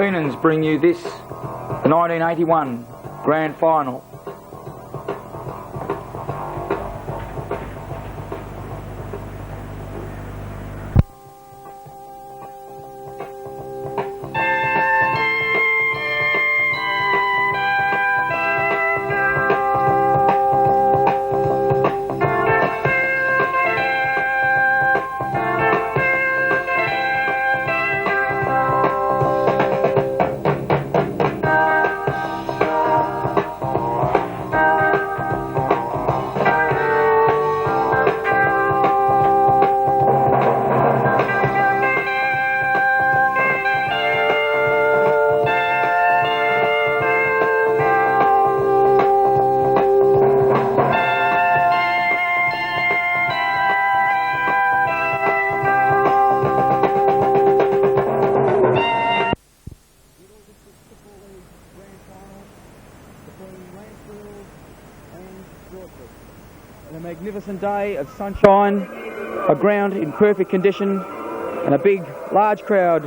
Coonans bring you this, the 1981 Grand Final. A magnificent day of sunshine, a ground in perfect condition, and a big, large crowd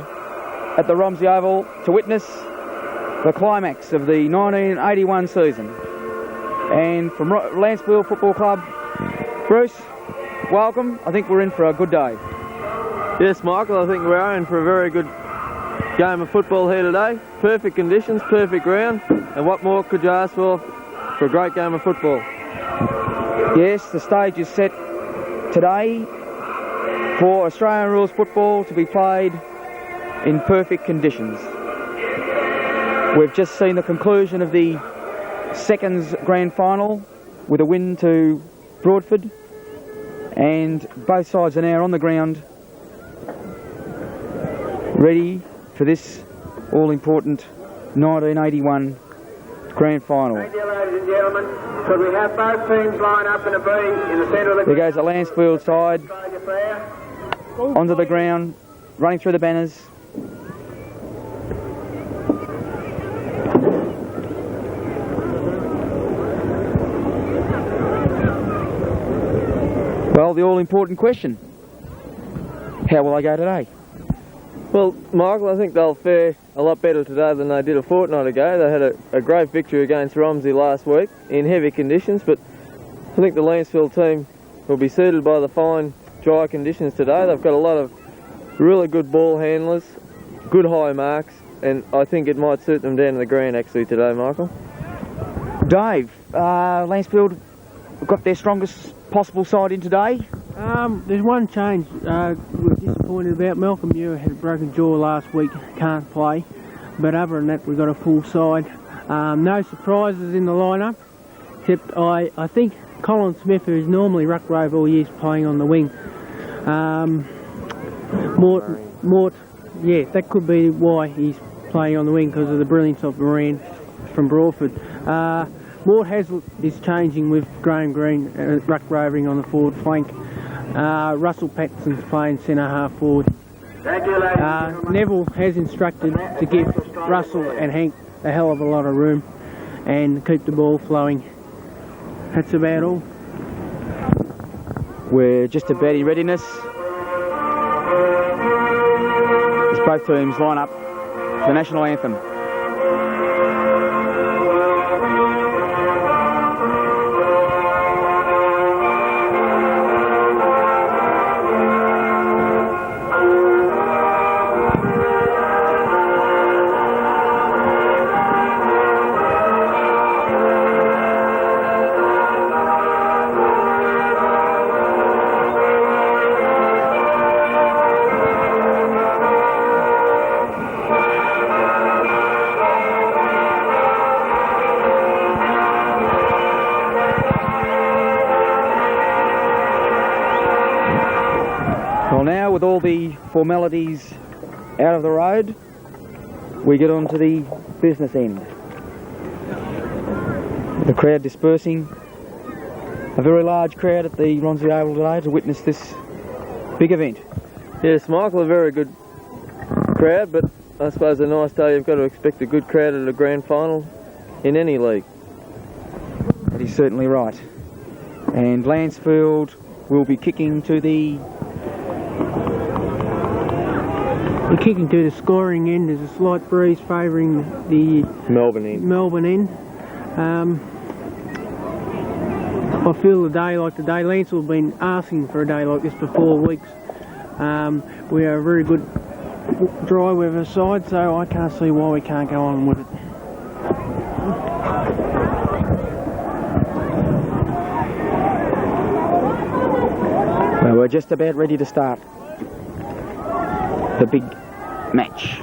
at the Romsey Oval to witness the climax of the 1981 season. And from Lancefield Football Club, Bruce, welcome. I think we're in for a good day. Yes, Michael, I think we are in for a very good game of football here today. Perfect conditions, perfect ground, and what more could you ask for a great game of football? Yes, the stage is set today for Australian rules football to be played in perfect conditions. We've just seen the conclusion of the seconds grand final with a win to Broadford, and both sides are now on the ground ready for this all-important 1981 grand final. Thank you, ladies and gentlemen. Could we have both teams line up in a V in the centre of the... There goes the Lancefield side onto the ground, running through the banners. Well, the all-important question, how will they go today? Well, Michael, I think they'll fare a lot better today than they did a fortnight ago. They had a great victory against Romsey last week in heavy conditions, but I think the Lancefield team will be suited by the fine, dry conditions today. They've got a lot of really good ball handlers, good high marks, and I think it might suit them down in the ground actually today, Michael. Dave, Lancefield got their strongest possible side in today. There's one change we're disappointed about. Malcolm Muir had a broken jaw last week, can't play, but other than that we've got a full side. No surprises in the lineup, except I think Colin Smith, who's normally ruck rove all year, playing on the wing. Mort, yeah, that could be why he's playing on the wing, because of the brilliance of Moran from Broadford. Mort is changing with Graham Green ruck roving on the forward flank. Russell Patterson's playing centre half forward. Thank you, ladies and gentlemen. Neville has instructed to give Russell and Hank a hell of a lot of room and keep the ball flowing. That's about all. We're just about in readiness as both teams line up for the national anthem. Well, now with all the formalities out of the road, we get on to the business end. The crowd dispersing, a very large crowd at the Romsey Oval today to witness this big event. Yes, Michael, a very good crowd, but I suppose a nice day you've got to expect a good crowd at a grand final in any league. That is certainly right. And Lancefield will be kicking to the We're kicking to the scoring end. There's a slight breeze favouring the Melbourne end. I feel a day like today, Lancefield have been asking for a day like this for 4 weeks. We are a very good dry weather side, so I can't see why we can't go on with it. Well, we're just about ready to start the big match.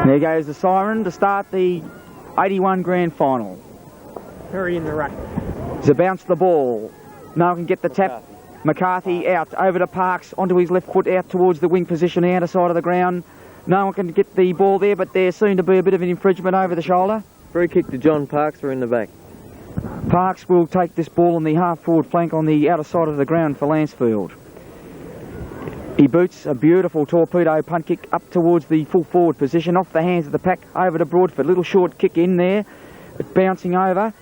There goes the siren to start the 81 grand final. Perry in the ruck. There's a bounce the ball. No one can get the tap. McCarthy out over to Parks, onto his left foot, out towards the wing position, the outer side of the ground. No one can get the ball there, but there seemed to be a bit of an infringement over the shoulder. Free kick to John Parks, we're in the back. Parks will take this ball on the half-forward flank on the outer side of the ground for Lancefield. He boots a beautiful torpedo punt kick up towards the full forward position, off the hands of the pack, over to Broadford. Little short kick in there, but bouncing over.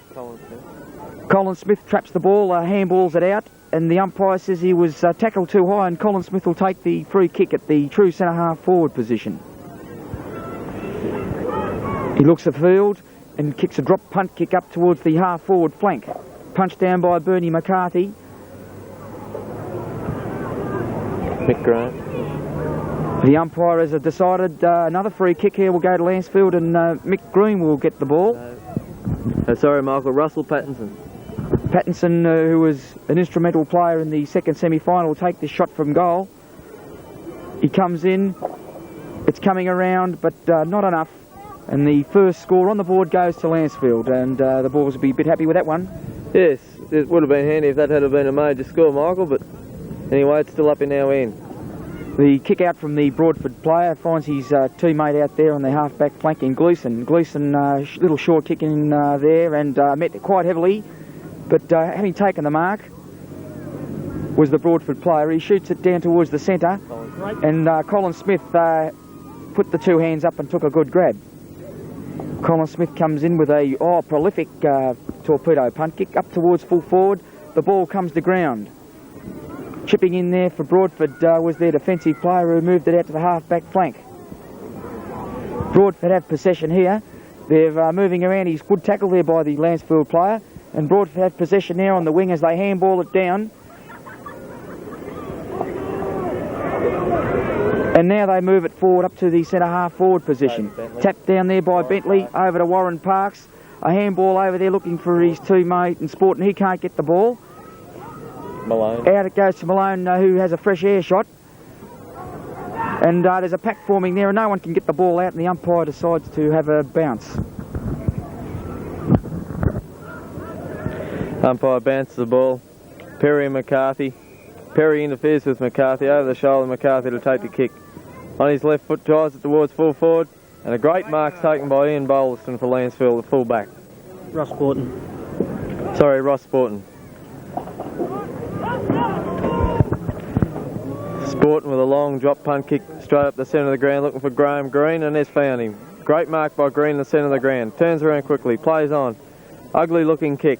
Colin Smith traps the ball, handballs it out, and the umpire says he was tackled too high, and Colin Smith will take the free kick at the true centre half forward position. He looks at field and kicks a drop punt kick up towards the half forward flank. Punched down by Bernie McCarthy. Mick Graham. The umpire has decided another free kick here will go to Lancefield, and Mick Green will get the ball. Sorry, Michael, Russell Pattinson. Pattinson, who was an instrumental player in the second semi-final, will take this shot from goal. He comes in, it's coming around, but not enough. And the first score on the board goes to Lancefield, and the Bulls will be a bit happy with that one. Yes, it would have been handy if that had been a major score, Michael, but anyway, it's still up in our end. The kick out from the Broadford player finds his teammate out there on the half-back flank in Gleeson. Gleeson, little short kick in there, and met quite heavily, but having taken the mark was the Broadford player. He shoots it down towards the centre, and Colin Smith put the two hands up and took a good grab. Colin Smith comes in with a prolific torpedo punt kick up towards full forward. The ball comes to ground. Chipping in there for Broadford was their defensive player who moved it out to the half-back flank. Broadford have possession here. They're moving around. He's good tackle there by the Lancefield player. And Broadford have possession now on the wing as they handball it down. And now they move it forward up to the centre half forward position. Tapped down there by Bentley, over to Warren Parks. A handball over there looking for his teammate in sport, and he can't get the ball. Malone. Out it goes to Malone, who has a fresh air shot. And there's a pack forming there, and no one can get the ball out, and the umpire decides to have a bounce. Umpire bounces the ball. Perry and McCarthy. Perry interferes with McCarthy, over the shoulder, McCarthy to take the kick. On his left foot, drives it towards full forward, and a great mark's taken by Ian Bolaston for Lancefield, the full back. Ross Borton. Sorry, Ross Borton. Sporting with a long drop punt kick straight up the centre of the ground, looking for Graham Green, and has found him. Great mark by Green in the centre of the ground. Turns around quickly, plays on. Ugly looking kick.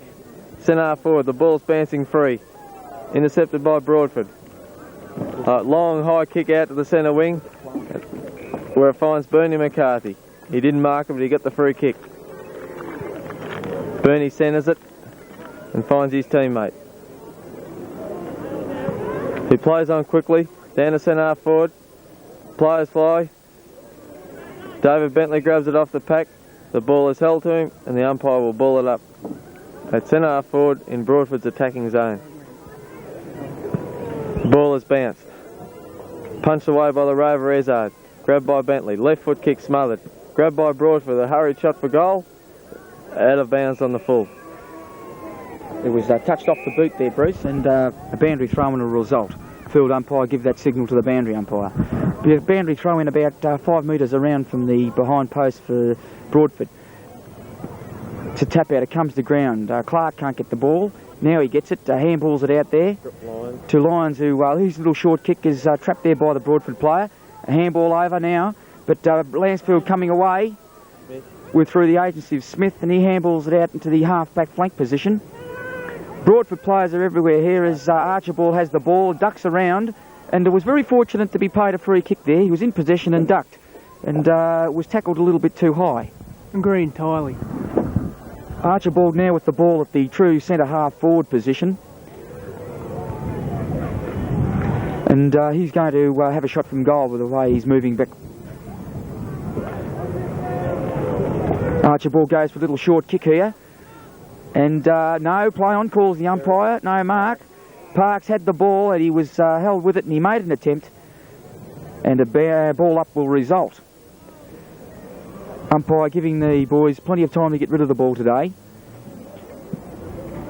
Centre half forward, the ball's bouncing free. Intercepted by Broadford. Long high kick out to the centre wing, where it finds Bernie McCarthy. He didn't mark it, but he got the free kick. Bernie centres it and finds his teammate. He plays on quickly, down to centre half forward. Players fly. David Bentley grabs it off the pack. The ball is held to him, and the umpire will ball it up at centre half forward in Broadford's attacking zone. The ball is bounced. Punched away by the Rover Ezard. Grabbed by Bentley. Left foot kick smothered. Grabbed by Broadford. A hurried shot for goal. Out of bounds on the full. It was touched off the boot there, Bruce, and a boundary throw in a result. Field umpire give that signal to the boundary umpire. The boundary throw in about 5 metres around from the behind post for Broadford. To tap out, it comes to ground. Clark can't get the ball. Now he gets it, handballs it out there to Lyons, whose little short kick is trapped there by the Broadford player. A handball over now, but Lancefield coming away. with through the agency of Smith, and he handballs it out into the half-back flank position. Broadford players are everywhere here as Archibald has the ball, ducks around, and was very fortunate to be paid a free kick there. He was in possession and ducked, and was tackled a little bit too high. Agree entirely. Archibald now with the ball at the true centre-half forward position. And he's going to have a shot from goal with the way he's moving back. Archibald goes for a little short kick here. And no, play on, calls the umpire, no mark. Parks had the ball and he was held with it and he made an attempt. And a ball up will result. Umpire giving the boys plenty of time to get rid of the ball today.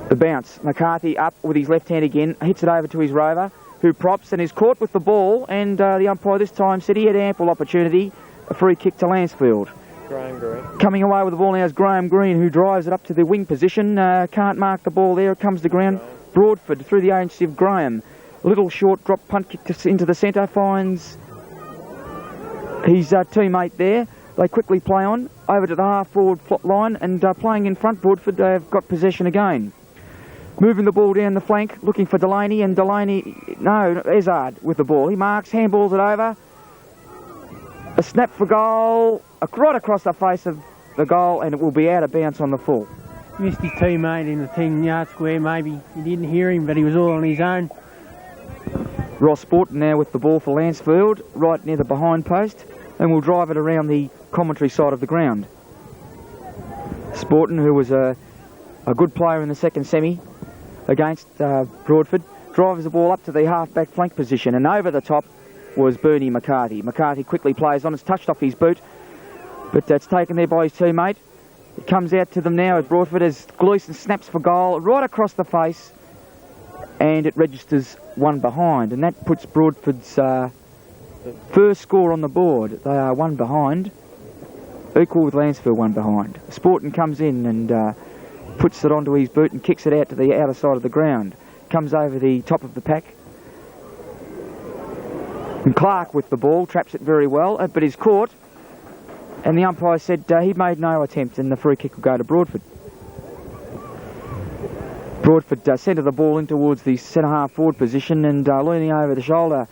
The bounce, McCarthy up with his left hand again, hits it over to his rover, who props and is caught with the ball, and the umpire this time said he had ample opportunity. A free kick to Lancefield. Graham Green. Coming away with the ball now is Graham Green, who drives it up to the wing position. Can't mark the ball there, it comes to ground. Broadford through the agency of Graham. A little short drop punt kick into the centre, finds his teammate there. They quickly play on, over to the half-forward line, and playing in front, Broadford, they've got possession again. Moving the ball down the flank, looking for Delaney, and Delaney, no, Ezard with the ball. He marks, handballs it over. A snap for goal, right across the face of the goal, and it will be out of bounds on the full. Missed his teammate in the 10-yard square, maybe. You didn't hear him, but he was all on his own. Ross Sporton now with the ball for Lancefield, right near the behind post, and will drive it around the commentary side of the ground. Sporton, who was a good player in the second semi against Broadford, drives the ball up to the half-back flank position, and over the top was Bernie McCarthy. McCarthy quickly plays on, it's touched off his boot, but it's taken there by his teammate. It comes out to them now as Broadford, as Gleeson snaps for goal, right across the face, and it registers one behind, and that puts Broadford's first score on the board. They are one behind, equal with Lancefield one behind. Sporton comes in and puts it onto his boot and kicks it out to the outer side of the ground. Comes over the top of the pack. And Clark with the ball, traps it very well, but is caught. And the umpire said he made no attempt and the free kick will go to Broadford. Broadford centre the ball in towards the centre-half forward position, and leaning over the shoulder,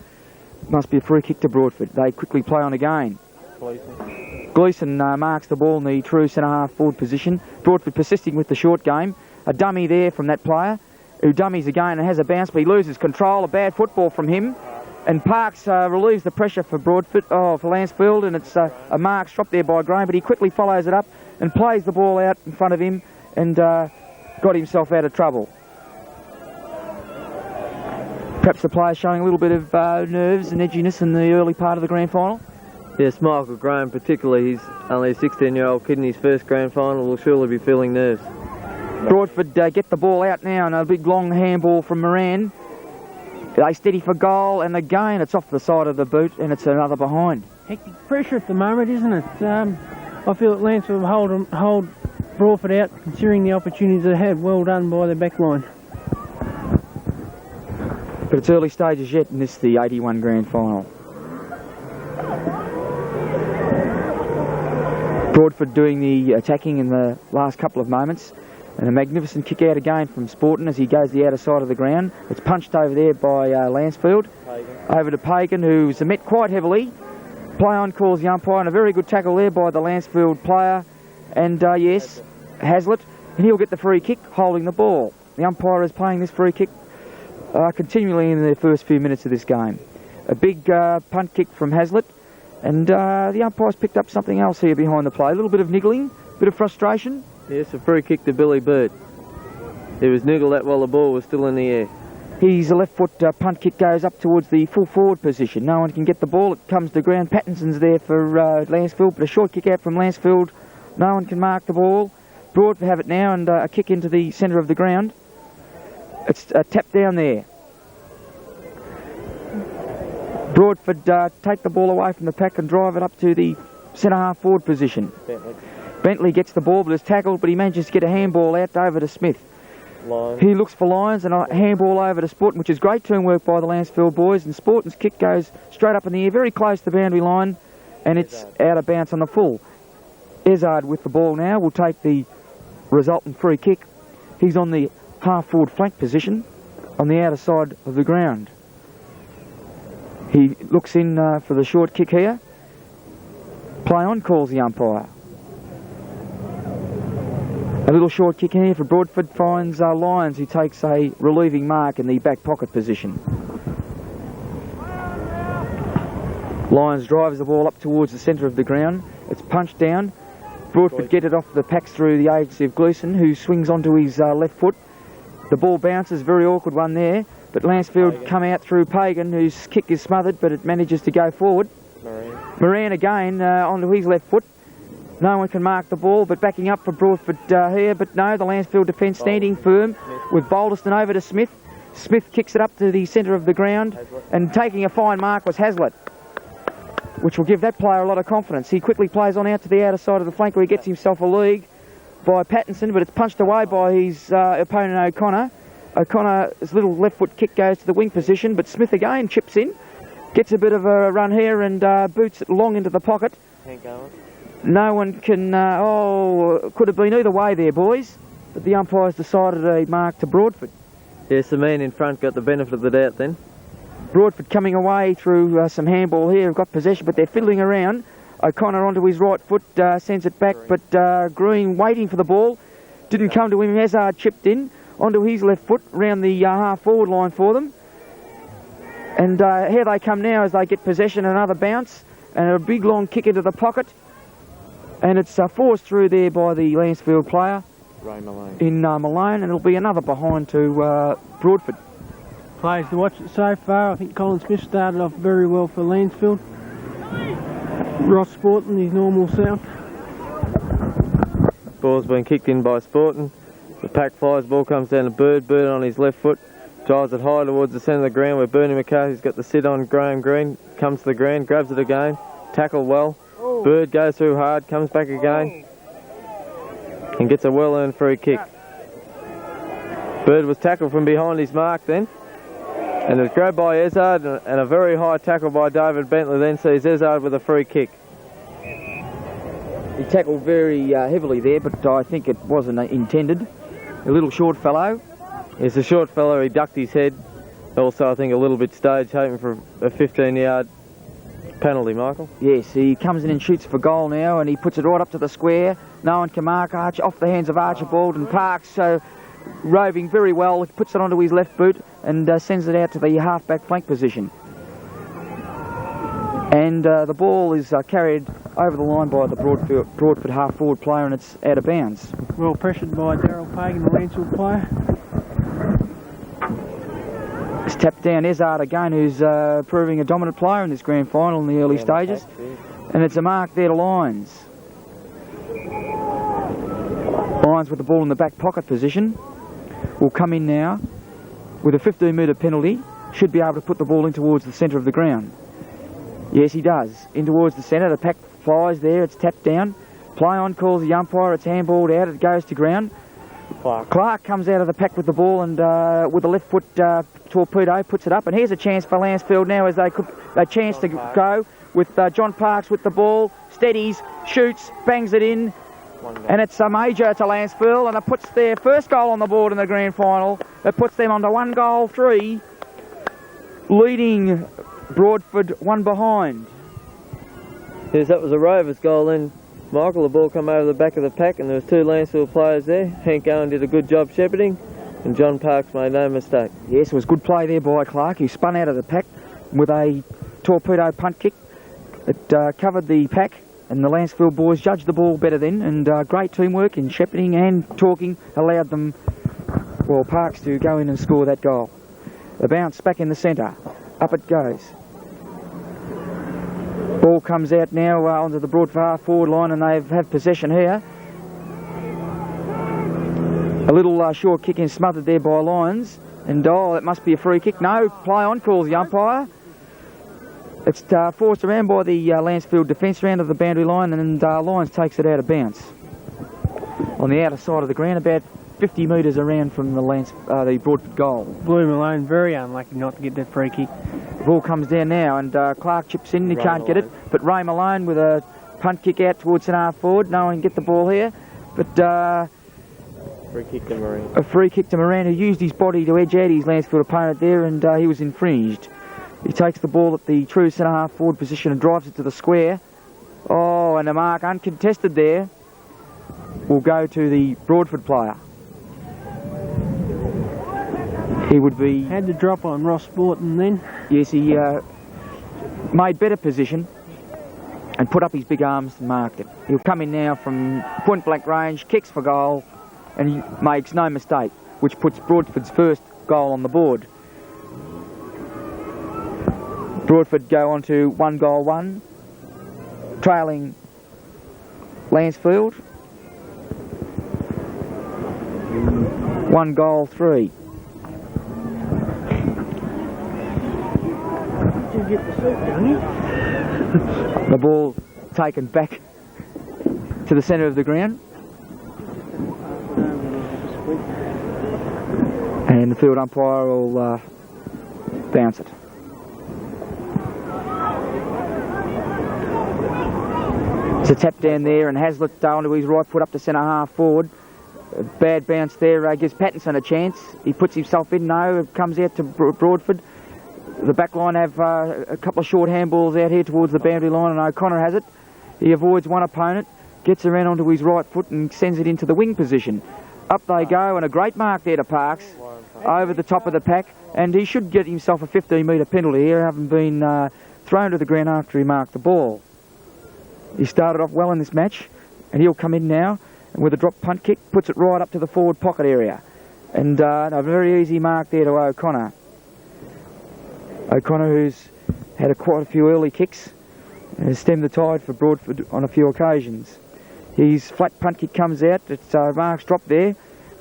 must be a free kick to Broadford. They quickly play on again. Gleeson marks the ball in the true centre-half forward position. Broadford persisting with the short game. A dummy there from that player, who dummies again and has a bounce, but he loses control. A bad football from him. And Parks relieves the pressure for Broadford, for Lancefield, and it's a mark shot there by Graham, but he quickly follows it up and plays the ball out in front of him and got himself out of trouble. Perhaps the player showing a little bit of nerves and edginess in the early part of the grand final. Yes, Michael Graham particularly, he's only a 16-year-old kid in his first grand final, will surely be feeling nerves. Broadford get the ball out now, and a big long handball from Moran. They steady for goal, and again it's off the side of the boot, and it's another behind. Hectic pressure at the moment, isn't it? I feel that Lance will hold Broadford out, considering the opportunities they have. Well done by the back line. But it's early stages yet in this, the 81 grand final. Broadford doing the attacking in the last couple of moments. And a magnificent kick out again from Sporton as he goes the outer side of the ground. It's punched over there by Lancefield. Over to Pagan, who's met quite heavily. Play on calls the umpire, and a very good tackle there by the Lancefield player. And yes, Hazlitt. And he'll get the free kick holding the ball. The umpire is playing this free kick continually in the first few minutes of this game. A big punt kick from Hazlitt. And the umpire's picked up something else here behind the play. A little bit of niggling, a bit of frustration. Yes, a free kick to Billy Bird. He was niggled at while the ball was still in the air. His left foot punt kick goes up towards the full forward position. No one can get the ball. It comes to ground. Pattinson's there for Lancefield, but a short kick out from Lancefield. No one can mark the ball. Broadford have it now, and a kick into the centre of the ground. It's tapped down there. Broadford take the ball away from the pack and drive it up to the centre-half forward position. Bentley gets the ball, but is tackled, but he manages to get a handball out over to Smith. He looks for Lyons, and a handball over to Sporton, which is great teamwork by the Lancefield boys, and Sporton's kick goes straight up in the air, very close to the boundary line, and it's out of bounds on the full. Ezard with the ball now will take the resultant free kick. He's on the half-forward flank position on the outer side of the ground. He looks in for the short kick here. Play on, calls the umpire. A little short kick in here for Broadford finds Lyons, who takes a relieving mark in the back pocket position. Lyons drives the ball up towards the centre of the ground. It's punched down. Broadford get it off the packs through the agency of Gleeson, who swings onto his left foot. The ball bounces, very awkward one there, but Lancefield come out through Pagan, whose kick is smothered, but it manages to go forward. Moran again onto his left foot. No one can mark the ball, but backing up for Broadford here, but no, the Lancefield defence standing firm with Balderston over to Smith. Smith kicks it up to the centre of the ground, and taking a fine mark was Hazlitt, which will give that player a lot of confidence. He quickly plays on out to the outer side of the flank where he gets himself a league by Pattinson, but it's punched away by his opponent O'Connor. O'Connor's little left foot kick goes to the wing position, but Smith again chips in, gets a bit of a run here and boots it long into the pocket. No one can, could have been either way there, boys, but the umpires decided a mark to Broadford. Yes, the man in front got the benefit of the doubt then. Broadford coming away through some handball here, have got possession, but they're fiddling around. O'Connor onto his right foot, sends it back, but Green waiting for the ball. Didn't come to him. Hazard chipped in onto his left foot, round the half-forward line for them. And here they come now as they get possession, another bounce, and a big long kick into the pocket. And it's forced through there by the Lancefield player in Malone, and it'll be another behind to Broadford. Plays to watch it so far. I think Colin Smith started off very well for Lancefield. Ross Sporton, his normal self. Ball's been kicked in by Sporton. The pack flies, ball comes down to Bird. Bird on his left foot, drives it high towards the centre of the ground where Bernie McCarthy's got the sit on Graham Green. Comes to the ground, grabs it again, tackled well. Bird goes through hard, comes back again, and gets a well-earned free kick. Bird was tackled from behind his mark then, and it was grabbed by Ezard, and a very high tackle by David Bentley then sees Ezard with a free kick. He tackled very heavily there, but I think it wasn't intended. A little short fellow. It's a short fellow, he ducked his head. Also, I think a little bit staged, hoping for a 15-yard penalty, Michael. Yes, he comes in and shoots for goal now, and he puts it right up to the square. No one can mark Arch off the hands of Archibald, and Parks roving very well. He puts it onto his left boot and sends it out to the half-back flank position. And the ball is carried over the line by the Broadford half-forward player, and it's out of bounds. Well pressured by Daryl Pagan, the Lancefield player. It's tapped down Ezard again, who's proving a dominant player in this grand final in the early stages. And it's a mark there to Lyons. Lyons with the ball in the back pocket position will come in now with a 15-metre penalty. Should be able to put the ball in towards the centre of the ground. Yes, he does. In towards the centre. The pack flies there. It's tapped down. Play on, calls the umpire. It's handballed out. It goes to ground. Clark comes out of the pack with the ball and with a left foot torpedo puts it up. And here's a chance for Lancefield now as they chance to go with John Parks with the ball. Steadies, shoots, bangs it in. And it's a major to Lancefield, and it puts their first goal on the board in the grand final. It puts them on to 1-3, leading Broadford one behind. Yes, that was a Rovers goal then, Michael. The ball come over the back of the pack, and there was two Lancefield players there. Hank Owen did a good job shepherding, and John Parks made no mistake. Yes, it was good play there by Clark, who spun out of the pack with a torpedo punt kick. It covered the pack, and the Lancefield boys judged the ball better then, and great teamwork in shepherding and talking allowed them, well, Parks to go in and score that goal. The bounce back in the centre. Up it goes. Ball comes out now onto the Broadford half-forward line, and they have possession here. A little short kick in smothered there by Lyons, and that must be a free kick. No, play on, calls the umpire. It's forced around by the Lancefield defence round of the boundary line, and Lyons takes it out of bounds. On the outer side of the ground, about 50 metres around from the Broadford goal. Blue Malone very unlucky not to get that free kick. The ball comes down now, and Clark chips in. He can't get it, but Ray Malone with a punt kick out towards centre half forward. No one can get the ball here, but Free kick to Moran. a free kick to Moran, who used his body to edge out his Lancefield opponent there, and he was infringed. He takes the ball at the true centre half forward position and drives it to the square. Oh, and the mark uncontested there will go to the Broadford player. He would be... Had the drop on Ross Borton then. Yes, he made better position and put up his big arms and marked it. He'll come in now from point blank range, kicks for goal, and he makes no mistake, which puts Broadford's first goal on the board. Broadford go on to 1-1, trailing Lancefield. 1-3. Did you get the suit, don't you? The ball taken back to the centre of the ground. And the field umpire will bounce it. It's a tap down there, and Hazlitt onto his right foot up to centre half forward. A bad bounce there gives Pattinson a chance. He puts himself in, no, comes out to Broadford. The back line have a couple of short handballs out here towards the boundary line, and O'Connor has it. He avoids one opponent, gets around onto his right foot and sends it into the wing position. Up they go, and a great mark there to Parks over the top of the pack, and he should get himself a 15-metre penalty here, having been thrown to the ground after he marked the ball. He started off well in this match, and he'll come in now, and with a drop punt kick, puts it right up to the forward pocket area. And a very easy mark there to O'Connor. O'Connor, who's had quite a few early kicks, has stemmed the tide for Broadford on a few occasions. His flat punt kick comes out, it's Mark's drop there.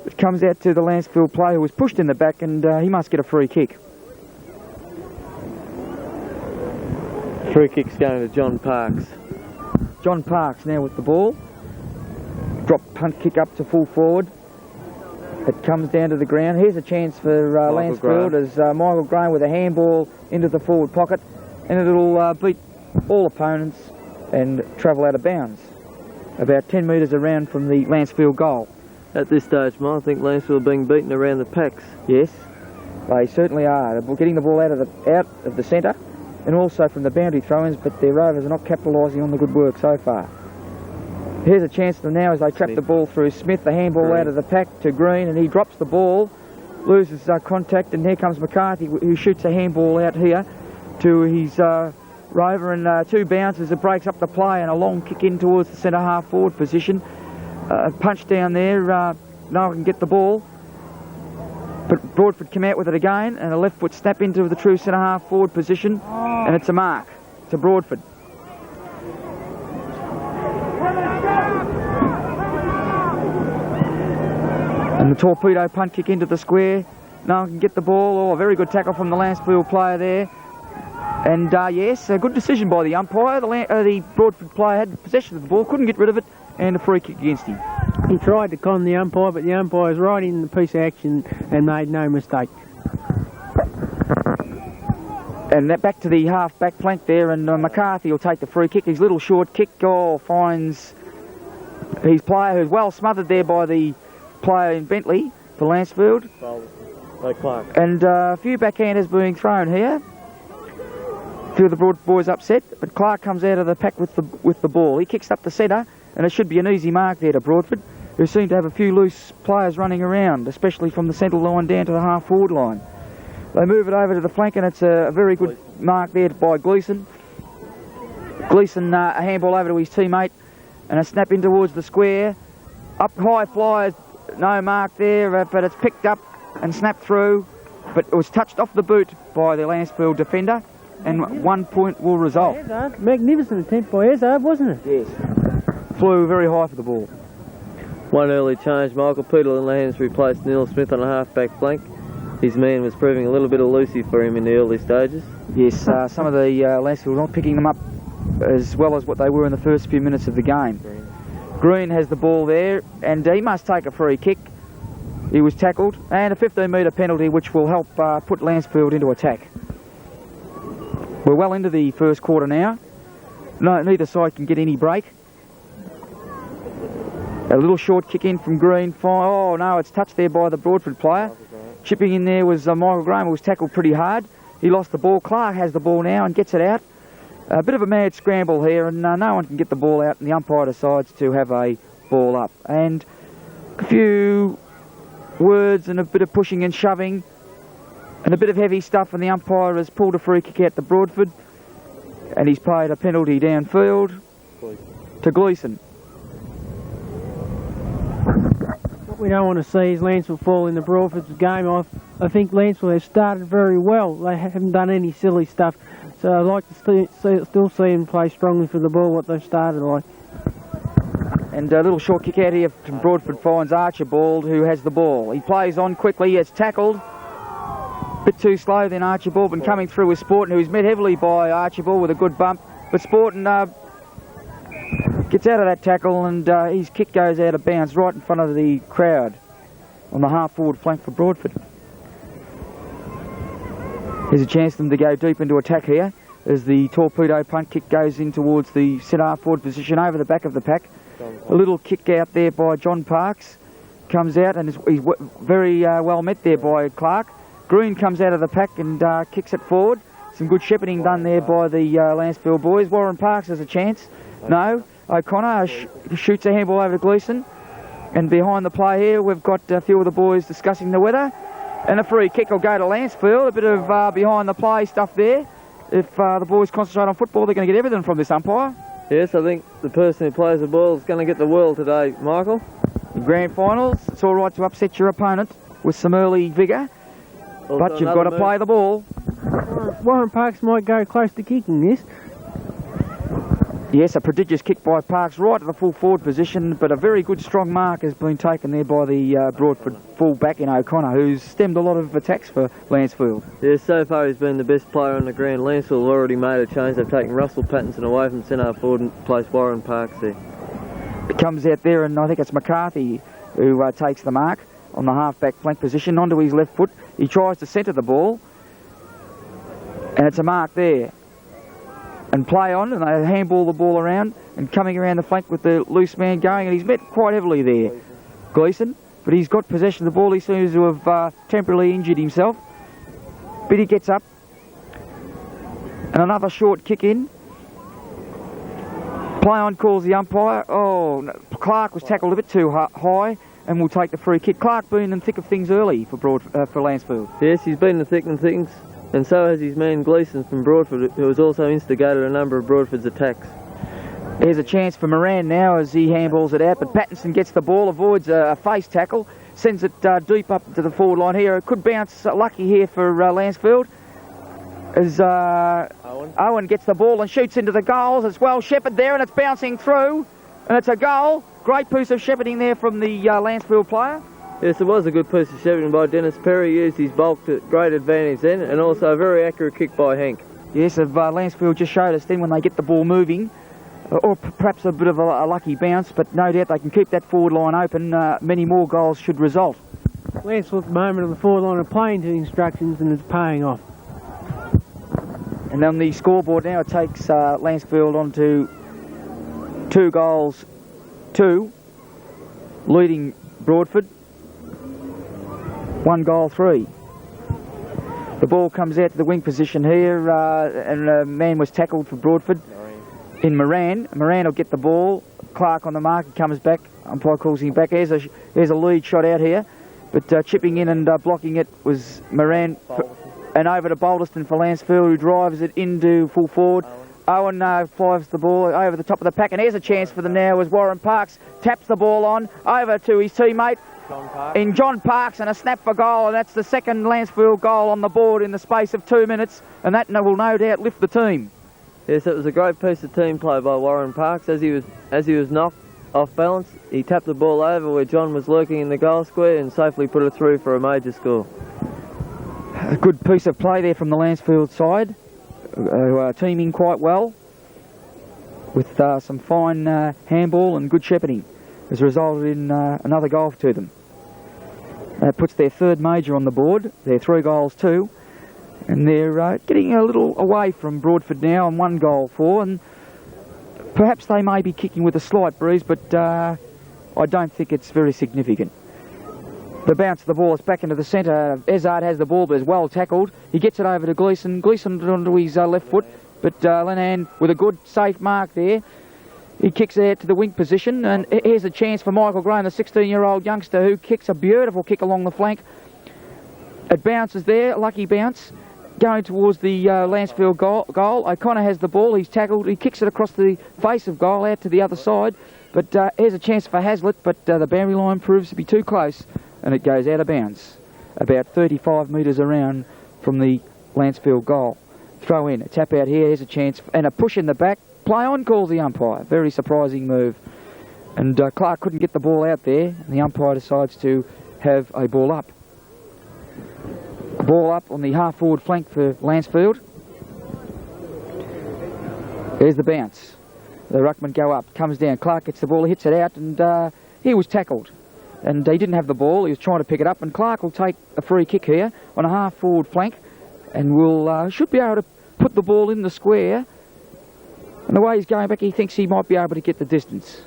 It comes out to the Lancefield player who was pushed in the back, and he must get a free kick. Free kick's going to John Parks. John Parks now with the ball. Drop punt kick up to full forward. It comes down to the ground. Here's a chance for Lancefield as Michael Graham with a handball into the forward pocket, and it'll beat all opponents and travel out of bounds. About 10 metres around from the Lancefield goal. At this stage, Mike, I think Lancefield are being beaten around the packs. Yes, they certainly are. They're getting the ball out of the centre and also from the boundary throw-ins, but their Rovers are not capitalising on the good work so far. Here's a chance for them now as they trap the ball through Smith, the handball out of the pack to Green, and he drops the ball, loses contact, and here comes McCarthy, who shoots a handball out here to his Rover, and two bounces. It breaks up the play, and a long kick in towards the centre half forward position. Punch down there, no one can get the ball, but Broadford come out with it again, and a left foot snap into the true centre half forward position, and it's a mark to Broadford. And the torpedo punt kick into the square. No one can get the ball. Oh, a very good tackle from the Lancefield player there. And yes, a good decision by the umpire. The Broadford player had possession of the ball, couldn't get rid of it, and a free kick against him. He tried to con the umpire, but the umpire's right in the piece of action and made no mistake. And that back to the half-back flank there, and McCarthy will take the free kick. His little short kick finds his player, who's well smothered there by the player in Bentley for Lancefield. Clark. And a few backhanders being thrown here. A few of the Broad boys upset, but Clark comes out of the pack with the ball. He kicks up the centre, and it should be an easy mark there to Broadford, who seem to have a few loose players running around, especially from the central line down to the half-forward line. They move it over to the flank, and it's a very good mark there by Gleeson. Gleeson, a handball over to his teammate, and a snap in towards the square. Up high flyers, no mark there, but it's picked up and snapped through, but it was touched off the boot by the Lancefield defender, and 1 point will result. Magnificent attempt by Ezard, wasn't it? Yes. Flew very high for the ball. One early change, Michael Peterlin has replaced Neil Smith on a half-back flank. His man was proving a little bit elusive for him in the early stages. Yes, some of the Lancefield not picking them up as well as what they were in the first few minutes of the game. Green has the ball there, and he must take a free kick. He was tackled, and a 15-metre penalty, which will help put Lancefield into attack. We're well into the first quarter now, No, neither side can get any break. A little short kick in from Green. Oh no, it's touched there by the Broadford player. Chipping in there was Michael Graham, who was tackled pretty hard. He lost the ball. Clark has the ball now and gets it out. A bit of a mad scramble here, and no one can get the ball out, and the umpire decides to have a ball up. And a few words and a bit of pushing and shoving and a bit of heavy stuff, and the umpire has pulled a free kick out to Broadford, and he's paid a penalty downfield to Gleeson. What we don't want to see is Lancefield fall in the Broadford's game. I think Lancefield has started very well. They haven't done any silly stuff, so I'd like to still see them play strongly for the ball, what they've started like. And a little short kick out here from Broadford finds Archibald, who has the ball. He plays on quickly, it's tackled. A bit too slow then Archibald, and coming through with Sporton, who's met heavily by Archibald with a good bump. But Sporton gets out of that tackle, and his kick goes out of bounds right in front of the crowd on the half-forward flank for Broadford. There's a chance for them to go deep into attack here as the torpedo punt kick goes in towards the centre half-forward position over the back of the pack. A little kick out there by John Parks comes out, and he's very well met there by Clark. Green comes out of the pack and kicks it forward. Some good shepherding done there by the Lancefield boys. Warren Parks has a chance. No. O'Connor shoots a handball over to Gleeson. And behind the play here, we've got a few of the boys discussing the weather. And a free kick will go to Lancefield. A bit of behind the play stuff there. If the boys concentrate on football, they're going to get everything from this umpire. Yes, I think the person who plays the ball is going to get the world today, Michael. In grand finals, it's all right to upset your opponent with some early vigour, but you've got to play the ball. Warren Parks might go close to kicking this. Yes, a prodigious kick by Parks right to the full forward position, but a very good strong mark has been taken there by the Broadford full back in O'Connor, who's stemmed a lot of attacks for Lancefield. Yes, so far he's been the best player on the ground. Lancefield have already made a change. They've taken Russell Pattinson away from centre forward and placed Warren Parks there. It comes out there, and I think it's McCarthy who takes the mark on the half-back flank position onto his left foot. He tries to centre the ball, and it's a mark there. And play on, and they handball the ball around, and coming around the flank with the loose man going, and he's met quite heavily there, Gleeson, but he's got possession of the ball. He seems to have temporarily injured himself, but he gets up, and another short kick in. Play on calls the umpire. Oh, no, Clark was tackled a bit too high, and will take the free kick. Clark been in the thick of things early for Lancefield. Yes, he's been in the thick of things. And so has his man Gleeson from Broadford, who has also instigated a number of Broadford's attacks. There's a chance for Moran now as he handballs it out, but Pattinson gets the ball, avoids a face tackle, sends it deep up to the forward line here. It could bounce lucky here for Lancefield as Owen gets the ball and shoots into the goals. It's well shepherded there, and it's bouncing through, and it's a goal. Great piece of shepherding there from the Lancefield player. Yes, it was a good piece of shepherding by Dennis Perry. He used his bulk to great advantage then, and also a very accurate kick by Hank. Yes, Lancefield just showed us then when they get the ball moving, or perhaps a bit of a lucky bounce, but no doubt they can keep that forward line open. Many more goals should result. Lancefield at the moment on the forward line are playing to instructions, and it's paying off. And on the scoreboard now, it takes Lancefield on to 2-2, leading Broadford. 1-3. The ball comes out to the wing position here, and a man was tackled for Broadford in Moran. Moran will get the ball. Clark on the mark, he comes back. Umpire calls him back. There's a lead shot out here, but chipping in and blocking it was Moran, and over to Balderston for Lancefield, who drives it into full forward. Owen flies the ball over the top of the pack, and here's a chance for them now as Warren Parks taps the ball on over to his teammate in John Parks, and a snap for goal, and that's the second Lancefield goal on the board in the space of 2 minutes, and that will no doubt lift the team. Yes, it was a great piece of team play by Warren Parks. As he was knocked off balance, he tapped the ball over where John was lurking in the goal square and safely put it through for a major score. A good piece of play there from the Lancefield side, who are teaming quite well with some fine handball and good shepherding. Has resulted in another goal to them. That puts their third major on the board. They're 3 goals too, and they're getting a little away from Broadford now on 1-4, and Perhaps they may be kicking with a slight breeze, but I don't think it's very significant. The bounce of the ball is back into the centre. Ezard has the ball, but is well tackled. He gets it over to Gleeson. Gleeson onto his left foot, but Lenan with a good safe mark there. He kicks it out to the wing position, and here's a chance for Michael Graham, the 16-year-old youngster, who kicks a beautiful kick along the flank. It bounces there, lucky bounce, going towards the Lancefield goal. O'Connor has the ball, he's tackled, he kicks it across the face of goal out to the other side. But here's a chance for Hazlitt, but the boundary line proves to be too close, and it goes out of bounds, about 35 metres around from the Lancefield goal. Throw in, a tap out here, here's a chance, and a push in the back. Play on, calls the umpire. Very surprising move. And Clark couldn't get the ball out there, and the umpire decides to have a ball up. A ball up on the half-forward flank for Lancefield. There's the bounce. The ruckman go up, comes down. Clark gets the ball, hits it out, and he was tackled. And he didn't have the ball, he was trying to pick it up, and Clark will take a free kick here on a half-forward flank, and should be able to put the ball in the square. And the way he's going back, he thinks he might be able to get the distance.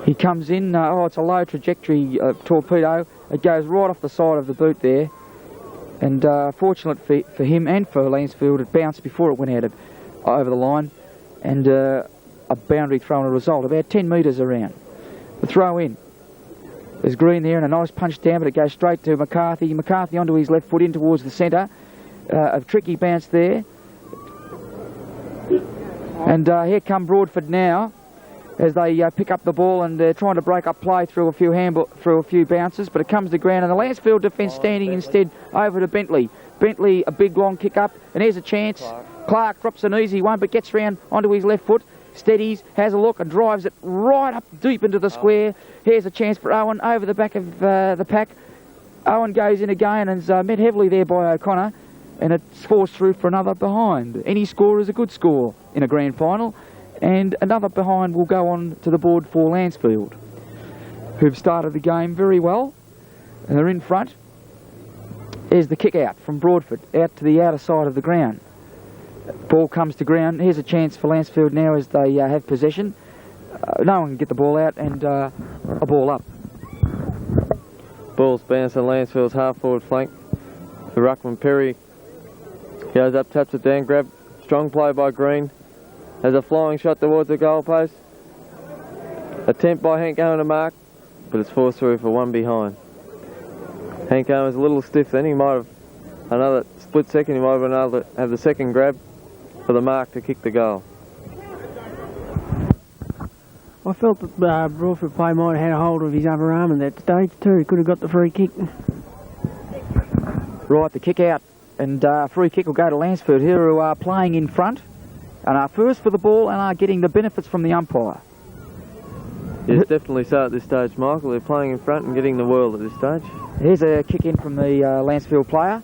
He comes in, it's a low trajectory torpedo. It goes right off the side of the boot there. And fortunate for him and for Lancefield, it bounced before it went out over the line. And a boundary throw and a result, about 10 metres around. The throw in. There's Green there and a nice punch down, but it goes straight to McCarthy. McCarthy onto his left foot in towards the centre. A tricky bounce there. And here come Broadford now, as they pick up the ball, and they're trying to break up play through a few bounces, but it comes to ground, and the Lancefield defence standing instead over to Bentley. Bentley, a big long kick up, and here's a chance. Clark drops an easy one, but gets round onto his left foot, steadies, has a look, and drives it right up deep into the square. Here's a chance for Owen over the back of the pack. Owen goes in again and is met heavily there by O'Connor, and it's forced through for another behind. Any score is a good score in a grand final, and another behind will go on to the board for Lancefield, who've started the game very well, and they're in front. Here's the kick out from Broadford, out to the outer side of the ground. Ball comes to ground. Here's a chance for Lancefield now as they have possession. No one can get the ball out, and a ball up. Ball's bounced on Lancefield's half-forward flank. The ruckman Perry goes up, taps it down, grab. Strong play by Green. Has a flying shot towards the goalpost. Attempt by Hank Owen to mark, but it's forced through for one behind. Hank Owen's a little stiff then. He might have another split second. He might have been able to have the second grab for the mark to kick the goal. I felt that Broadford play might have had a hold of his other arm at that stage too. He could have got the free kick. Right, the kick out, and free kick will go to Lancefield here, who are playing in front and are first for the ball and are getting the benefits from the umpire. Yes, definitely so at this stage, Michael. They're playing in front and getting the world at this stage. Here's a kick in from the Lancefield player.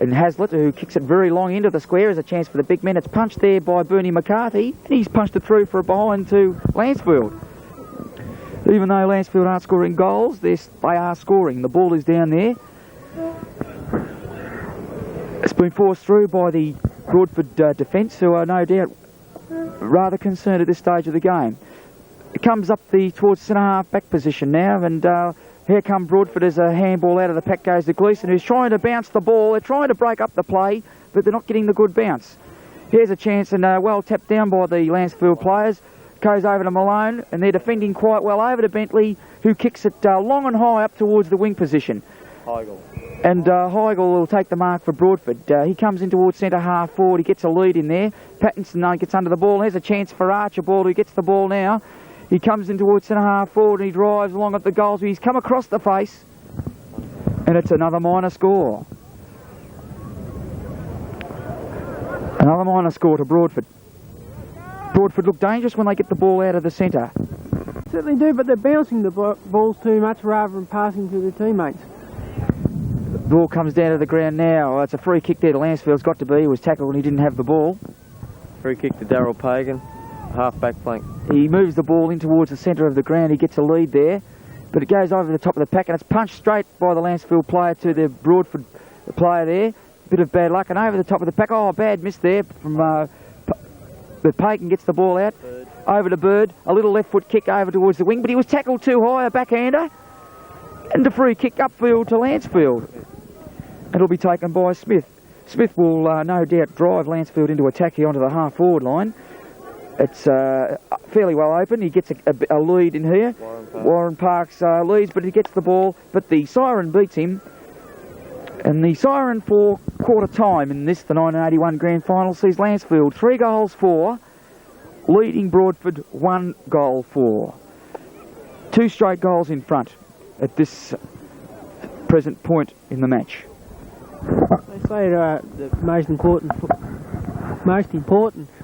And Hazlitt, who kicks it very long into the square, is a chance for the big men. It's punched there by Bernie McCarthy, and he's punched it through for a behind to Lancefield. Even though Lancefield aren't scoring goals, they are scoring. The ball is down there. It's been forced through by the Broadford defence, who are no doubt rather concerned at this stage of the game. It comes up towards the centre-half back position now, and here come Broadford as a handball out of the pack goes to Gleeson, who's trying to bounce the ball. They're trying to break up the play, but they're not getting the good bounce. Here's a chance, and well tapped down by the Lancefield players. Goes over to Malone, and they're defending quite well over to Bentley, who kicks it long and high up towards the wing position. Heigl. And Heigl will take the mark for Broadford. He comes in towards centre half forward. He gets a lead in there. Pattinson gets under the ball. Here's a chance for Archibald, who gets the ball now. He comes in towards centre half forward and he drives along at the goals. He's come across the face, and it's another minor score. Another minor score to Broadford. Broadford look dangerous when they get the ball out of the centre. Certainly do, but they're bouncing the balls too much rather than passing to their teammates. The ball comes down to the ground now. It's a free kick there to Lancefield's got to be. He was tackled and he didn't have the ball. Free kick to Darryl Pagan, half back flank. He moves the ball in towards the centre of the ground. He gets a lead there, but it goes over the top of the pack and it's punched straight by the Lancefield player to the Broadford player there. Bit of bad luck and over the top of the pack. Oh, bad miss there from But Pagan gets the ball out, over to Bird, a little left foot kick over towards the wing, but he was tackled too high, a backhander, and a free kick upfield to Lancefield. It'll be taken by Smith. Smith will no doubt drive Lancefield into attack here onto the half-forward line. It's fairly well open. He gets a lead in here. Warren Parks leads, but he gets the ball, but the siren beats him. And the siren for quarter time in this, the 1981 Grand Final, sees Lancefield 3 goals for, leading Broadford 1 goal for. 2 straight goals in front at this present point in the match. They say the most important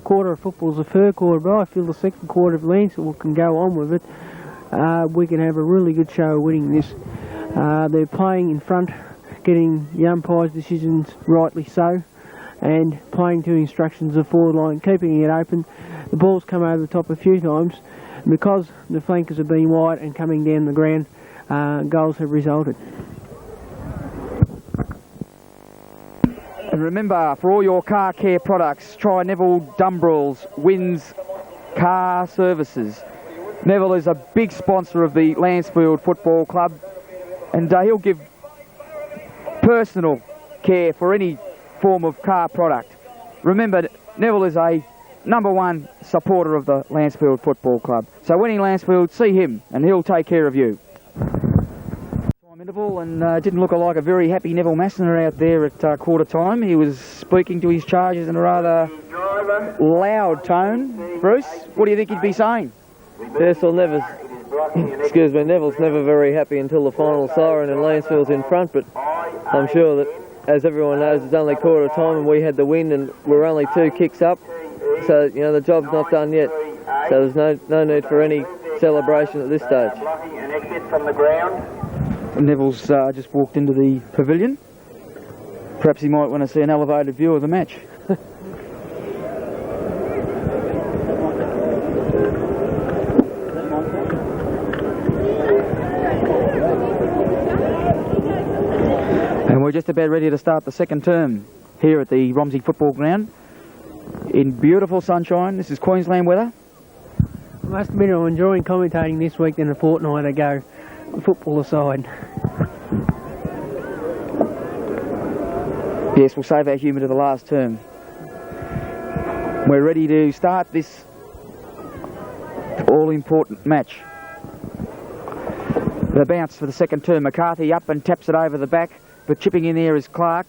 quarter of football is the third quarter, but I feel the second quarter of Lancefield can go on with it. We can have a really good show of winning this. They're playing in front, getting the umpire's decisions rightly so, and playing to instructions of forward line, keeping it open. The ball's come over the top a few times. Because the flankers have been wide and coming down the ground, goals have resulted. And remember, for all your car care products, try Neville Dumbrell's Wins Car Services. Neville is a big sponsor of the Lancefield Football Club, and he'll give personal care for any form of car product. Remember, Neville is a #1 supporter of the Lancefield Football Club. So winning Lancefield, see him, and he'll take care of you. Time interval, and didn't look like a very happy Neville Massiner out there at quarter time. He was speaking to his charges in a rather loud tone. Bruce, what do you think he'd be saying? Yes, well, Neville's never very happy until the final siren and Lancefield's in front, but I'm sure that, as everyone knows, it's only quarter time and we had the win and we're only 2 kicks up. So, you know, the job's not done yet. So there's no need for any celebration at this stage. Neville's just walked into the pavilion. Perhaps he might want to see an elevated view of the match. And we're just about ready to start the second term here at the Romsey Football Ground in beautiful sunshine. This is Queensland weather. I must admit I'm enjoying commentating this week than a fortnight ago, football aside. Yes, we'll save our humour to the last term. We're ready to start this all-important match. The bounce for the second term. McCarthy up and taps it over the back, but chipping in there is Clark,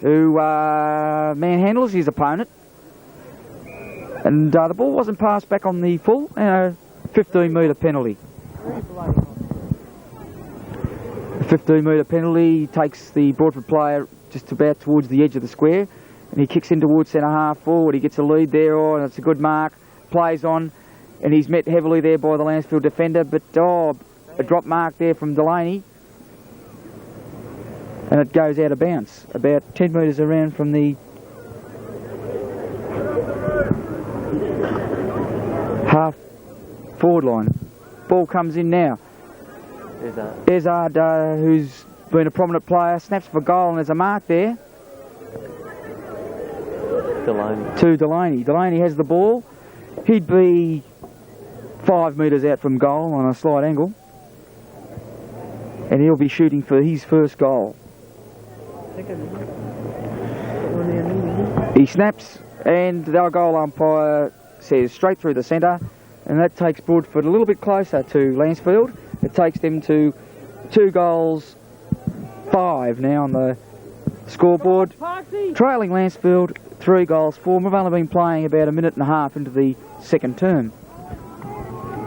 who manhandles his opponent. And the ball wasn't passed back on the full, 15-metre penalty. The 15-metre penalty takes the Broadford player just about towards the edge of the square, and he kicks in towards centre half forward. He gets a lead there, and it's a good mark, plays on, and he's met heavily there by the Lancefield defender, but a drop mark there from Delaney, and it goes out of bounds, about 10 metres around from the half forward line. Ball comes in now. Ezard, who's been a prominent player, snaps for goal, and there's a mark there. To Delaney. Delaney has the ball. He'd be 5 metres out from goal on a slight angle, and he'll be shooting for his first goal. He snaps, and the goal umpire says straight through the centre, and that takes Broadford a little bit closer to Lancefield. It takes them to 2 goals 5 now on the scoreboard, trailing Lancefield 3 goals 4. We've only been playing about a minute and a half into the second term.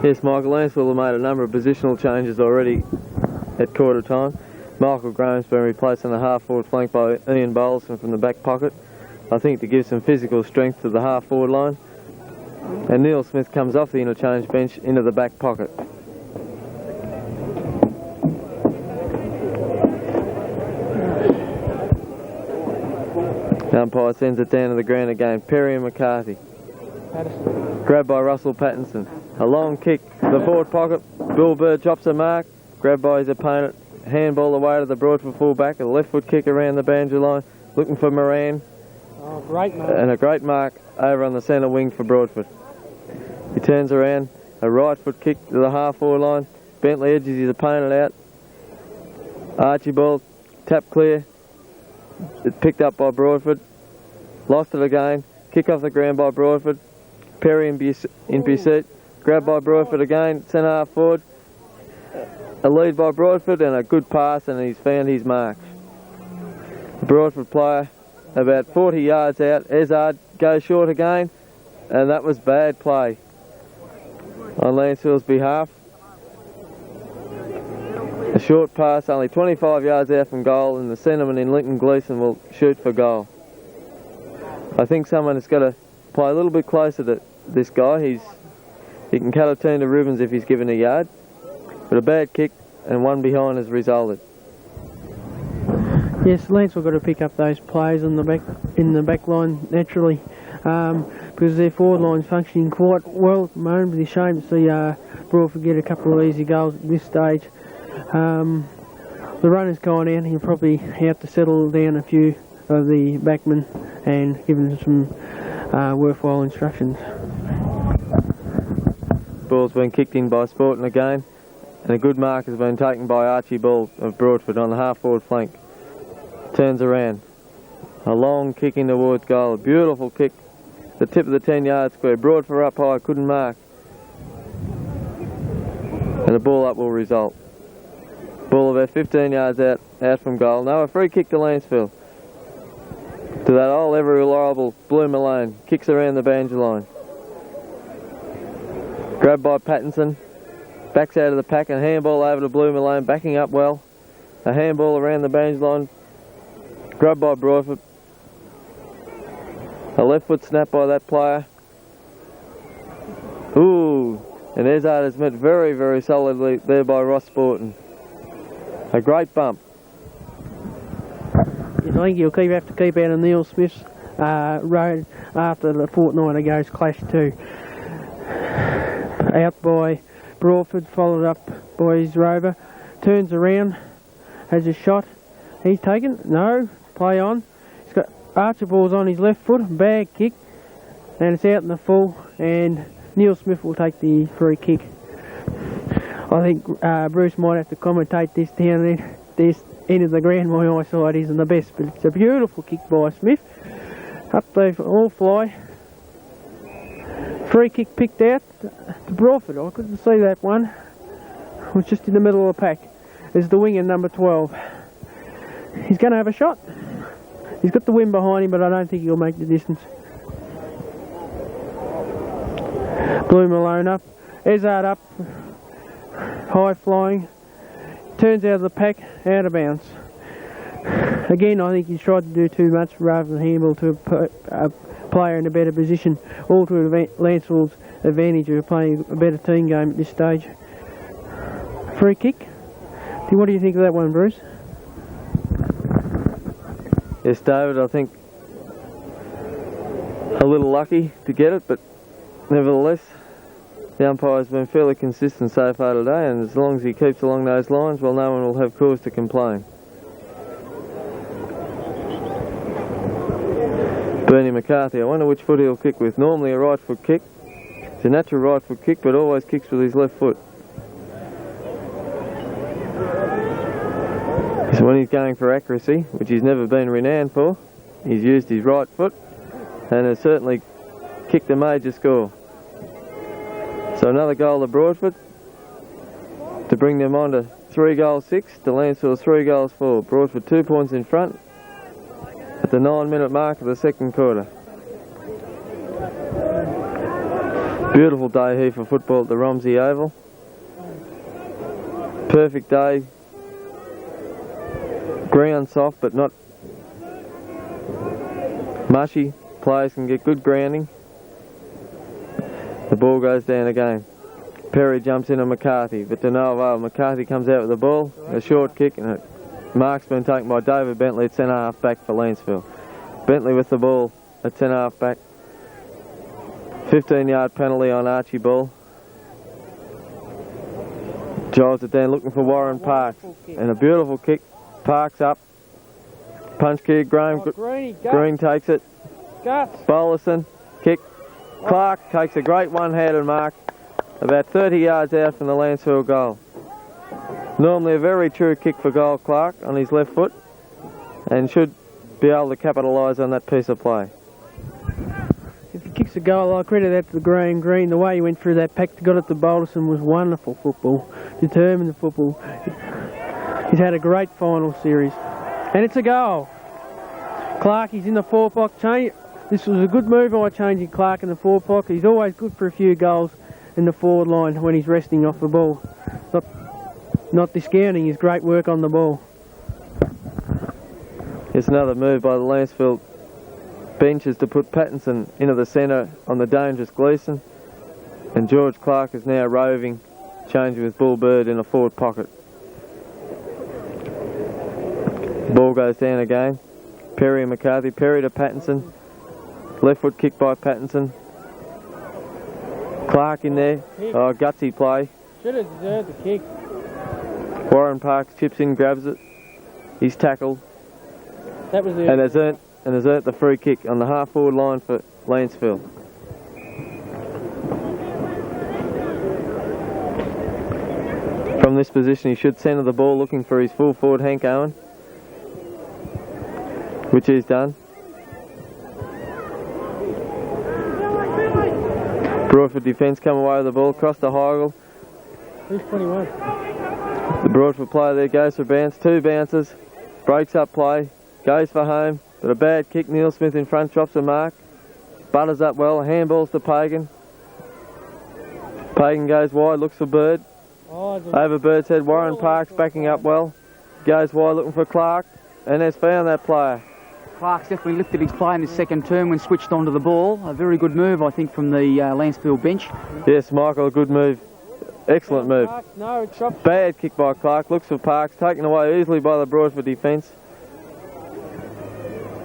Yes, Michael, Lancefield have made a number of positional changes already at quarter time. Michael Graham's been replaced on the half forward flank by Ian Bolson from the back pocket, I think to give some physical strength to the half forward line. And Neil Smith comes off the interchange bench into the back pocket. The umpire sends it down to the ground again. Perry and McCarthy. Grabbed by Russell Pattinson. A long kick to the forward pocket. Bill Bird drops a mark. Grabbed by his opponent. Handball away to the Broadford full-back. A left foot kick around the boundary line. Looking for Moran. Oh, great mark. And a great mark over on the centre wing for Broadford. He turns around, a right foot kick to the half-forward line. Bentley edges his opponent out. Archibald, tap clear. It's picked up by Broadford. Lost it again. Kick off the ground by Broadford. Perry in pursuit. Grabbed by Broadford again. Centre half forward. A lead by Broadford and a good pass, and he's found his mark. The Broadford player about 40 yards out. Ezard goes short again, and that was bad play on Lancefield's behalf. A short pass, only 25 yards out from goal, and the centreman in Lincoln Gleeson will shoot for goal. I think someone has got to play a little bit closer to this guy. He can cut a turn to ribbons if he's given a yard. But a bad kick and one behind has resulted. Yes, Lancefield's got to pick up those players in the back line naturally, because their forward line's functioning quite well at the moment. It's a shame to see Broadford get a couple of easy goals at this stage. The runner's gone out. He'll probably have to settle down a few of the backmen and give them some worthwhile instructions. Ball's been kicked in by Sporting again, and a good mark has been taken by Archibald of Broadford on the half-forward flank. Turns around. A long kick in towards goal. A beautiful kick. The tip of the 10-yard square. Broadford up high, couldn't mark. And the ball up will result. Ball about 15 yards out from goal. Now a free kick to Lancefield. To that old ever reliable Blue Malone. Kicks around the boundary line. Grabbed by Pattinson. Backs out of the pack and handball over to Blue Malone. Backing up well. A handball around the boundary line. Grabbed by Broadford. A left foot snap by that player. Ooh. And Ezard is met very, very solidly there by Ross Sporton. A great bump. Yes, I think you'll have to keep out of Neil Smith's road after the fortnight ago's clash too. Out by Broadford, followed up by his rover. Turns around, has a shot. He's taken. No, play on. He's got Archibald's on his left foot. Bad kick, and it's out in the full. And Neil Smith will take the free kick. I think Bruce might have to commentate this down there. This end of the ground, my eyesight isn't the best, but it's a beautiful kick by Smith. Up there for all fly. Free kick picked out to Broadford. I couldn't see that one. It was just in the middle of the pack. There's the winger number 12. He's going to have a shot. He's got the wind behind him, but I don't think he'll make the distance. Blue Malone up. Ezard up. High flying. Turns out of the pack, out of bounds. Again, I think he's tried to do too much rather than handball to a player in a better position, all to Lancefield's advantage of playing a better team game at this stage. Free kick. What do you think of that one, Bruce? Yes, David, I think a little lucky to get it, but nevertheless, the umpire's been fairly consistent so far today, and as long as he keeps along those lines, well, no one will have cause to complain. Bernie McCarthy, I wonder which foot he'll kick with. Normally a right foot kick. It's a natural right foot kick, but always kicks with his left foot. So when he's going for accuracy, which he's never been renowned for, he's used his right foot and has certainly kicked a major score. So another goal to Broadford to bring them on to 3-6 to Lancefield's 3-4. Broadford 2 points in front at the 9-minute mark of the second quarter. Beautiful day here for football at the Romsey Oval. Perfect day. Ground soft but not mushy. Players can get good grounding. The ball goes down again. Perry jumps in on McCarthy, but to no avail. McCarthy comes out with the ball, a short kick, and a mark's been taken by David Bentley at centre half back for Lancefield. Bentley with the ball at centre half back. 15-yard penalty on Archibald. Drives it down looking for Warren Parks, and a beautiful kick. Parks up. Punch kick, Green takes it. Bowlerson kick. Clark takes a great one-handed mark about 30 yards out from the Lancefield goal. Normally a very true kick for goal, Clark, on his left foot, and should be able to capitalise on that piece of play. If he kicks a goal, I'll credit that to the Green. The way he went through that pack to got it to Balderson was wonderful football. Determined football. He's had a great final series. And it's a goal. Clark, he's in the forward block. This was a good move by changing Clark in the forward block. He's always good for a few goals in the forward line when he's resting off the ball. Not discounting his great work on the ball. Here's another move by the Lancefield benches to put Pattinson into the centre on the dangerous Gleeson. And George Clark is now roving, changing with Bull Bird in a forward pocket. Ball goes down again. Perry and McCarthy. Perry to Pattinson. Left foot kick by Pattinson. Clark in there. Oh, gutsy play. Should have deserved the kick. Warren Parks chips in, grabs it. He's tackled. That was the and has earned the free kick on the half forward line for Lancefield. From this position he should centre the ball looking for his full forward Hank Owen, which he's done. Broadford defence come away with the ball, across the Heigl. Who's 21? The Broadford player there goes for bounce, 2 bounces, breaks up play, goes for home, but a bad kick. Neil Smith in front, drops a mark, butters up well, handballs to Pagan. Pagan goes wide, looks for Bird. Over Bird's head, Warren Parks backing up well, goes wide looking for Clark, and has found that player. Clark's definitely lifted his play in his second term when switched onto the ball. A very good move, I think, from the Lancefield bench. Yes, Michael, a good move. Excellent move. No, it's dropped. Bad kick by Clark, looks for Parks, taken away easily by the Broadford defence.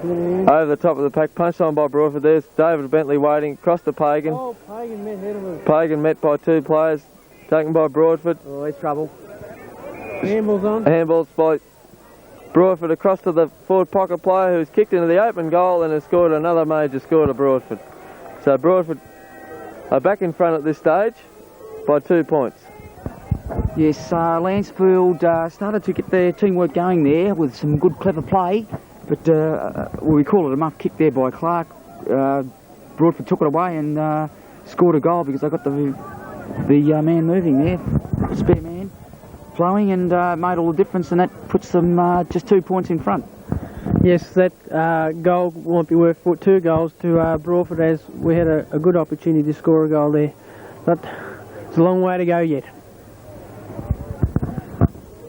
Over the top of the pack, punched on by Broadford. There's David Bentley waiting, across to Pagan. Oh, Pagan met head of him. Pagan met by 2 players, taken by Broadford. Oh, there's trouble. Handballs on. Handballs by Broadford across to the forward pocket player who's kicked into the open goal and has scored another major score to Broadford. So Broadford are back in front at this stage by 2 points. Yes, Lancefield started to get their teamwork going there with some good, clever play, but we call it a muff kick there by Clark. Broadford took it away and scored a goal because they got the man moving there, spare man, flowing, and made all the difference, and that puts them just 2 points in front. Yes, that goal won't be worth 2 goals to Broadford, as we had a good opportunity to score a goal there. But it's a long way to go yet.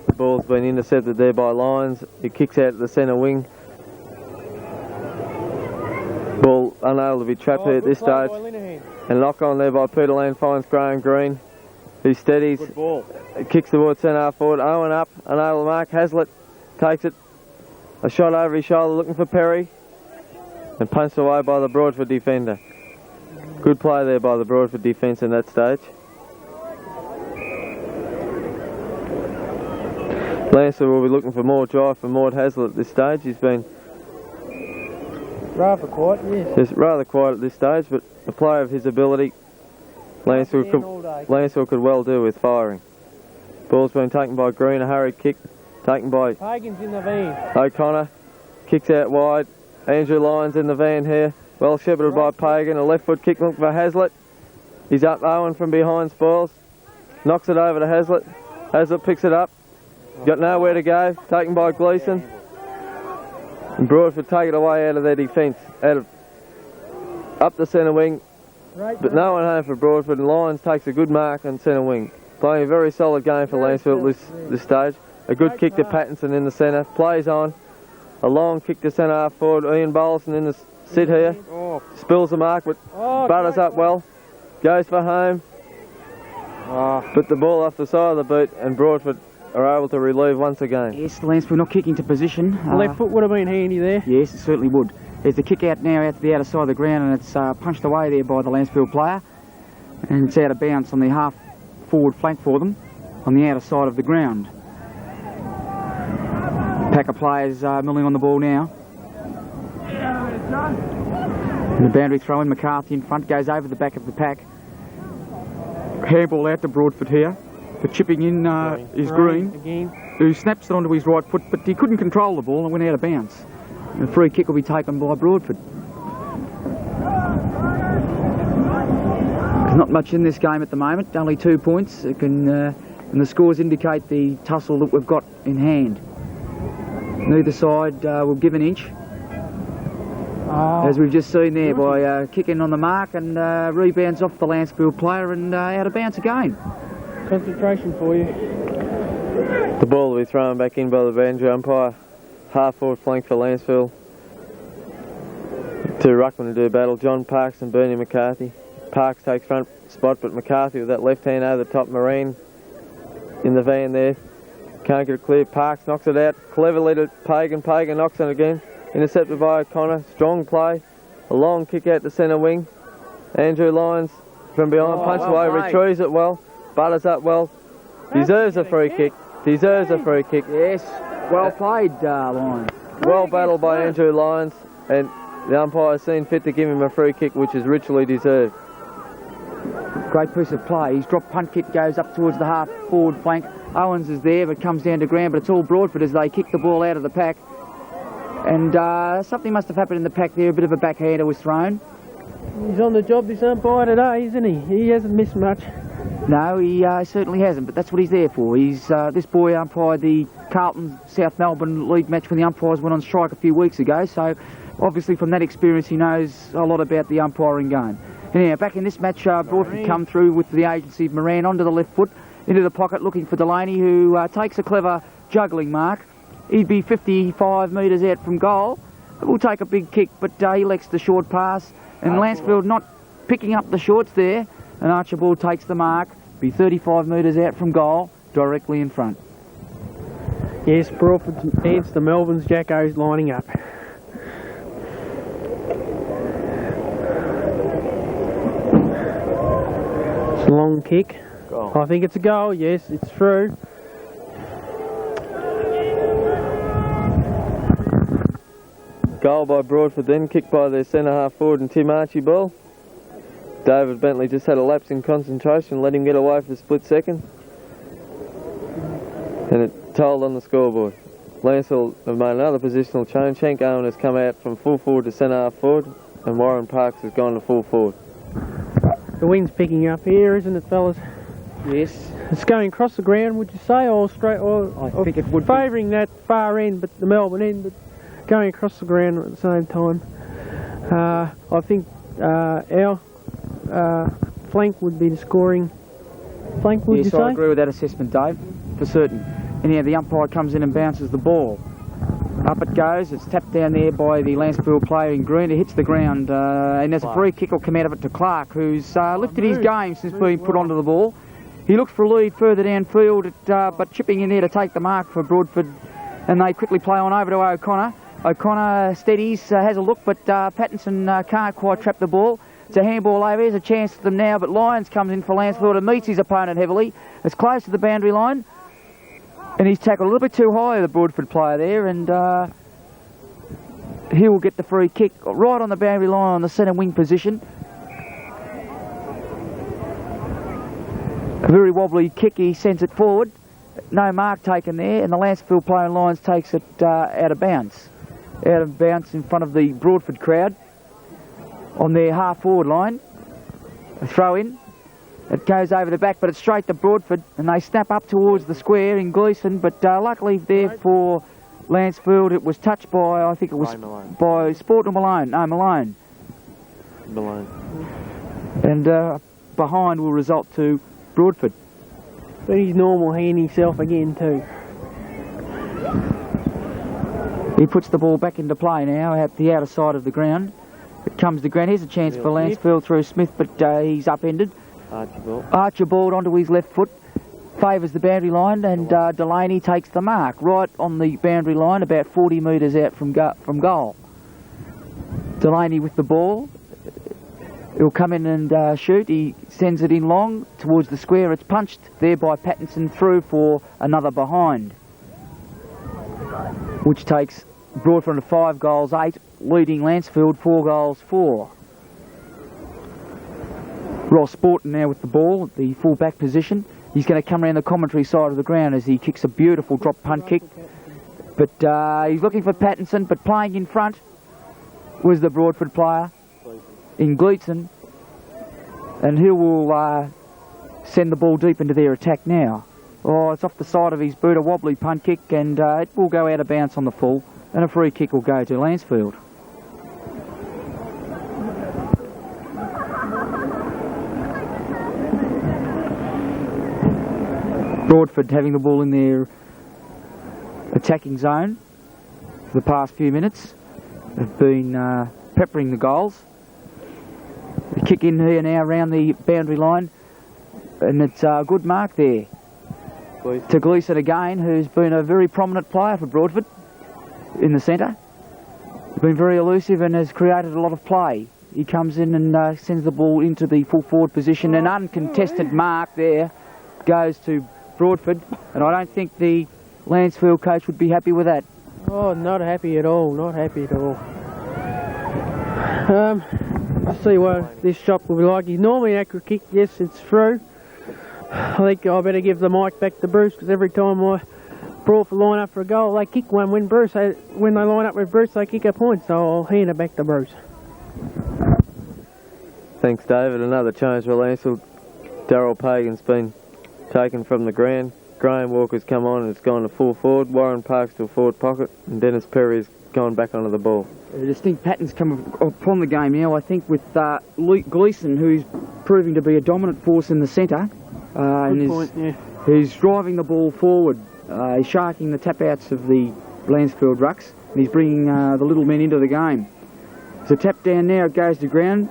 The ball's been intercepted there by Lyons. It kicks out to the centre wing. Ball unable to be trapped here at this stage. And knock on there by Peter Land, finds Graham Green, who steadies. Good ball. Kicks the ball centre half forward. Owen up, unable to mark. Hazlitt takes it. A shot over his shoulder looking for Perry. And punched away by the Broadford defender. Good play there by the Broadford defence in that stage. Lancer will be looking for more drive from Maud Hazlitt at this stage. He's been Rather quiet, yes. just rather quiet at this stage, but a player of his ability, Lancefield could well do with firing. Ball's been taken by Green, a hurried kick, taken by Pagan's in the van. O'Connor, kicks out wide. Andrew Lyons in the van here, well shepherded by Pagan, a left foot kick looking for Hazlitt. He's up, Owen from behind spoils, knocks it over to Hazlitt. Hazlitt picks it up, got nowhere to go, taken by Gleeson. And Broadford take it away out of their defence, up the centre wing, but no one home for Broadford, and Lyons takes a good mark on centre wing. Playing a very solid game for Lancefield this stage. A good kick to Pattinson in the centre, plays on. A long kick to centre half forward, Ian Bolson in the sit here. Spills the mark, but butters up well. Goes for home. But the ball off the side of the boot, and Broadford are able to relieve once again. Yes, Lancefield not kicking to position. Left foot would have been handy there. Yes, it certainly would. There's the kick out now out to the outer side of the ground, and it's punched away there by the Lancefield player. And it's out of bounds on the half forward flank for them, on the outer side of the ground. Pack of players milling on the ball now. And the boundary throw in, McCarthy in front, goes over the back of the pack. Handball out to Broadford here. The chipping in is Green, again, who snaps it onto his right foot, but he couldn't control the ball and went out of bounds. And the free kick will be taken by Broadford. There's not much in this game at the moment, only 2 points. It can, and the scores indicate the tussle that we've got in hand. Neither side will give an inch. As we've just seen there, by kicking on the mark and rebounds off the Lancefield player and out of bounds again. Concentration for you. The ball will be thrown back in by the boundary umpire. Half forward flank for Lancefield. Two ruckmen to do battle, John Parks and Bernie McCarthy. Parks takes front spot, but McCarthy with that left hand over the top, Marine in the van there. Can't get it clear. Parks knocks it out. Cleverly to Pagan. Pagan knocks it again. Intercepted by O'Connor. Strong play. A long kick out the centre wing. Andrew Lyons from behind, punches away, retrieves it well. Butters up well. Deserves a free kick. Deserves a free kick. Yes, well played, Lyons. Well battled by Andrew Lyons, and the umpire seen fit to give him a free kick, which is richly deserved. Great piece of play. His drop punt kick goes up towards the half forward flank. Owens is there, but comes down to ground, but it's all Broadford as they kick the ball out of the pack. And something must have happened in the pack there. A bit of a backhander was thrown. He's on the job, this umpire, today, isn't he? He hasn't missed much. No, he certainly hasn't, but that's what he's there for. He's this boy umpired the Carlton South Melbourne League match when the umpires went on strike a few weeks ago, so obviously from that experience he knows a lot about the umpiring game. Anyhow, back in this match, Broadford come through with the agency of Moran onto the left foot, into the pocket looking for Delaney, who takes a clever juggling mark. He'd be 55 metres out from goal. It will take a big kick, but he elects the short pass, and Lancefield not picking up the shorts there, and Archibald takes the mark, be 35 metres out from goal, directly in front. Yes, Broadford's against the Melbourne's Jackos lining up. It's a long kick. Goal. I think it's a goal, yes, it's through. Goal by Broadford then, kicked by their centre half forward and Tim Archibald. David Bentley just had a lapse in concentration, let him get away for a split second. And it told on the scoreboard. Lancefield have made another positional change. Hank Owen has come out from full forward to centre half forward, and Warren Parks has gone to full forward. The wind's picking up here, isn't it, fellas? Yes. It's going across the ground, would you say, or straight? Or I think it would favouring that far end, but the Melbourne end, but going across the ground at the same time. I think our flank would be the scoring flank, would you say? Yes, I agree with that assessment, Dave, for certain. Anyhow, the umpire comes in and bounces the ball. Up it goes, it's tapped down there by the Lancefield player in green. It hits the ground, and there's a free kick will come out of it to Clark, who's lifted his game since being put onto the ball. He looks for a lead further downfield, but chipping in there to take the mark for Broadford, and they quickly play on over to O'Connor. O'Connor steadies, has a look, but Pattinson can't quite trap the ball. It's a handball over. There's a chance for them now, but Lyons comes in for Lancefield and meets his opponent heavily. It's close to the boundary line, and he's tackled a little bit too high, the Broadford player there, and he will get the free kick right on the boundary line on the centre wing position. A very wobbly kick, he sends it forward. No mark taken there, and the Lancefield player in Lyons takes it out of bounds. Out of bounds in front of the Broadford crowd on their half-forward line. A throw in. It goes over the back, but it's straight to Broadford, and they snap up towards the square in Gleeson, but luckily there for Lancefield, it was touched by, I think it was by Sport or Malone. No, Malone. And behind will result to Broadford. But he's normal hand himself again too. He puts the ball back into play now at the outer side of the ground. It comes to ground. Here's a chance for Lancefield through Smith, but he's upended. Archibald onto his left foot, favours the boundary line, and Delaney takes the mark right on the boundary line, about 40 metres out from goal. Delaney with the ball. He'll come in and shoot. He sends it in long towards the square. It's punched there by Pattinson through for another behind, which takes Broadford to 5 goals 8, leading Lancefield 4 goals 4. Ross Sporton now with the ball at the full back position. He's going to come around the commentary side of the ground as he kicks a beautiful drop punt kick. But he's looking for Pattinson, but playing in front was the Broadford player in Gleeson. And he will send the ball deep into their attack now. Oh, it's off the side of his boot, a wobbly punt kick, and it will go out of bounds on the full, and a free kick will go to Lancefield. Broadford having the ball in their attacking zone for the past few minutes. They've been peppering the goals. The kick in here now around the boundary line, and it's a good mark there to Gleeson again, who's been a very prominent player for Broadford in the centre. He's been very elusive and has created a lot of play. He comes in and sends the ball into the full forward position. An uncontested mark there goes to Broadford, and I don't think the Lancefield coach would be happy with that. Oh, not happy at all, not happy at all. Let's see what this shot will be like. He's normally an accurate kick, yes, it's through. I think I better give the mic back to Bruce, because every time I Broadford line up for a goal, they kick one. When they line up with Bruce, they kick a point, so I'll hand it back to Bruce. Thanks, David. Another change for Lancefield. Darryl Pagan's been taken from the ground. Graham Walker's come on and it's gone to full forward. Warren Parks to a forward pocket, and Dennis Perry's gone back onto the ball. A distinct pattern's come upon the game now, I think, with Gleeson, who's proving to be a dominant force in the centre. He's driving the ball forward. He's sharking the tap-outs of the Lancefield rucks, and he's bringing the little men into the game. It's a tap down now, it goes to ground.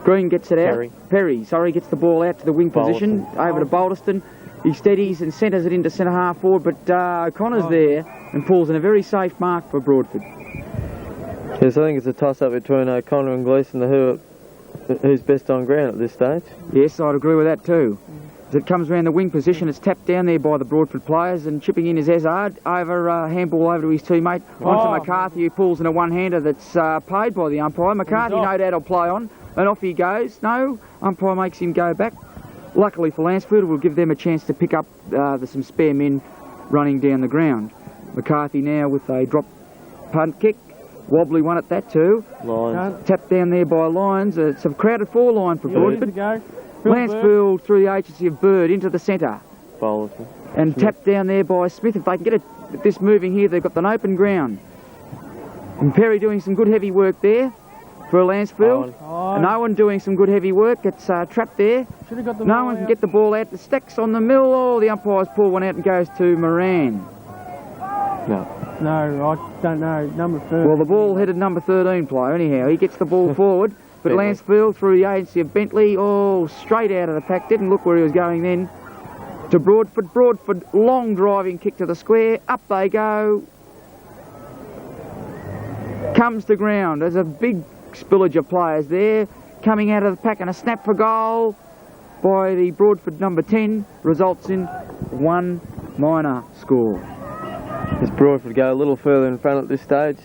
Green gets it out. Perry gets the ball out to the wing position, over to Balderston. He steadies and centres it into centre half forward, but O'Connor's there and pulls in a very safe mark for Broadford. Yes, I think it's a toss-up between O'Connor and Gleeson, who's best on ground at this stage. Yes, I'd agree with that too. As it comes around the wing position, it's tapped down there by the Broadford players, and chipping in is Hazard, over handball over to his teammate, onto McCarthy, who pulls in a one-hander that's paid by the umpire. McCarthy no doubt will play on, and off he goes. No, umpire makes him go back. Luckily for Lancefield, it will give them a chance to pick up some spare men running down the ground. McCarthy now with a drop punt kick, wobbly one at that too. Lyons. Tapped down there by Lyons. It's a crowded four line for Broadford. Lancefield through the agency of Bird into the centre. And tapped down there by Smith. If they can get this moving here, they've got an open ground. And Perry doing some good heavy work there for Lancefield. And Owen doing some good heavy work. It's trapped there. No one can get the ball out. The Stacks on the mill. Oh, the umpires pull one out and goes to Moran. No, I don't know. Number 13. Well, the ball headed number 13 player anyhow. He gets the ball forward. But Lancefield through the agency of Bentley, straight out of the pack. Didn't look where he was going then. To Broadford. Broadford, long driving kick to the square. Up they go. Comes to ground. There's a big spillage of players there. Coming out of the pack, and a snap for goal by the Broadford number 10 results in 1 minor score. Does Broadford go a little further in front at this stage?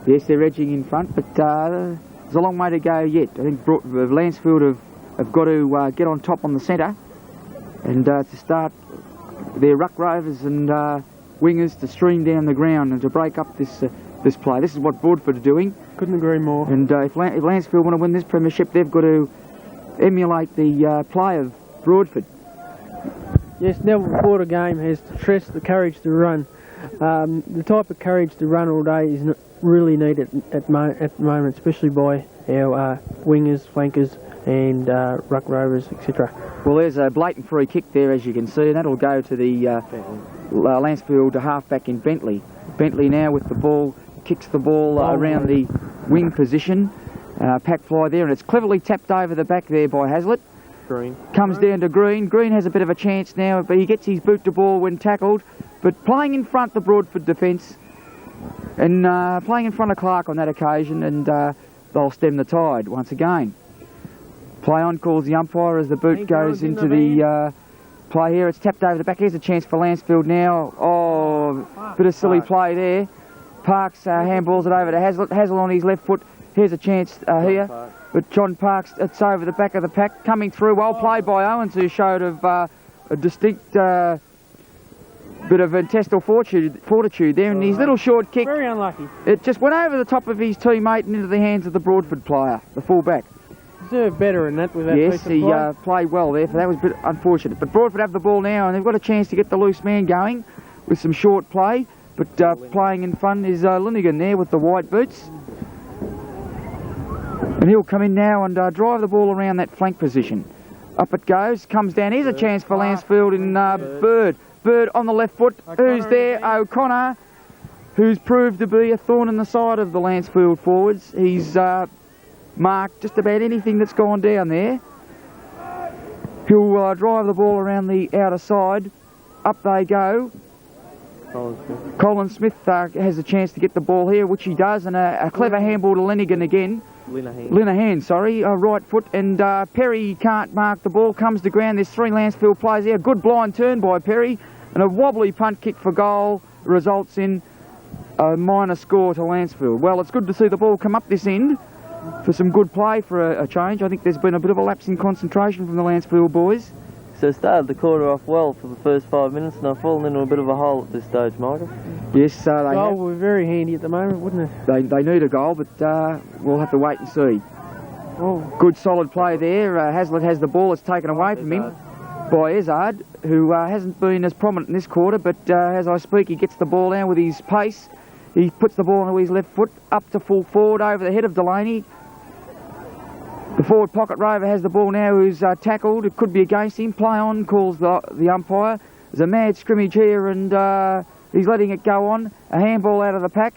Yes, they're edging in front, but there's a long way to go yet. I think Lancefield have got to get on top on the centre and to start their ruck rovers and wingers to stream down the ground and to break up this play. This is what Broadford are doing. Couldn't agree more. And if Lancefield want to win this premiership, they've got to emulate the play of Broadford. Yes, Neville before the game has stressed the courage to run. The type of courage to run all day is not really needed at the moment, especially by our wingers, flankers and ruck rovers, etc. Well, there's a blatant free kick there, as you can see, and that'll go to the Lancefield halfback in Bentley. Bentley now with the ball, kicks the ball around the wing position. Pack fly there, and it's cleverly tapped over the back there by Hazlitt. Green. Comes down to Green. Green has a bit of a chance now, but he gets his boot to ball when tackled. But playing in front the Broadford defence, and playing in front of Clark on that occasion, and they'll stem the tide once again. Play on calls the umpire as the boot goes into the play here. It's tapped over the back. Here's a chance for Lancefield now. Oh, bit of silly play there. Parks handballs it over to Hazlitt. Hazlitt on his left foot. Here's a chance here. but John Parks, it's over the back of the pack, coming through, well played by Owens, who showed a distinct bit of intestinal fortitude there, and his little short kick, Very unlucky. it just went over the top of his teammate and into the hands of the Broadford player, the full-back. Deserved better than that with that Yes, piece of he play. played well there, so that was a bit unfortunate. But Broadford have the ball now, and they've got a chance to get the loose man going with some short play. But playing in front is Linnigan there with the white boots. And he'll come in now and drive the ball around that flank position. Up it goes, comes down. Here's a chance for Lancefield in Bird. Bird on the left foot. Who's there? O'Connor, who's proved to be a thorn in the side of the Lancefield forwards. He's marked just about anything that's gone down there. He'll drive the ball around the outer side. Up they go. Colin Smith has a chance to get the ball here, which he does, and a clever handball to Linnigan again. Linehan, sorry, right foot, and Perry can't mark the ball, comes to ground. There's 3 Lancefield players there. Good blind turn by Perry, and a wobbly punt kick for goal results in a minor score to Lancefield. Well, it's good to see the ball come up this end for some good play for a change. I think there's been a bit of a lapse in concentration from the Lancefield boys. So started the quarter off well for the first 5 minutes, and I've fallen into a bit of a hole at this stage, Michael. Yes, they Goal have. would be very handy at the moment, wouldn't it? They need a goal, but we'll have to wait and see. Oh, Good solid play there. Hazlitt has the ball. It's taken away from him by Ezard, who hasn't been as prominent in this quarter, but as I speak, he gets the ball down with his pace. He puts the ball onto his left foot, up to full forward over the head of Delaney. The forward pocket rover has the ball now, who's tackled. It could be against him. Play on, calls the umpire. There's a mad scrimmage here, and he's letting it go on. A handball out of the pack.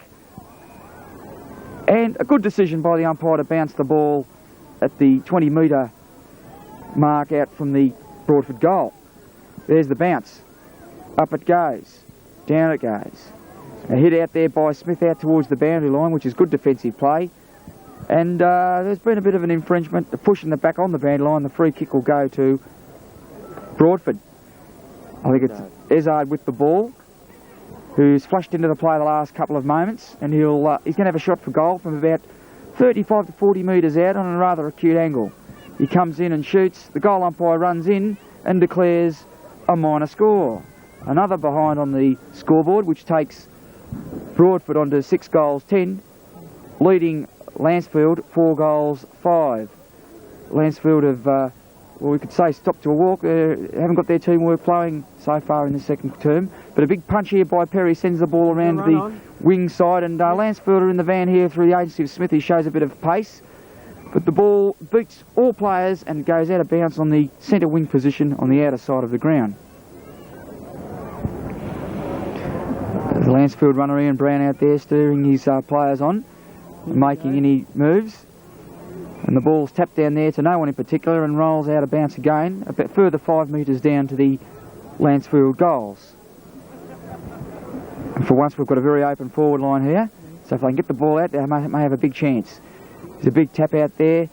And a good decision by the umpire to bounce the ball at the 20-metre mark out from the Broadford goal. There's the bounce. Up it goes. Down it goes. A hit out there by Smith out towards the boundary line, which is good defensive play. And there's been a bit of an infringement, pushing the back on the boundary line. The free kick will go to Broadford. I think it's Ezard with the ball, who's flushed into the play the last couple of moments, and he's going to have a shot for goal from about 35 to 40 metres out on a rather acute angle. He comes in and shoots. The goal umpire runs in and declares a minor score. Another behind on the scoreboard, which takes Broadford onto 6 goals 10, leading Lancefield 4 goals 5. Lancefield have, well, we could say stopped to a walk. Haven't got their teamwork flowing so far in the second term. But a big punch here by Perry sends the ball around to the wing side, and Lancefield are in the van here through the agency of Smith. He shows a bit of pace, but the ball beats all players and goes out of bounds on the centre wing position on the outer side of the ground. The Lancefield runner Ian Brown out there steering his players on, making any moves, and the ball's tapped down there to no one in particular and rolls out of bounds again, a bit further 5 metres down to the Lancefield goals. And for once we've got a very open forward line here, so if they can get the ball out, they may have a big chance. There's a big tap out there.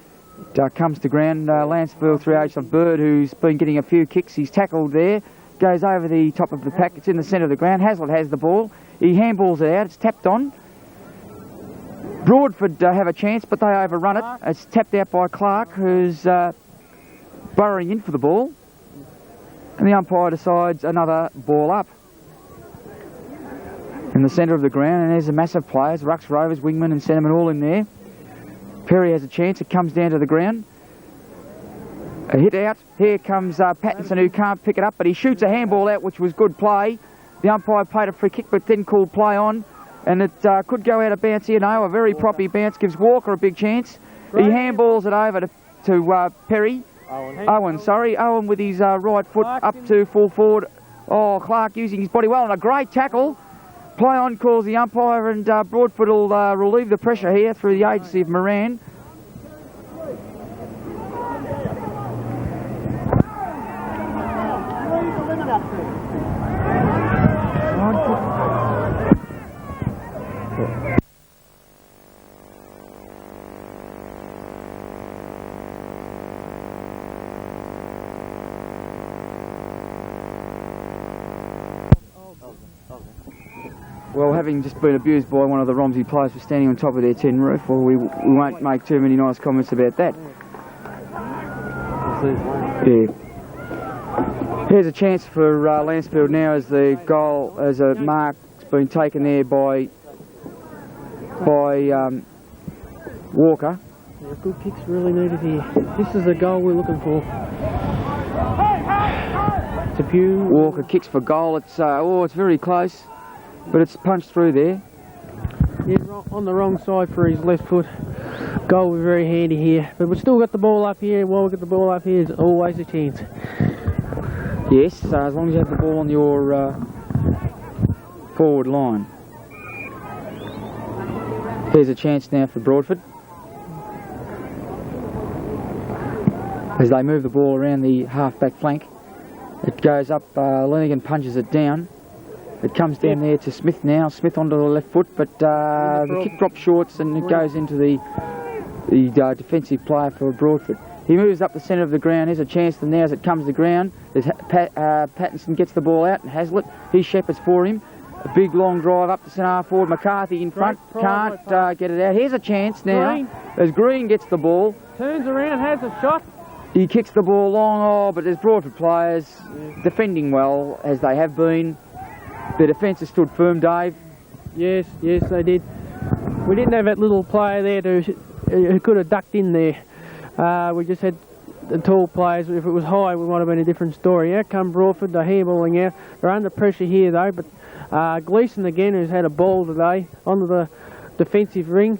It comes to ground. Lancefield through H. Bird, who's been getting a few kicks. He's tackled there, goes over the top of the pack. It's in the centre of the ground. Hazlitt has the ball. He handballs it out. It's tapped on. Broadford have a chance, but they overrun it. It's tapped out by Clark, who's burrowing in for the ball. And the umpire decides another ball up. In the centre of the ground, and there's a massive players, Rucks, Rovers, Wingman and Centreman all in there. Perry has a chance. It comes down to the ground. A hit out. Here comes Pattinson, who can't pick it up, but he shoots a handball out, which was good play. The umpire paid a free kick, but then called play on. And it could go out of bounds here. No, a very proppy bounce gives Walker a big chance. He handballs it over to Perry. Owen with his right foot up to full forward. Oh, Clark using his body well, and a great tackle. Play on calls the umpire, and Broadford will relieve the pressure here through the agency of Moran. Well, having just been abused by one of the Romsey players for standing on top of their tin roof, well, we won't make too many nice comments about that. Yeah. Here's a chance for Lancefield now as the goal, as a mark's been taken there by Walker. Yeah, good kicks really needed here. This is the goal we're looking for. Walker kicks for goal. It's it's very close, but it's punched through there. Yeah, on the wrong side for his left foot. Goal was very handy here, but we've still got the ball up here. While we get the ball up here, there's always a chance. Yes, as long as you have the ball on your forward line. Here's a chance now for Broadford. As they move the ball around the half-back flank, it goes up, Lenigan punches it down. It comes down there to Smith now, Smith onto the left foot, but the kick drops short and it goes into the defensive player for Broadford. He moves up the centre of the ground. Here's a chance now as it comes to the ground. Pattinson gets the ball out and Hazlitt. He shepherds for him. A big long drive up the centre half forward. McCarthy in front. Can't get it out. Here's a chance now as Green gets the ball. Turns around, has a shot. He kicks the ball long, but there's Broadford players defending well as they have been. The defence has stood firm, Dave. Yes, they did. We didn't have that little player there who could have ducked in there. We just had the tall players. If it was high, we might have been a different story. Out come Broadford, they're handballing out. They're under pressure here though, but Gleeson again, who's had a ball today, onto the defensive ring.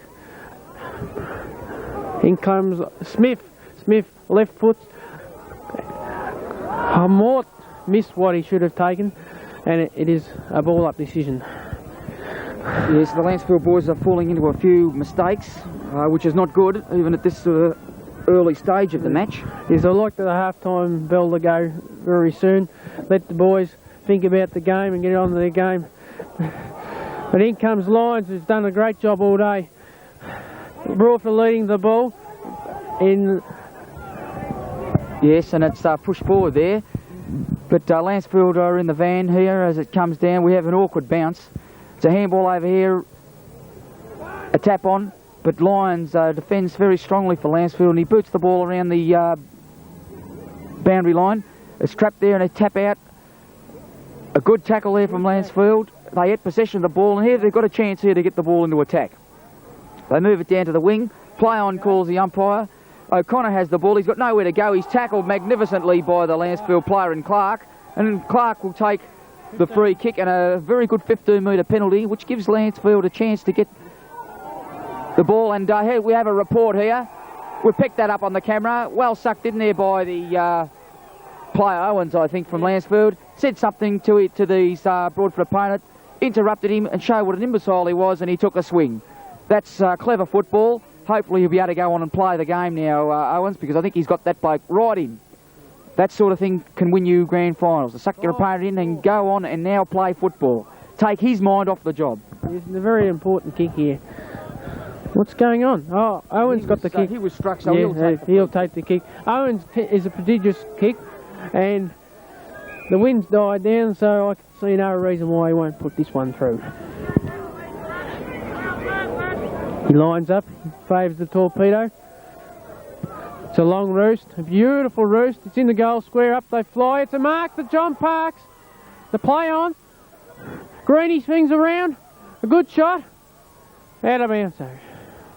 In comes Smith. Smith, left foot. Mort missed what he should have taken, and it is a ball-up decision. Yes, the Lancefield boys are falling into a few mistakes, which is not good, even at this early stage of the match. Yes, I'd like the half-time bell to go very soon. Let the boys think about the game and get on to their game. But in comes Lyons, who's done a great job all day. Broadford leading the ball in. Yes, and it's pushed forward there. But Lancefield are in the van here as it comes down. We have an awkward bounce. It's a handball over here, a tap on, but Lyons defends very strongly for Lancefield and he boots the ball around the boundary line. It's trapped there and a tap out. A good tackle there from Lancefield. They had possession of the ball and here they've got a chance here to get the ball into attack. They move it down to the wing. Play on calls the umpire. O'Connor has the ball. He's got nowhere to go. He's tackled magnificently by the Lancefield player in Clark. And Clark will take the free kick and a very good 15-metre penalty, which gives Lancefield a chance to get the ball. And here we have a report here. We picked that up on the camera. Well sucked in there by the player, Owens, I think, from Lancefield. Said something to his Broadford opponent, interrupted him and showed what an imbecile he was, and he took a swing. That's clever football. Hopefully he'll be able to go on and play the game now, Owens, because I think he's got that bloke right in. That sort of thing can win you grand finals. To suck your opponent in and go on and now play football. Take his mind off the job. It's a very important kick here. What's going on? Oh, Owens got the kick. He was struck, so he'll take the kick. Owens is a prodigious kick, and the wind's died down, so I can see no reason why he won't put this one through. He lines up, he favours the torpedo. It's a long roost, a beautiful roost. It's in the goal square, up they fly. It's a mark for John Parks. The play on. Greeny swings around. A good shot. Out of bounds though.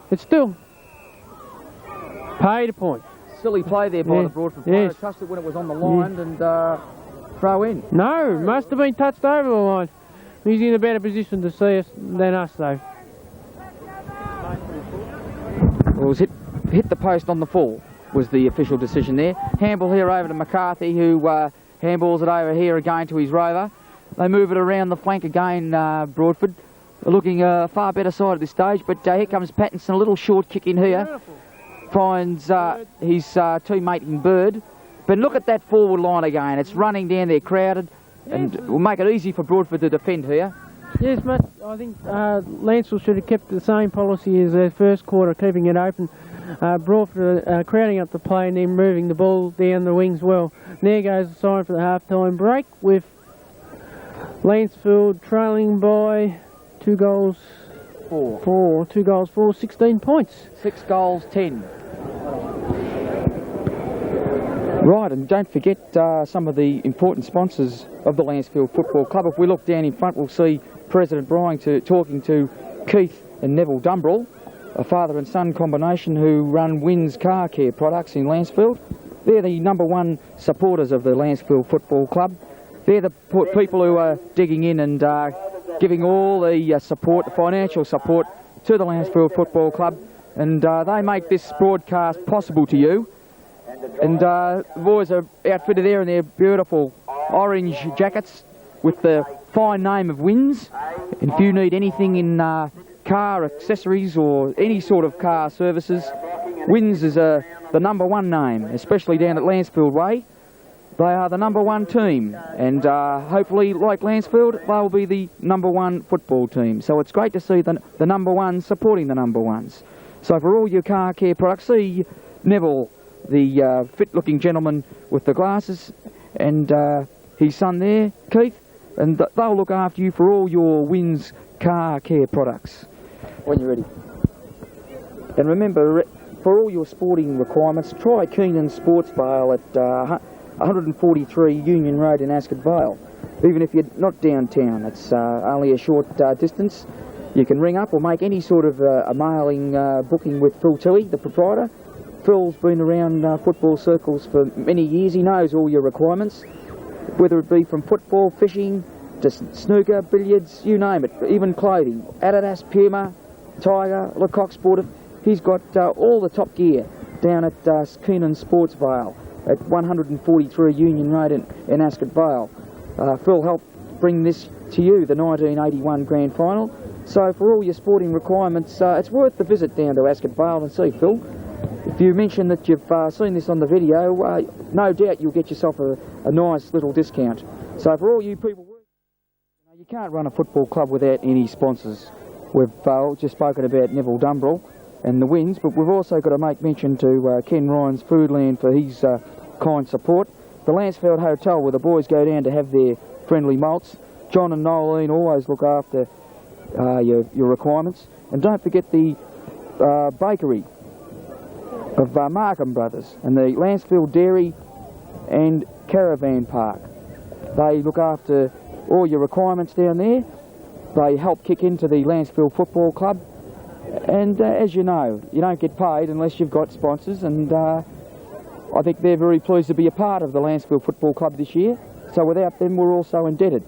It's still paid a point. Silly play there by the Broadford player. Yes. Touched it when it was on the line and throw in. No, must have been touched over the line. He's in a better position to see us than us though. Well, it was hit the post on the full, was the official decision there. Handball here over to McCarthy, who handballs it over here again to his rover. They move it around the flank again, Broadford. They're looking far better side at this stage, but here comes Pattinson, a little short kick in here. Beautiful. Finds his teammate in Bird. But look at that forward line again. It's running down there, crowded, and will make it easy for Broadford to defend here. Yes, mate, I think Lancefield should have kept the same policy as their first quarter, keeping it open. Broadford crowding up the play and then moving the ball down the wings well. There goes the sign for the half-time break with Lancefield trailing by 2 goals 4, 2 goals 4, 16 points. 6 goals 10. Right, and don't forget some of the important sponsors of the Lancefield Football Club. If we look down in front, we'll see President Bryan talking to Keith and Neville Dumbrell, a father and son combination who run Wynn's Car Care products in Lancefield. They're the #1 supporters of the Lancefield Football Club. They're the people who are digging in and giving all the support, the financial support to the Lancefield Football Club, and they make this broadcast possible to you. And the boys are outfitted there in their beautiful orange jackets with the fine name of Wynn's. And if you need anything in car accessories or any sort of car services, Wynn's is the #1 name, especially down at Lancefield Way. They are the #1 team, and hopefully, like Lancefield, they'll be the #1 football team. So it's great to see the #1 supporting the #1s. So for all your car care products, see Neville, the fit-looking gentleman with the glasses, and his son there, Keith, and they'll look after you for all your Wynn's car care products. When you're ready. And remember, for all your sporting requirements, try Keenan Sports Vale at 143 Union Road in Ascot Vale. Even if you're not downtown, it's only a short distance. You can ring up or make any sort of a mailing booking with Phil Tilley, the proprietor. Phil's been around football circles for many years. He knows all your requirements, whether it be from football, fishing, to snooker, billiards, you name it, even clothing. Adidas, Puma, Tiger, Lecoq Sportive. He's got all the top gear down at Keenan Sports Vale at 143 Union Road in Ascot Vale. Phil helped bring this to you, the 1981 Grand Final. So for all your sporting requirements, it's worth the visit down to Ascot Vale and see Phil. If you mention that you've seen this on the video, no doubt you'll get yourself a nice little discount. So for all you people, you can't run a football club without any sponsors. We've just spoken about Neville Dumbrell and the Wynn's, but we've also got to make mention to Ken Ryan's Foodland for his kind support. The Lancefield Hotel, where the boys go down to have their friendly malts. John and Nolene always look after your requirements. And don't forget the bakery of Markham Brothers and the Lancefield Dairy and Caravan Park. They look after all your requirements down there. They help kick into the Lancefield Football Club. And as you know, you don't get paid unless you've got sponsors, and I think they're very pleased to be a part of the Lancefield Football Club this year. So without them, we're also indebted.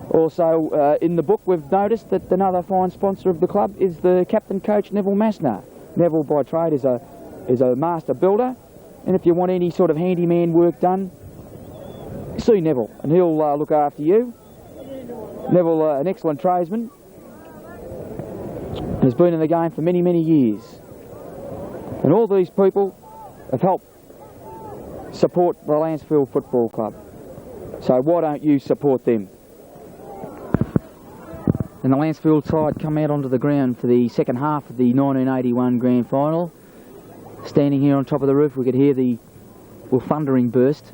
Also, in the book, we've noticed that another fine sponsor of the club is the captain coach, Neville Massner. Neville, by trade, is a master builder, and if you want any sort of handyman work done, see Neville, and he'll look after you. Neville, an excellent tradesman, has been in the game for many, many years. And all these people have helped support the Lancefield Football Club. So why don't you support them? And the Lancefield side come out onto the ground for the second half of the 1981 Grand Final. Standing here on top of the roof, we could hear the thundering burst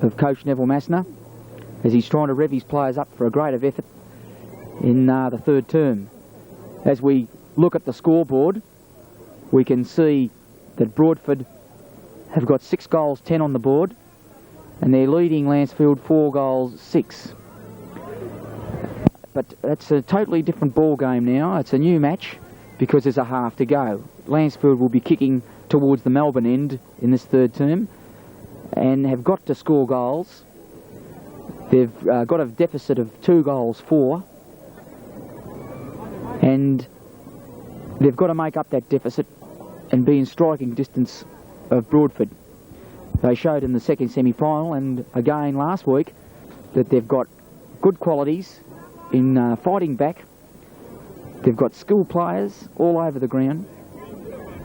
of Coach Neville Massner as he's trying to rev his players up for a greater effort in the third term. As we look at the scoreboard, we can see that Broadford have got 6 goals 10 on the board, and they're leading Lancefield 4 goals 6. But that's a totally different ball game now. It's a new match because there's a half to go. Lancefield will be kicking towards the Melbourne end in this third term and have got to score goals. They've got a deficit of 2 goals 4, and they've got to make up that deficit and be in striking distance of Broadford. They showed in the second semi-final and again last week that they've got good qualities in fighting back. They've got skilled players all over the ground,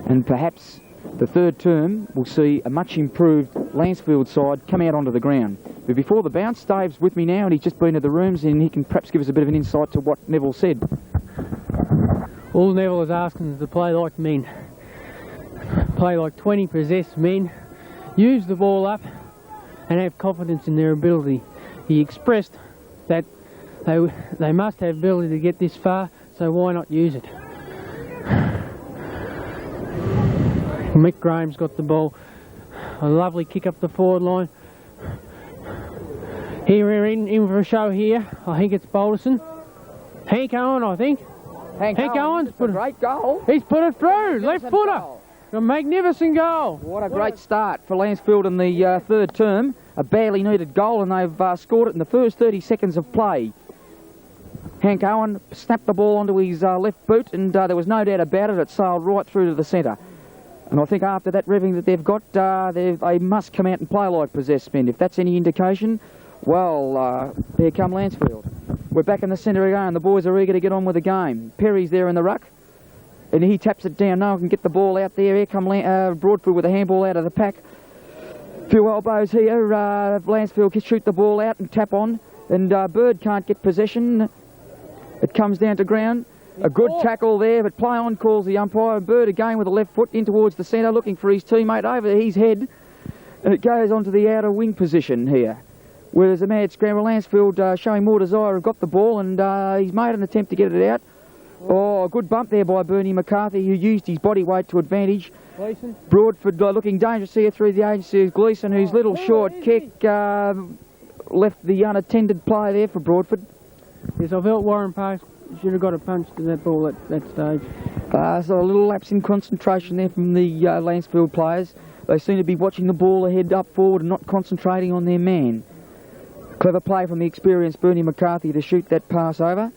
and perhaps the third term will see a much improved Lancefield side come out onto the ground. But before the bounce, Dave's with me now and he's just been to the rooms, and he can perhaps give us a bit of an insight to what Neville said. All Neville is asking is to play like men. Play like 20 possessed men, use the ball up and have confidence in their ability. He expressed that They must have ability to get this far, so why not use it? Mick Graham's got the ball. A lovely kick up the forward line. Here we're in for a show here. I think it's Balderson. Hank Owen, I think. Hank Owen's put a great goal. He's put it through. Left footer. Goal. A magnificent goal. What a great start for Lancefield in the third term. A badly needed goal, and they've scored it in the first 30 seconds of play. Hank Owen snapped the ball onto his left boot, and there was no doubt about it. It sailed right through to the centre. And I think after that revving that they've got, they must come out and play like possessed men. If that's any indication, well, there come Lancefield. We're back in the centre again. The boys are eager to get on with the game. Perry's there in the ruck, and he taps it down. No one can get the ball out there. Here come Broadford with a handball out of the pack. Few elbows here. Lancefield can shoot the ball out and tap on, and Bird can't get possession. It comes down to ground. A good tackle there, but play on calls the umpire. Bird again with the left foot in towards the centre, looking for his teammate over his head, and it goes onto the outer wing position here. Whereas a mad scramble, Lancefield showing more desire, have got the ball, and he's made an attempt to get it out. Oh, a good bump there by Bernie McCarthy, who used his body weight to advantage. Gleeson. Broadford looking dangerous here through the agency of Gleeson, whose little short kick left the unattended play there for Broadford. Yes, I felt Warren Parks should have got a punch to that ball at that stage. So a little lapse in concentration there from the Lancefield players. They seem to be watching the ball ahead up forward and not concentrating on their man. Clever play from the experienced Bernie McCarthy to shoot that pass over.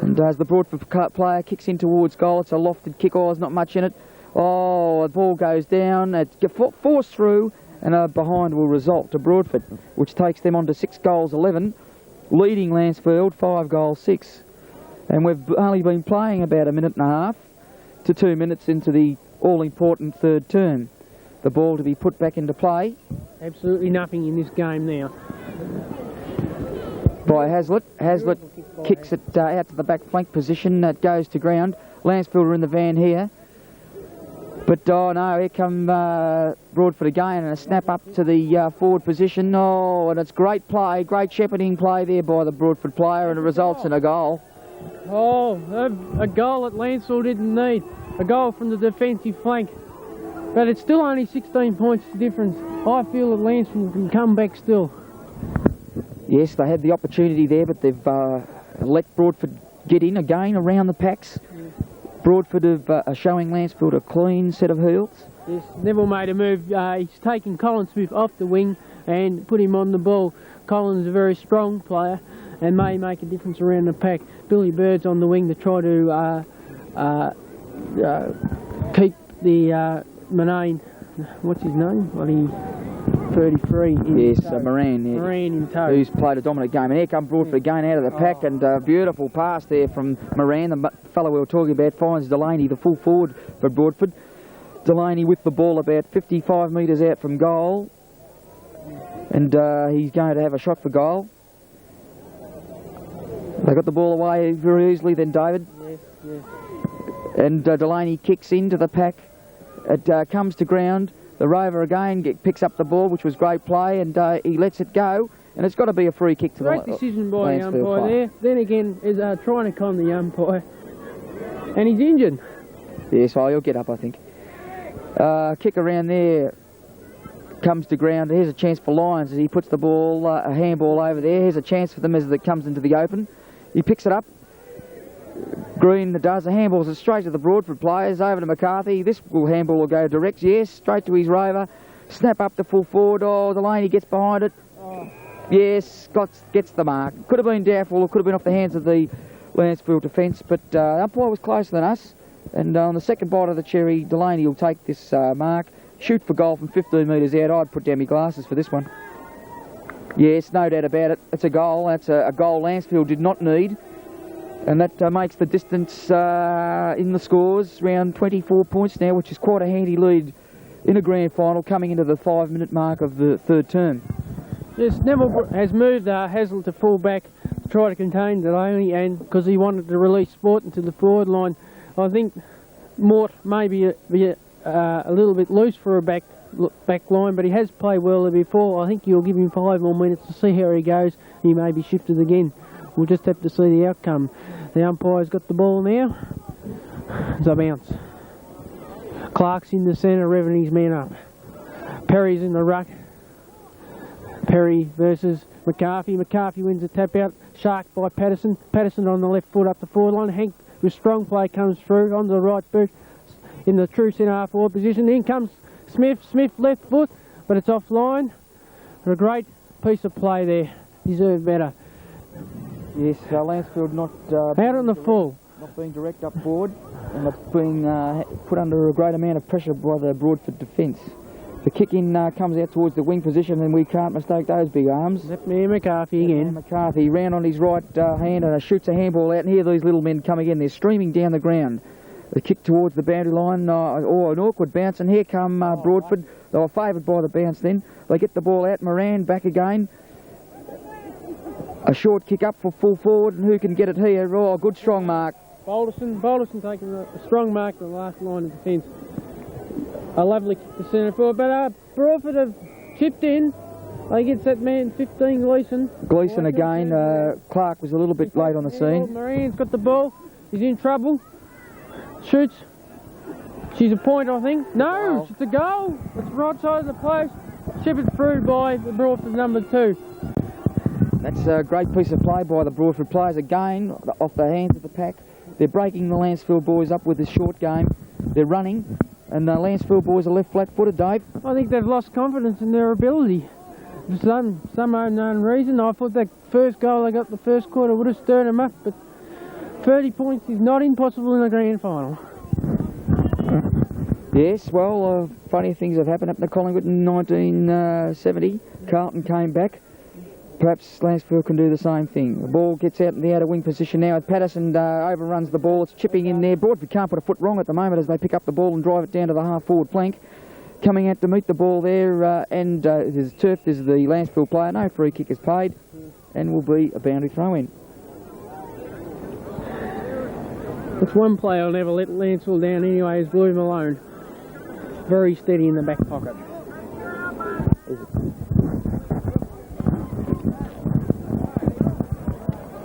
And as the Broadford player kicks in towards goal, it's a lofted kick. Oh, there's not much in it. Oh, the ball goes down. It's forced through, and a behind will result to Broadford, which takes them on to 6 goals 11, leading Lancefield 5 goals 6. And we've only been playing about a minute and a half to 2 minutes into the all-important third term. The ball to be put back into play. Absolutely nothing in this game now. By Hazlitt. Hazlitt kicks it out to the back flank position. It goes to ground. Lancefield are in the van here. But, oh no, here come Broadford again, and a snap up to the forward position. Oh, and it's great play, great shepherding play there by the Broadford player, and it results in a goal. Oh, a goal that Lancefield didn't need. A goal from the defensive flank. But it's still only 16 points difference. I feel that Lancefield can come back still. Yes, they had the opportunity there, but they've let Broadford get in again around the packs. Broadford are showing Lancefield a clean set of heels. Yes, Neville made a move. He's taken Colin Smith off the wing and put him on the ball. Colin's a very strong player and may make a difference around the pack. Billy Bird's on the wing to try to keep the Manane, what's his name? 33. Yes, Moran. Yeah, Moran in tow. Who's played a dominant game. And here comes Broadford again out of the pack, and a beautiful pass there from Moran, the fellow we were talking about, finds Delaney, the full forward for Broadford. Delaney with the ball about 55 metres out from goal, and he's going to have a shot for goal. They got the ball away very easily then, David. Yes, yes. And Delaney kicks into the pack. It comes to ground. The Rover again picks up the ball, which was great play, and he lets it go. And it's got to be a free kick to Great the decision by the umpire player. there. Then again, is trying to con the umpire. And he's injured. Yes, well, he'll get up, I think. Kick around there. Comes to ground. Here's a chance for Lions as he puts the ball, a handball over there. Here's a chance for them as it comes into the open. He picks it up. Green does. The handballs it straight to the Broadford players. Over to McCarthy. This handball will go direct. Yes, straight to his Rover. Snap up to full forward. Oh, Delaney gets behind it. Oh. Yes, gets the mark. Could have been doubtful, or could have been off the hands of the Lancefield defence, but the umpire was closer than us. And on the second bite of the cherry, Delaney will take this mark. Shoot for goal from 15 metres out. I'd put down my glasses for this one. Yes, no doubt about it. It's a goal. That's a goal Lancefield did not need. And that makes the distance in the scores around 24 points now, which is quite a handy lead in a grand final coming into the 5-minute mark of the third term. Yes, Neville has moved Hazlitt to full back to try to contain Delaney, and because he wanted to release Sport into the forward line. I think Mort may be a little bit loose for a back line, but he has played well there before. I think you'll give him 5 more minutes to see how he goes. He may be shifted again. we'll just have to see the outcome. The umpire's got the ball now. It's a bounce. Clark's in the centre, revving his man up. Perry's in the ruck. Perry versus McCarthy. McCarthy wins the tap out. Sharked by Patterson. Patterson on the left foot up the forward line. Hank with strong play comes through on the right boot in the true centre half forward position. In comes Smith. Smith left foot, but it's offline. A great piece of play there. Deserved better. Yes, Lancefield not out on the full. Not being direct up forward and not being put under a great amount of pressure by the Broadford defence. The kick in comes out towards the wing position, and we can't mistake those big arms. Zip near McCarthy again. McCarthy round on his right hand and shoots a handball out, and here these little men come again. They're streaming down the ground. The kick towards the boundary line, or an awkward bounce, and here come Broadford. They were favoured by the bounce then. They get the ball out, Moran back again. A short kick up for full forward, and who can get it here? Oh, good strong mark. Balderson taking a strong mark to the last line of defence. A lovely kick to centre forward, but Broadford have chipped in. They get that man 15, Gleeson. Gleeson again. Clark was a little bit late on the scene. Moran's got the ball. He's in trouble. Shoots. She's a point, I think. No, it's a goal. It's right side of the post. Chipped through by the Broadford number 2. That's a great piece of play by the Broadford players again, off the hands of the pack. They're breaking the Lancefield boys up with this short game. They're running, and the Lancefield boys are left flat-footed, Dave. I think they've lost confidence in their ability. For some unknown reason, I thought that first goal they got the first quarter would have stirred them up, but 30 points is not impossible in the grand final. Yes, well, funny things have happened up in Collingwood in 1970. Carlton came back. Perhaps Lancefield can do the same thing. The ball gets out in the outer wing position now. Patterson overruns the ball. It's chipping in there. Broadford can't put a foot wrong at the moment as they pick up the ball and drive it down to the half-forward flank. Coming out to meet the ball there, and there's turf. There's the Lancefield player. No free kick is paid, and will be a boundary throw-in. That's one play I'll never let Lancefield down anyway, is Blue Malone. Very steady in the back pocket.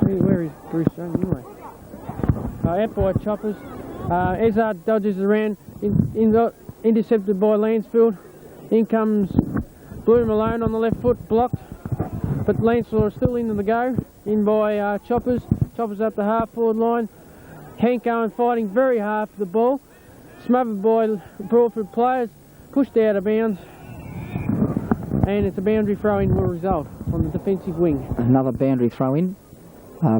Where is Bruce Young anyway? Out by Choppers. Ezard dodges around, intercepted by Lancefield. In comes Blue Malone on the left foot, blocked. But Lancefield are still into the go. In by Choppers. Choppers up the half forward line. Hank Owen fighting very hard for the ball. Smothered by Broadford players. Pushed out of bounds. And it's a boundary throw-in will result on the defensive wing. Another boundary throw-in.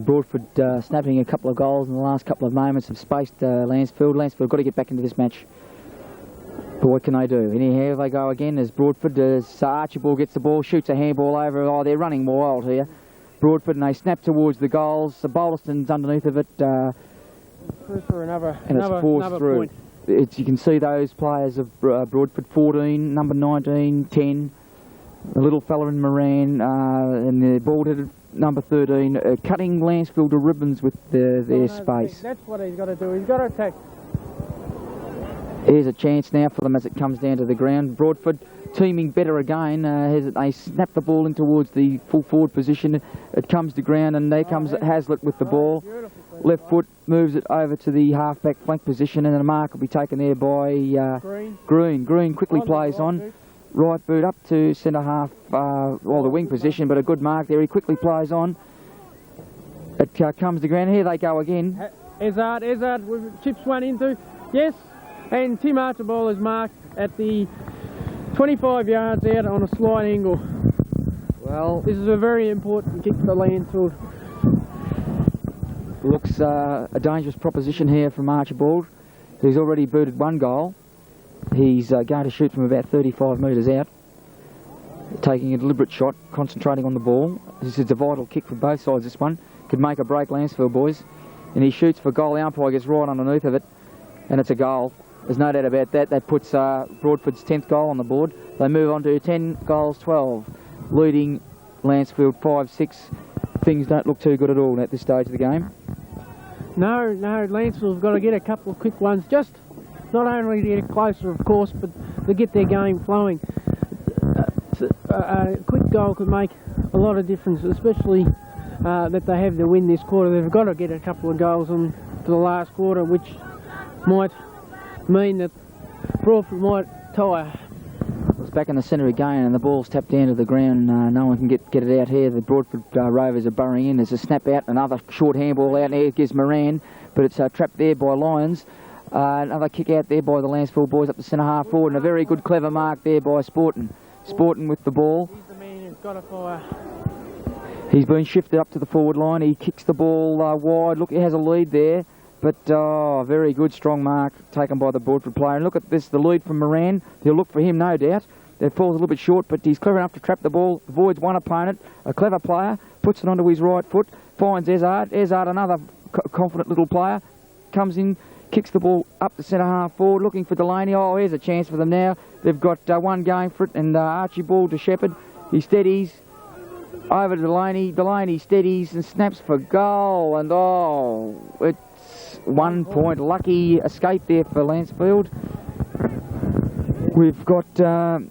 Broadford snapping a couple of goals in the last couple of moments have spaced Lancefield. Lancefield got to get back into this match. But what can they do? Anyhow, they go again as Broadford, as Archibald gets the ball, shoots a handball over. Oh, they're running wild here. Broadford, and they snap towards the goals. The Boulderston's underneath of it. For another forced through. point. You can see those players of Broadford, 14, number 19, 10, the little fella in Moran, and the bald-headed number 13, cutting Lancefield to ribbons with their space. That's what he's got to do. He's got to attack. Here's a chance now for them as it comes down to the ground. Broadford teaming better again. They snap the ball in towards the full forward position. It comes to ground, and there comes Hazlitt with the ball. Left foot moves it over to the half-back flank position, and a mark will be taken there by Green. Green quickly plays on. Right boot up to centre half, the wing position, but a good mark there. He quickly plays on. It comes to ground. Here they go again. Ezard with chips one into. Yes, and Tim Archibald is marked at the 25 yards out on a slight angle. Well, this is a very important kick for Lancefield. Looks a dangerous proposition here from Archibald. He's already booted one goal. He's going to shoot from about 35 metres out, taking a deliberate shot, concentrating on the ball. This is a vital kick for both sides, this one. Could make a break, Lancefield boys. And he shoots for goal. The umpire gets right underneath of it, and it's a goal. There's no doubt about that. That puts Broadford's 10th goal on the board. They move on to 10 goals, 12, leading Lancefield 5-6. Things don't look too good at all at this stage of the game. No, Lancefield's got to get a couple of quick ones, just not only to get closer, of course, but to get their game flowing. A quick goal could make a lot of difference, especially that they have the win this quarter. They've got to get a couple of goals on to the last quarter, which might mean that Broadford might tie. It's back in the centre again, and the ball's tapped down to the ground. No one can get it out here. The Broadford Rovers are burrowing in. There's a snap out, another short handball out there. It gives Moran, but it's trapped there by Lyons. Another kick out there by the Lancefield boys up the centre half forward, and a very good clever mark there by Sporton. Sporton with the ball. He's the man who's got to fire. He's been shifted up to the forward line. He kicks the ball wide. Look, he has a lead there. But very good, strong mark taken by the Broadford player. And look at this, the lead from Moran. He'll look for him, no doubt. That falls a little bit short, but he's clever enough to trap the ball. Avoids one opponent. A clever player. Puts it onto his right foot. Finds Ezard. Ezard, another confident little player. Comes in, kicks the ball up the centre half forward, looking for Delaney. Oh, here's a chance for them now. They've got one going for it, and Archibald to Shepherd. He steadies. Over to Delaney. Delaney steadies and snaps for goal. And it's 1 point. Lucky escape there for Lancefield. We've got the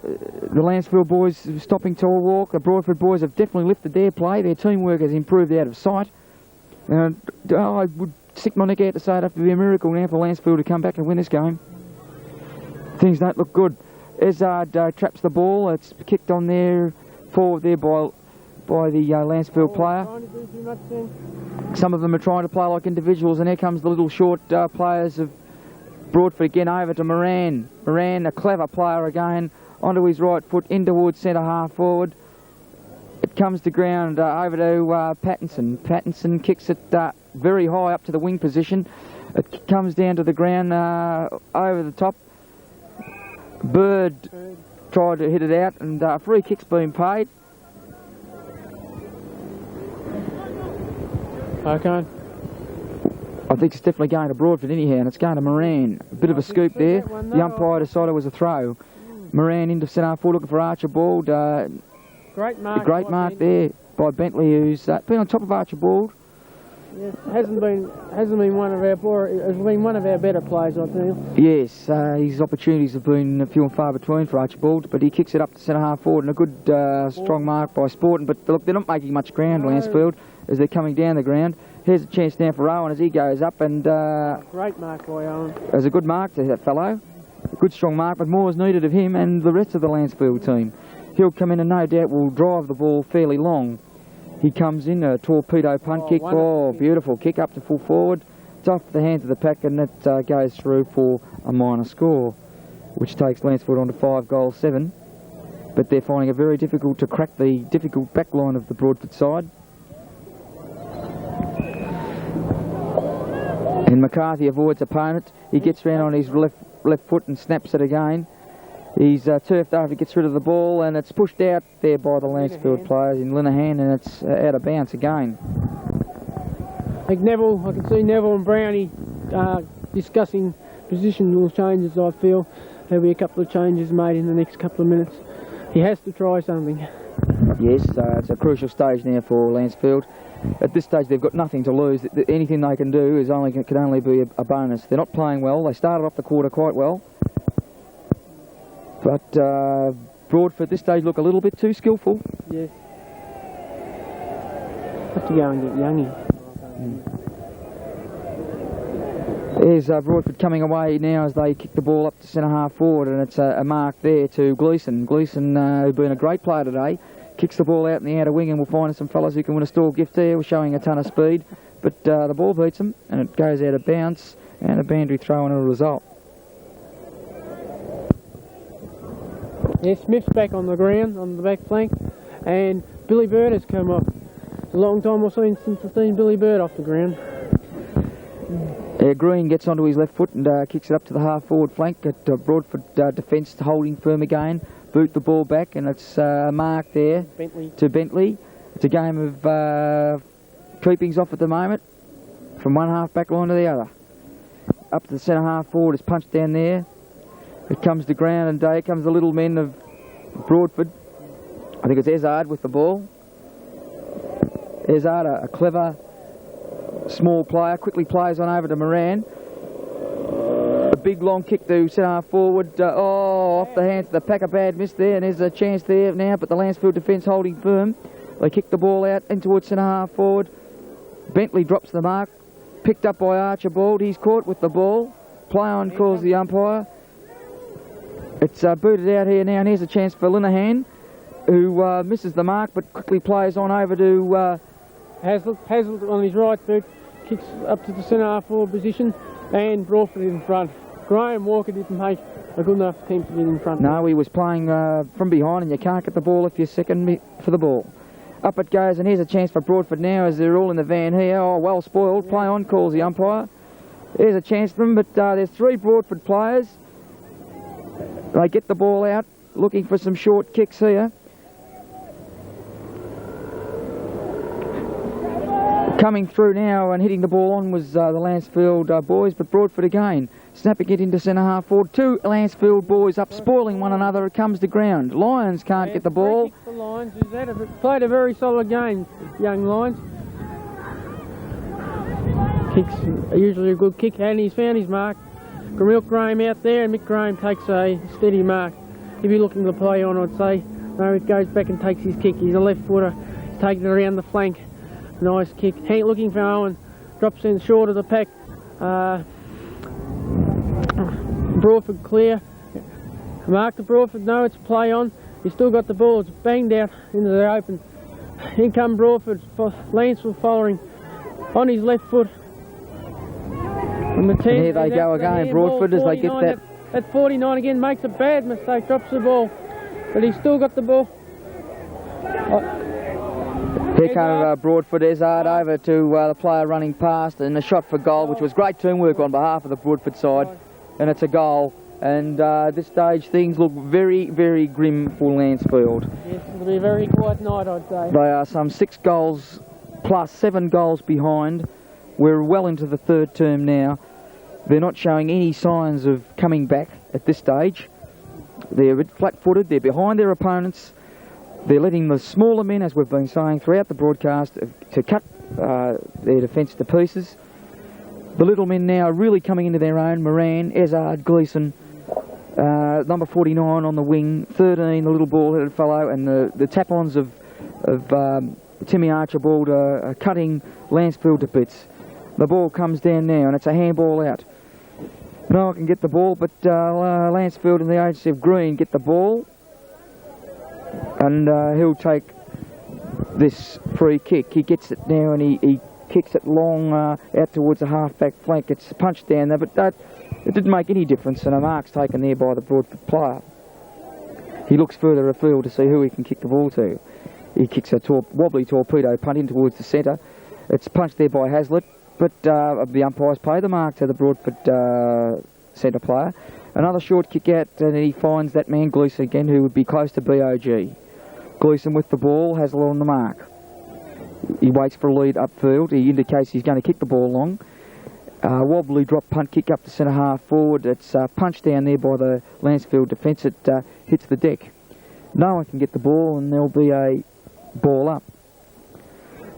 Lancefield boys stopping to a walk. The Broadford boys have definitely lifted their play. Their teamwork has improved out of sight. I would stick my neck out to say it'd have to be a miracle now for Lancefield to come back and win this game. Things don't look good. Ezard traps the ball. It's kicked on there, forward there by the Lancefield player. Some of them are trying to play like individuals, and here comes the little short players of Broadford again over to Moran. Moran, a clever player again, onto his right foot, in towards centre half forward. It comes to ground over to Pattinson. Pattinson kicks it very high up to the wing position. It comes down to the ground over the top. Bird tried to hit it out, and a free kick's been paid. Okay. I think it's definitely going to Broadford anyhow, and it's going to Moran. A bit of a scoop there. The umpire decided it was a throw. Moran into centre half forward looking for Archibald. Great mark. A great mark there by Bentley, who's been on top of Archibald. Yes, hasn't been one of our better players, I feel. Yes, his opportunities have been few and far between for Archibald, but he kicks it up to centre half forward, and a good strong mark by Sporting. But look, they're not making much ground, Lancefield, as they're coming down the ground. Here's a chance now for Owen as he goes up, and great mark by Owen. There's a good mark to that fellow. A good strong mark, but more is needed of him and the rest of the Lancefield team. He'll come in and no doubt will drive the ball fairly long. He comes in, a torpedo punt kick. Oh, beautiful kick up to full forward. It's off the hands of the pack, and it goes through for a minor score, which takes Lancefield on to 5-7. But they're finding it very difficult to crack the difficult back line of the Broadford side. And McCarthy avoids opponent. He gets round on his left foot and snaps it again. He's turfed after he gets rid of the ball, and it's pushed out there by the Lancefield players in Linehan, and it's out of bounds again. I can see Neville and Brownie discussing positional changes. I feel there'll be a couple of changes made in the next couple of minutes. He has to try something. Yes, it's a crucial stage now for Lancefield. At this stage they've got nothing to lose. Anything they can do can only be a bonus. They're not playing well. They started off the quarter quite well. But Broadford at this stage look a little bit too skillful. Yes. Have to go and get Youngie. There's Broadford coming away now as they kick the ball up to centre half forward, and it's a mark there to Gleeson. Gleeson, who's been a great player today, kicks the ball out in the outer wing, and we'll find some fellas who can win a stall gift there. We're showing a ton of speed, but the ball beats them, and it goes out of bounds, and a boundary throw and a result. Yeah, Smith's back on the ground, on the back flank, and Billy Bird has come off. It's a long time since I've seen Billy Bird off the ground. Green gets onto his left foot and kicks it up to the half-forward flank. At Broadford defence holding firm again. Boot the ball back, and it's a mark there to Bentley. It's a game of keepings off at the moment, from one half-back line to the other. Up to the centre half-forward, it's punched down there. It comes to ground, and here comes the little men of Broadford. I think it's Ezard with the ball. Ezard, a clever, small player, quickly plays on over to Moran. A big long kick to centre half forward. Off the hands of the pack, a bad miss there, and there's a chance there now, but the Lancefield defence holding firm. They kick the ball out in towards centre half forward. Bentley drops the mark, picked up by Archibald. He's caught with the ball. Play on calls the umpire. It's booted out here now, and here's a chance for Linehan, who misses the mark but quickly plays on over to Hazlitt on his right foot, kicks up to the centre half forward position, and Broadford in front. Graham Walker didn't make a good enough attempt to get in front. No, he was playing from behind, and you can't get the ball if you're second for the ball. Up it goes, and here's a chance for Broadford now as they're all in the van here. Oh, well spoiled. Play on calls the umpire. There's a chance for them, but there's 3 Broadford players. They get the ball out, looking for some short kicks here. Coming through now and hitting the ball on was the Lancefield boys, but Broadford again, snapping it into centre half forward. 2 Lancefield boys up, spoiling one another. It comes to ground. Lions can't get the ball. Free kick for Lions. Played a very solid game, young Lions. Kicks are usually a good kick, and he's found his mark. Milk Graham out there, and Mick Graham takes a steady mark. If you're looking to play on, I'd say, no, he goes back and takes his kick. He's a left footer, he's taking it around the flank. Nice kick. Hank looking for Owen, drops in short of the pack. Broadford clear. Mark to Broadford, no, it's play on. He's still got the ball, it's banged out into the open. In come Broadford, Lancefield following on his left foot. And here they go again, Broadford, as they get that. At 49 again, makes a bad mistake, drops the ball. But he's still got the ball. Here comes Broadford, Ezard over to the player running past, and a shot for goal, which was great teamwork on behalf of the Broadford side. And it's a goal. And at this stage, things look very, very grim for Lancefield. Yes, it'll be a very quiet night, I'd say. They are some 6 goals plus 7 goals behind. We're well into the third term now. They're not showing any signs of coming back at this stage. They're a bit flat-footed. They're behind their opponents. They're letting the smaller men, as we've been saying throughout the broadcast, to cut their defence to pieces. The little men now are really coming into their own. Moran, Ezard, Gleeson, number 49 on the wing, 13, the little ball-headed fellow, and the tap-ons of Timmy Archibald are cutting Lancefield to bits. The ball comes down now, and it's a handball out. No one can get the ball, but Lancefield and the agency of Green get the ball, and he'll take this free kick. He gets it now, and he kicks it long out towards the half-back flank. It's punched down there, but it didn't make any difference, and a mark's taken there by the Broadford player. He looks further afield to see who he can kick the ball to. He kicks a wobbly torpedo punt in towards the centre. It's punched there by Hazlitt, but the umpires pay the mark to the Broadford centre player. Another short kick out, and he finds that man Gleeson again, who would be close to BOG. Gleeson with the ball, Hazlitt on the mark. He waits for a lead upfield. He indicates he's going to kick the ball long. Wobbly drop punt kick up to centre half forward. It's punched down there by the Lancefield defence. It hits the deck. No one can get the ball, and there'll be a ball up.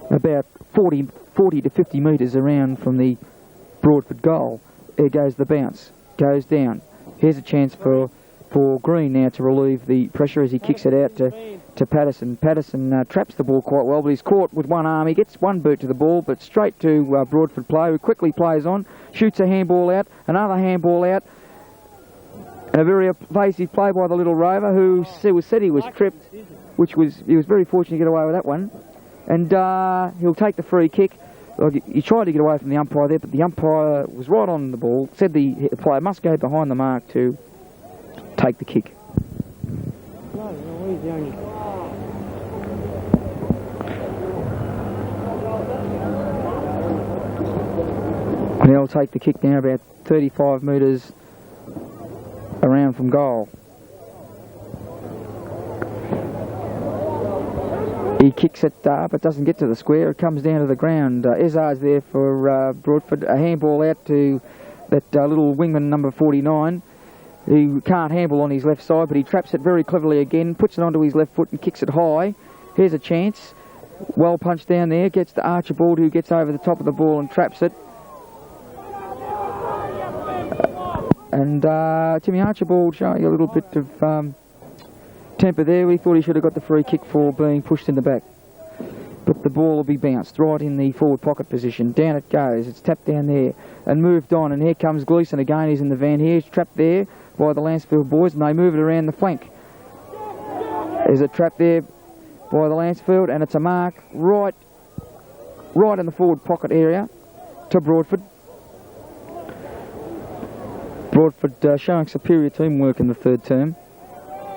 About 40 to 50 metres around from the Broadford goal. There goes the bounce. Goes down. Here's a chance for Green now to relieve the pressure as he kicks it out to Patterson. Patterson traps the ball quite well, but he's caught with one arm. He gets one boot to the ball, but straight to Broadford player, who quickly plays on, shoots a handball out, another handball out, and a very evasive play by the little rover, who said he was tripped, he was very fortunate to get away with that one. And he'll take the free kick. He tried to get away from the umpire there, but the umpire was right on the ball, said the player must go behind the mark to take the kick. And he'll take the kick now about 35 metres around from goal. He kicks it but doesn't get to the square. It comes down to the ground. Ezard's there for Broadford. A handball out to that little wingman number 49. He can't handle on his left side, but he traps it very cleverly again, puts it onto his left foot and kicks it high. Here's a chance. Well punched down there. Gets to Archibald, who gets over the top of the ball and traps it. And Timmy Archibald showing a little bit of temper there. We thought he should have got the free kick for being pushed in the back. the ball will be bounced right in the forward pocket position. Down it goes. It's tapped down there and moved on. And here comes Gleeson again. He's in the van here. He's trapped there by the Lancefield boys, and they move it around the flank. There's a trap there by the Lancefield, and it's a mark right in the forward pocket area to Broadford. Broadford showing superior teamwork in the third term.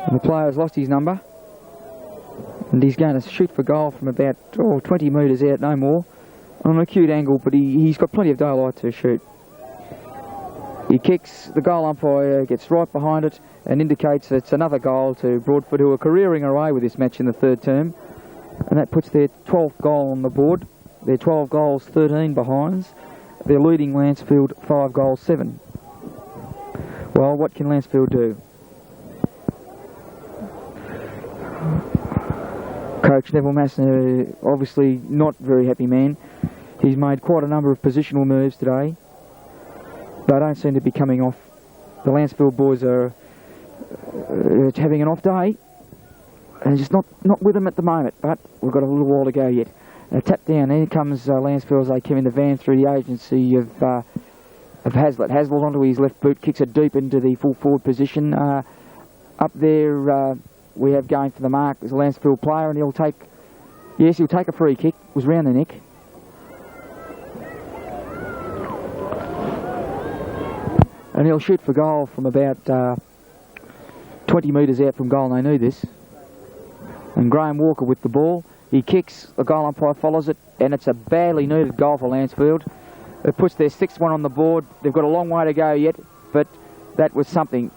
And the player has lost his number. And he's going to shoot for goal from about 20 metres out, no more. On an acute angle, but he's got plenty of daylight to shoot. He kicks, the goal umpire gets right behind it and indicates it's another goal to Broadford, who are careering away with this match in the third term. And that puts their 12th goal on the board. Their 12 goals, 13 behinds. They're leading Lancefield 5 goals, 7. Well, what can Lancefield do? Coach Neville Masson, obviously not very happy man. He's made quite a number of positional moves today. They don't seem to be coming off. The Lancefield boys are having an off day, and just not with them at the moment, but we've got a little while to go yet. Tap down, here comes Lancefield as they come in the van through the agency of Hazlitt. Hazlitt onto his left boot, kicks it deep into the full forward position. Up there we have going for the mark as a Lancefield player, and he'll take a free kick. It was round the neck. And he'll shoot for goal from about 20 metres out from goal, and they knew this. And Graham Walker with the ball. He kicks, the goal umpire follows it, and it's a badly needed goal for Lancefield. It puts their 6th one on the board. They've got a long way to go yet, but that was something.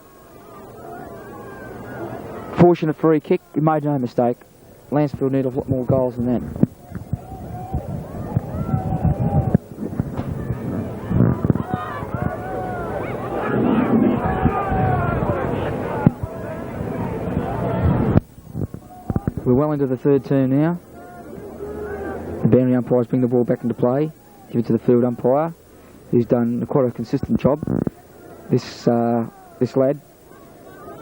Fortunate free kick, he made no mistake. Lancefield need a lot more goals than that. We're well into the third term now. The boundary umpires bring the ball back into play, give it to the field umpire, who's done quite a consistent job. This lad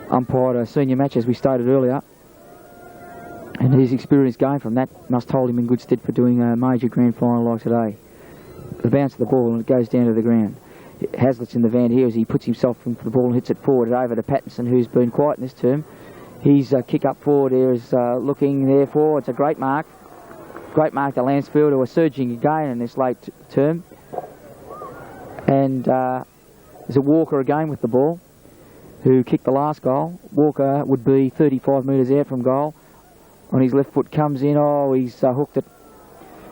umpired a senior match, as we stated earlier, and his experience going from that must hold him in good stead for doing a major grand final like today. The bounce of the ball, and it goes down to the ground. Hazlitt's in the van here as he puts himself into the ball and hits it forward over to Pattinson, who's been quiet in this term. His kick up forward here is looking there for, it's a great mark. Great mark to Lancefield, who are surging again in this late term. And there's a Walker again with the ball, who kicked the last goal. Walker would be 35 metres out from goal. On his left foot, comes in, he's hooked it.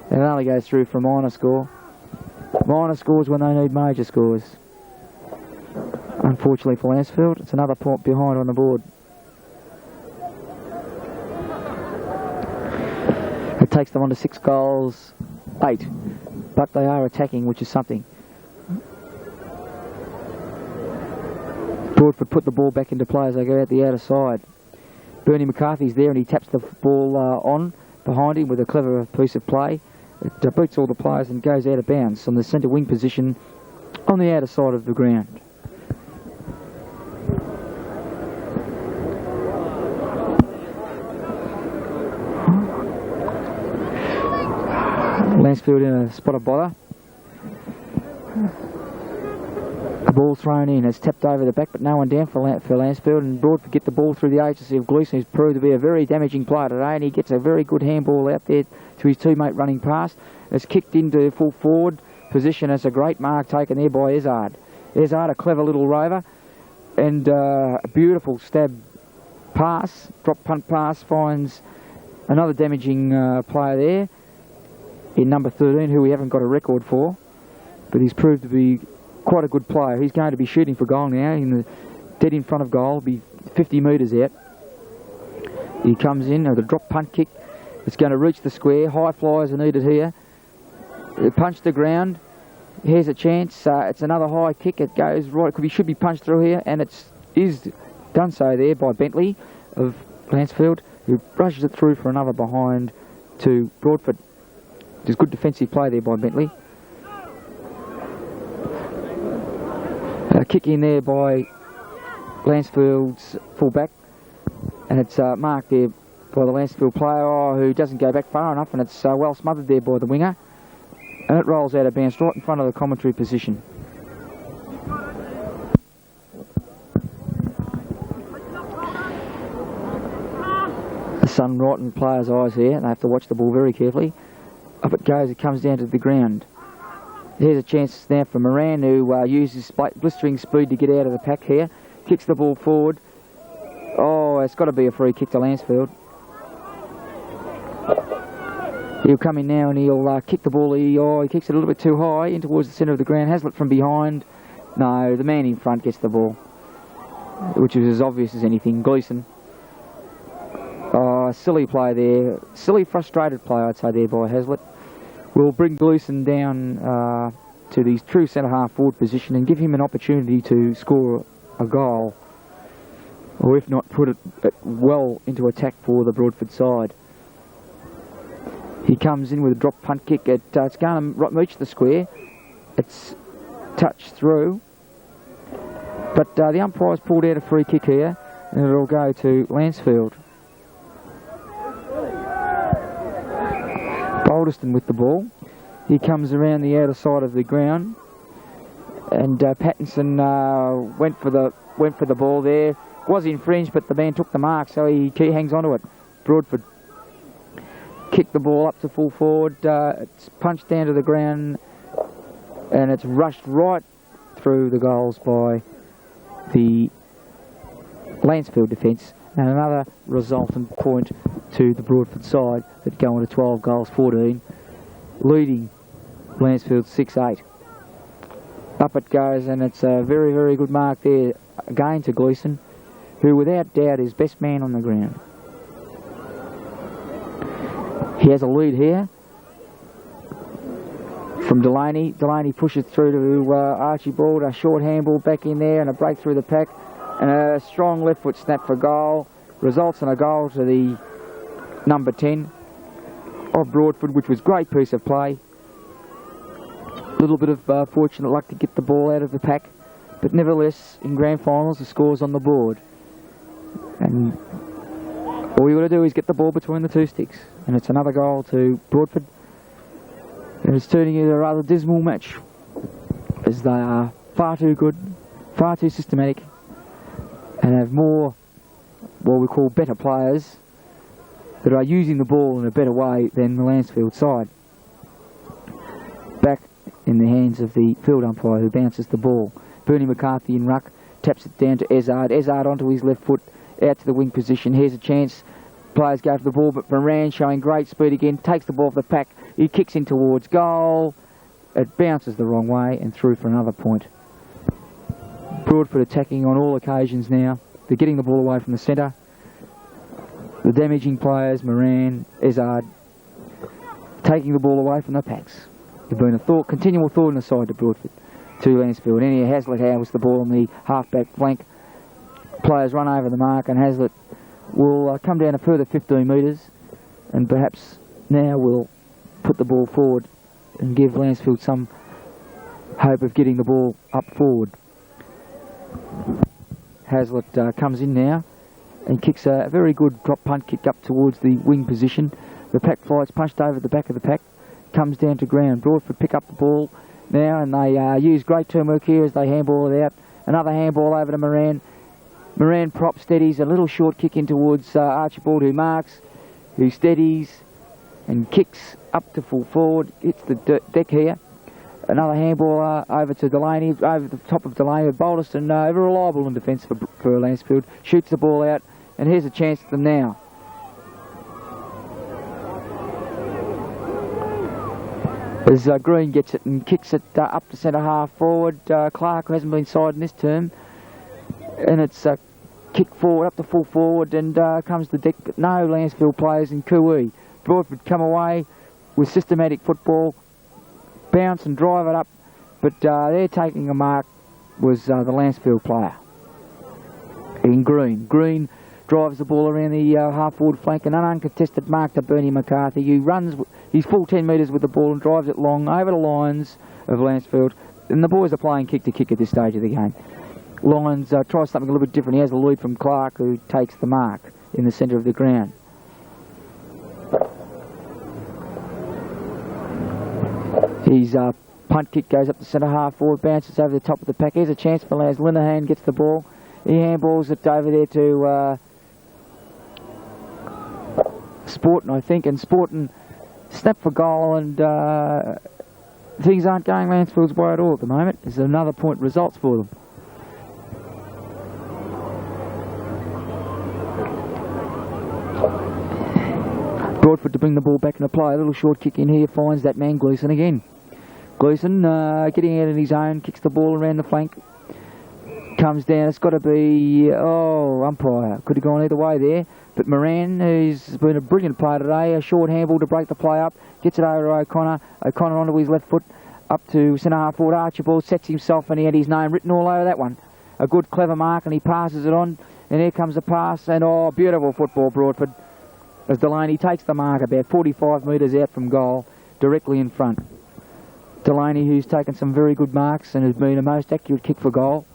And it only goes through for a minor score. Minor scores when they need major scores. Unfortunately for Lancefield, it's another point behind on the board. It takes them on to 6 goals, 8. But they are attacking, which is something. Broadford put the ball back into play as they go out the outer side. Bernie McCarthy's there and he taps the ball on behind him with a clever piece of play. It beats all the players and goes out of bounds on the centre wing position on the outer side of the ground. Lancefield in a spot of bother. The ball thrown in, it's tapped over the back, but no one down for Lancefield, and Broadford get the ball through the agency of Gleeson, who's proved to be a very damaging player today, and he gets a very good handball out there to his teammate running past. It's kicked into full forward position. It's a great mark taken there by Ezard. Ezard, a clever little rover, and a beautiful stab pass, drop punt pass, finds another damaging player there in number 13, who we haven't got a record for, but he's proved to be quite a good player. He's going to be shooting for goal now, dead in front of goal, be 50 metres out. He comes in with a drop punt kick. It's going to reach the square. High flyers are needed here. Punch the ground. Here's a chance. It's another high kick. It goes right. He should be punched through here, and it is done so there by Bentley of Lancefield, who brushes it through for another behind to Broadford. There's good defensive play there by Bentley. Kick in there by Lancefield's fullback, and it's marked there by the Lancefield player, who doesn't go back far enough, and it's well smothered there by the winger. And it rolls out of bounds right in front of the commentary position. The sun right in the player's eyes here, and they have to watch the ball very carefully. Up it goes, it comes down to the ground. Here's a chance now for Moran, who uses blistering speed to get out of the pack here. Kicks the ball forward. Oh, it's got to be a free kick to Lancefield. He'll come in now and he'll kick the ball. He kicks it a little bit too high in towards the centre of the ground. Hazlitt from behind. No, the man in front gets the ball, which is as obvious as anything. Gleeson. Silly play there. Silly, frustrated play, I'd say, there by Hazlitt. We'll bring Gleeson down to the true centre-half forward position and give him an opportunity to score a goal, or if not, put it well into attack for the Broadford side. He comes in with a drop punt kick. It's going to reach the square. It's touched through. But the umpire's pulled out a free kick here, and it'll go to Lancefield. Balderston with the ball. He comes around the outer side of the ground, and Pattinson went for the ball there. Was infringed, but the man took the mark, so he hangs onto it. Broadford kicked the ball up to full forward. It's punched down to the ground, and it's rushed right through the goals by the Lancefield defence, and another resultant point to the Broadford side that go on to 12 goals 14, leading Lancefield 6-8. Up it goes, and it's a very, very good mark there again to Gleeson, who without doubt is best man on the ground. He has a lead here from Delaney. Delaney pushes through to Archibald, a short handball back in there and a break through the pack, and a strong left foot snap for goal. Results in a goal to the number 10 of Broadford, which was a great piece of play. A little bit of fortunate luck to get the ball out of the pack, but nevertheless, in grand finals, the score's on the board. And all you got to do is get the ball between the two sticks, and it's another goal to Broadford. And it's turning into a rather dismal match, as they are far too good, far too systematic, and have more, what we call better players, that are using the ball in a better way than the Lancefield side. Back in the hands of the field umpire, who bounces the ball. Bernie McCarthy in ruck, taps it down to Ezard. Ezard onto his left foot, out to the wing position. Here's a chance. Players go for the ball, but Moran, showing great speed again, takes the ball off the pack. He kicks in towards goal. It bounces the wrong way and through for another point. Broadford attacking on all occasions now. They're getting the ball away from the centre. The damaging players, Moran, Ezard, taking the ball away from the packs. There's been a continual thought in the side to Broadford, to Lancefield. Anyhow, Hazlitt has the ball on the half-back flank. Players run over the mark, and Hazlitt will come down a further 15 metres, and perhaps now will put the ball forward and give Lancefield some hope of getting the ball up forward. Hazlitt comes in now and kicks a very good drop punt kick up towards the wing position. The pack flies punched over the back of the pack, comes down to ground. Broadford pick up the ball now, and they use great teamwork here as they handball it out. Another handball over to Moran. Moran prop steadies, a little short kick in towards Archibald, who marks, who steadies and kicks up to full forward. Hits the deck here. Another handball over to Delaney, over the top of Delaney. Balderston, reliable in defence for Lancefield. Shoots the ball out, and here's a chance for them now. As Green gets it and kicks it up to centre half forward. Clark, who hasn't been side in this term, and it's kick forward up to full forward, and comes the deck, but no Lancefield players in Cooee. Broadford come away with systematic football, bounce and drive it up, but they're taking a mark was the Lancefield player in Green. Green drives the ball around the half-forward flank, an uncontested mark to Bernie McCarthy, who runs his full 10 metres with the ball and drives it long over the lines of Lancefield. And the boys are playing kick-to-kick at this stage of the game. Lyons tries something a little bit different. He has a lead from Clark, who takes the mark in the centre of the ground. His punt kick goes up the centre half forward, bounces over the top of the pack. Here's a chance for Laz. Linehan gets the ball. He handballs it over there to Sporting, I think, and Sporting snap for goal, and things aren't going Lancefield's way at all at the moment. There's another point results for them. Broadford to bring the ball back into play. A little short kick in here, finds that man Gleeson again. Gleeson getting out in his own, kicks the ball around the flank. Comes down, it's got to be, umpire. Could have gone either way there. But Moran, who's been a brilliant player today, a short handball to break the play up, gets it over to O'Connor. O'Connor onto his left foot, up to centre half forward. Archibald sets himself, and he had his name written all over that one. A good, clever mark, and he passes it on. And here comes the pass, and beautiful football, Broadford, as Delaney takes the mark about 45 metres out from goal, directly in front. Delaney, who's taken some very good marks and has been a most accurate kick for goal,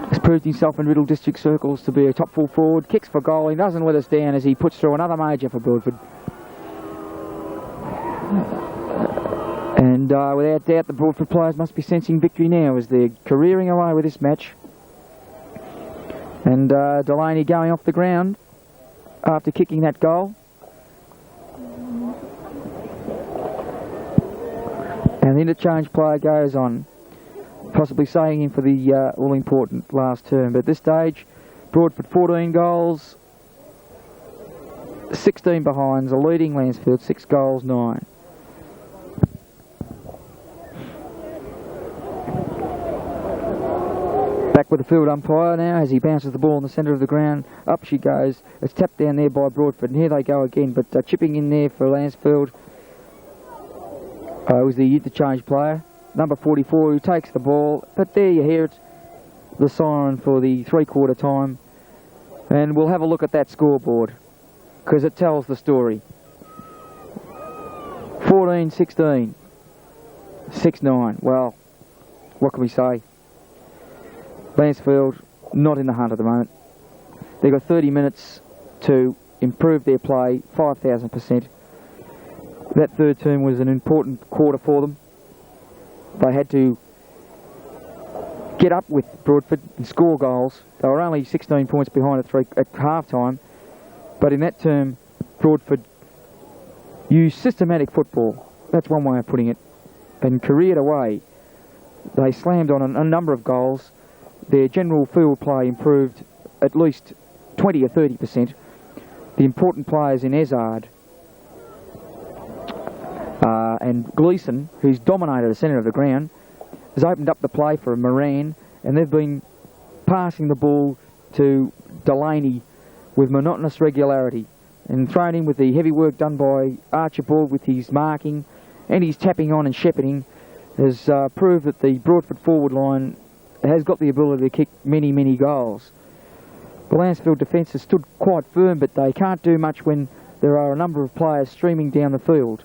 has proved himself in Riddle district circles to be a top full forward. Kicks for goal. He doesn't let us down as he puts through another major for Broadford. And without doubt, the Broadford players must be sensing victory now as they're careering away with this match. And Delaney going off the ground after kicking that goal. And the interchange player goes on, possibly saving him for the all-important last term. But at this stage, Broadford 14 goals, 16 behinds, a leading Lancefield, 6 goals, 9. Back with the field umpire now as he bounces the ball in the centre of the ground. Up she goes. It's tapped down there by Broadford, and here they go again. But chipping in there for Lancefield was the interchange player, number 44, who takes the ball. But there you hear it, the siren for the three-quarter time. And we'll have a look at that scoreboard, because it tells the story. 14-16, 6-9. Well, what can we say? Lancefield not in the hunt at the moment. They've got 30 minutes to improve their play 5,000%. That third term was an important quarter for them. They had to get up with Broadford and score goals. They were only 16 points behind at half-time, but in that term, Broadford used systematic football. That's one way of putting it. And careered away. They slammed on a number of goals. Their general field play improved at least 20 or 30%. The important players in Ezard and Gleeson, who's dominated the centre of the ground, has opened up the play for Moran, and they've been passing the ball to Delaney with monotonous regularity, and thrown in with the heavy work done by Archibald with his marking and his tapping on and shepherding has proved that the Broadford forward line has got the ability to kick many, many goals. The Lancefield defence has stood quite firm, but they can't do much when there are a number of players streaming down the field.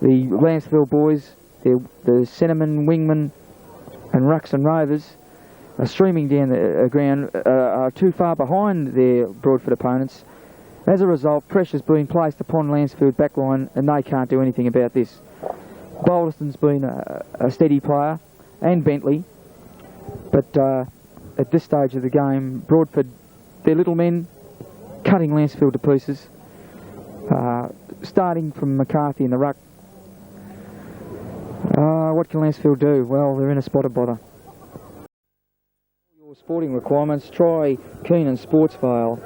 The Lancefield boys, the centremen, wingmen and rucks and rovers are streaming down the ground, are too far behind their Broadford opponents. As a result, pressure's been placed upon Lancefield backline, and they can't do anything about this. Boulderston's been a steady player, and Bentley, but at this stage of the game, Broadford, their little men, cutting Lancefield to pieces, starting from McCarthy in the ruck. What can Lancefield do? Well, they're in a spot of bother. Your sporting requirements, try Keenan Sports Vale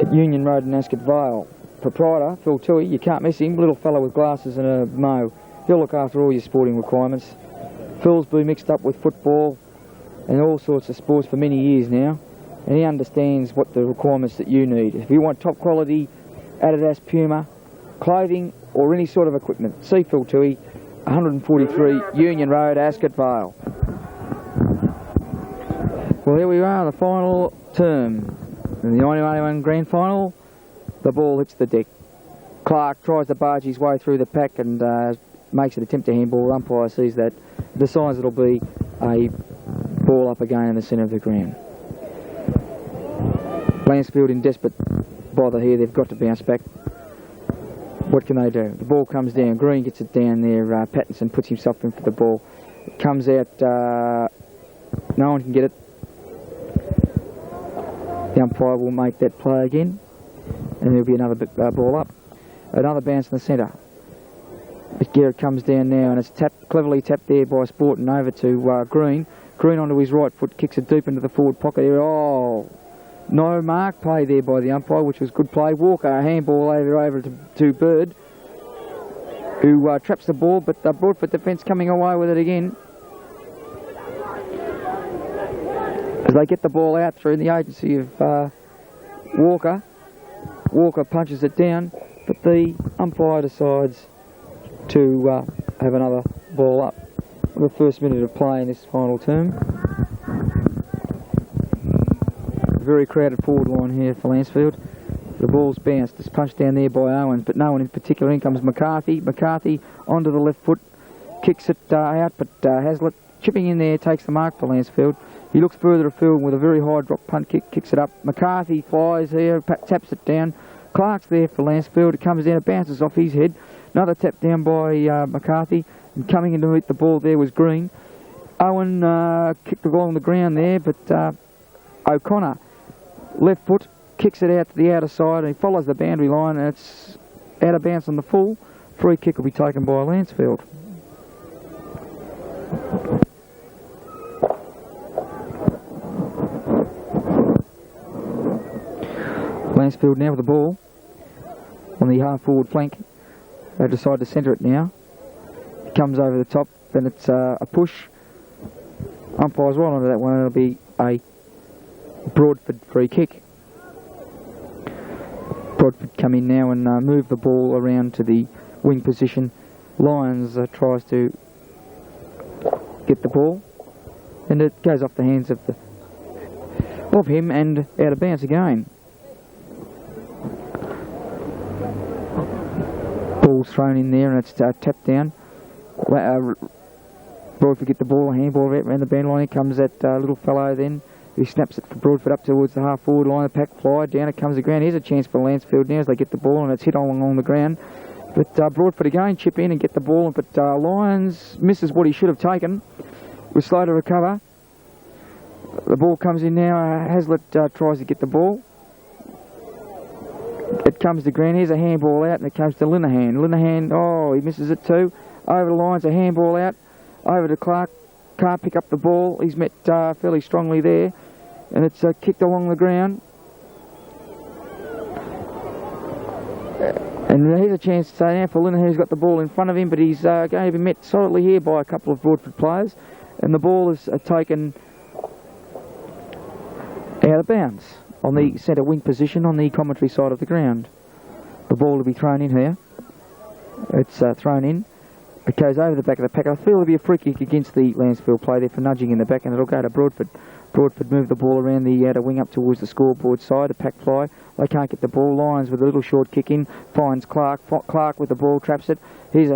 at Union Road in Ascot Vale. Proprietor, Phil Toohey, you can't miss him, little fellow with glasses and a mo. He'll look after all your sporting requirements. Phil's been mixed up with football and all sorts of sports for many years now, and he understands what the requirements that you need. If you want top quality Adidas, Puma, clothing or any sort of equipment, see Phil Toohey, 143 Union Road, Ascot Vale. Well, here we are, the final term. In the 1981 Grand Final, the ball hits the deck. Clark tries to barge his way through the pack and makes an attempt to handball. Umpire sees that, decides it'll be a ball up again in the centre of the ground. Lancefield in desperate bother here, they've got to bounce back. what can they do? The ball comes down, Green gets it down there, Pattinson puts himself in for the ball. It comes out, no one can get it. The umpire will make that play again, and there'll be another ball up. Another bounce in the centre. Garrett comes down now, and it's cleverly tapped there by Sport and over to Green. Green onto his right foot, kicks it deep into the forward pocket area. Oh, no mark play there by the umpire, which was good play. Walker, a handball over to Bird, who traps the ball, but the Broadford defence coming away with it again. As they get the ball out through the agency of Walker. Walker punches it down, but the umpire decides to have another ball up. The first minute of play in this final term. Very crowded forward line here for Lancefield. The ball's bounced, it's punched down there by Owens, but no one in particular. In comes McCarthy. McCarthy onto the left foot, kicks it out, but Hazlitt chipping in there takes the mark for Lancefield. He looks further afield with a very high drop punt kick, kicks it up. McCarthy flies here, taps it down. Clark's there for Lancefield. It comes down, it bounces off his head. Another tap down by McCarthy. And coming in to meet the ball there was Green. Owen kicked the ball on the ground there, but O'Connor, left foot, kicks it out to the outer side, and he follows the boundary line, and it's out of bounds on the full. Free kick will be taken by Lancefield. Lancefield now with the ball on the half-forward flank. They decide to centre it now. It comes over the top, then it's a push. Umpire's right onto that one, it'll be a Broadford free kick. Broadford come in now and move the ball around to the wing position. Lyons tries to get the ball, and it goes off the hands of him and out of bounds again. Ball's thrown in there and it's tapped down. Broadford get the ball, a handball right around the band line. Here comes that little fellow then, who snaps it for Broadford up towards the half-forward line. The pack fly, down it comes the ground. Here's a chance for Lancefield now as they get the ball, and it's hit along the ground. But Broadford again chip in and get the ball, but Lyons misses what he should have taken. Was slow to recover. The ball comes in now. Hazlitt tries to get the ball. It comes to ground. Here's a handball out, and it comes to Linehan. Linehan, oh, he misses it too. Over the lines, a handball out. Over to Clark. Can't pick up the ball. He's met fairly strongly there, and it's kicked along the ground. And here's a chance to say now for Linehan, who's got the ball in front of him, but he's going to be met solidly here by a couple of Broadford players, and the ball is taken out of bounds on the centre wing position on the commentary side of the ground. The ball will be thrown in here. It's thrown in. It goes over the back of the pack. I feel there'll be a free kick against the Lancefield play there for nudging in the back, and it'll go to Broadford. Broadford move the ball around the outer wing up towards the scoreboard side. A pack fly. They can't get the ball. Lyons with a little short kick in. Finds Clark. Clark with the ball, traps it.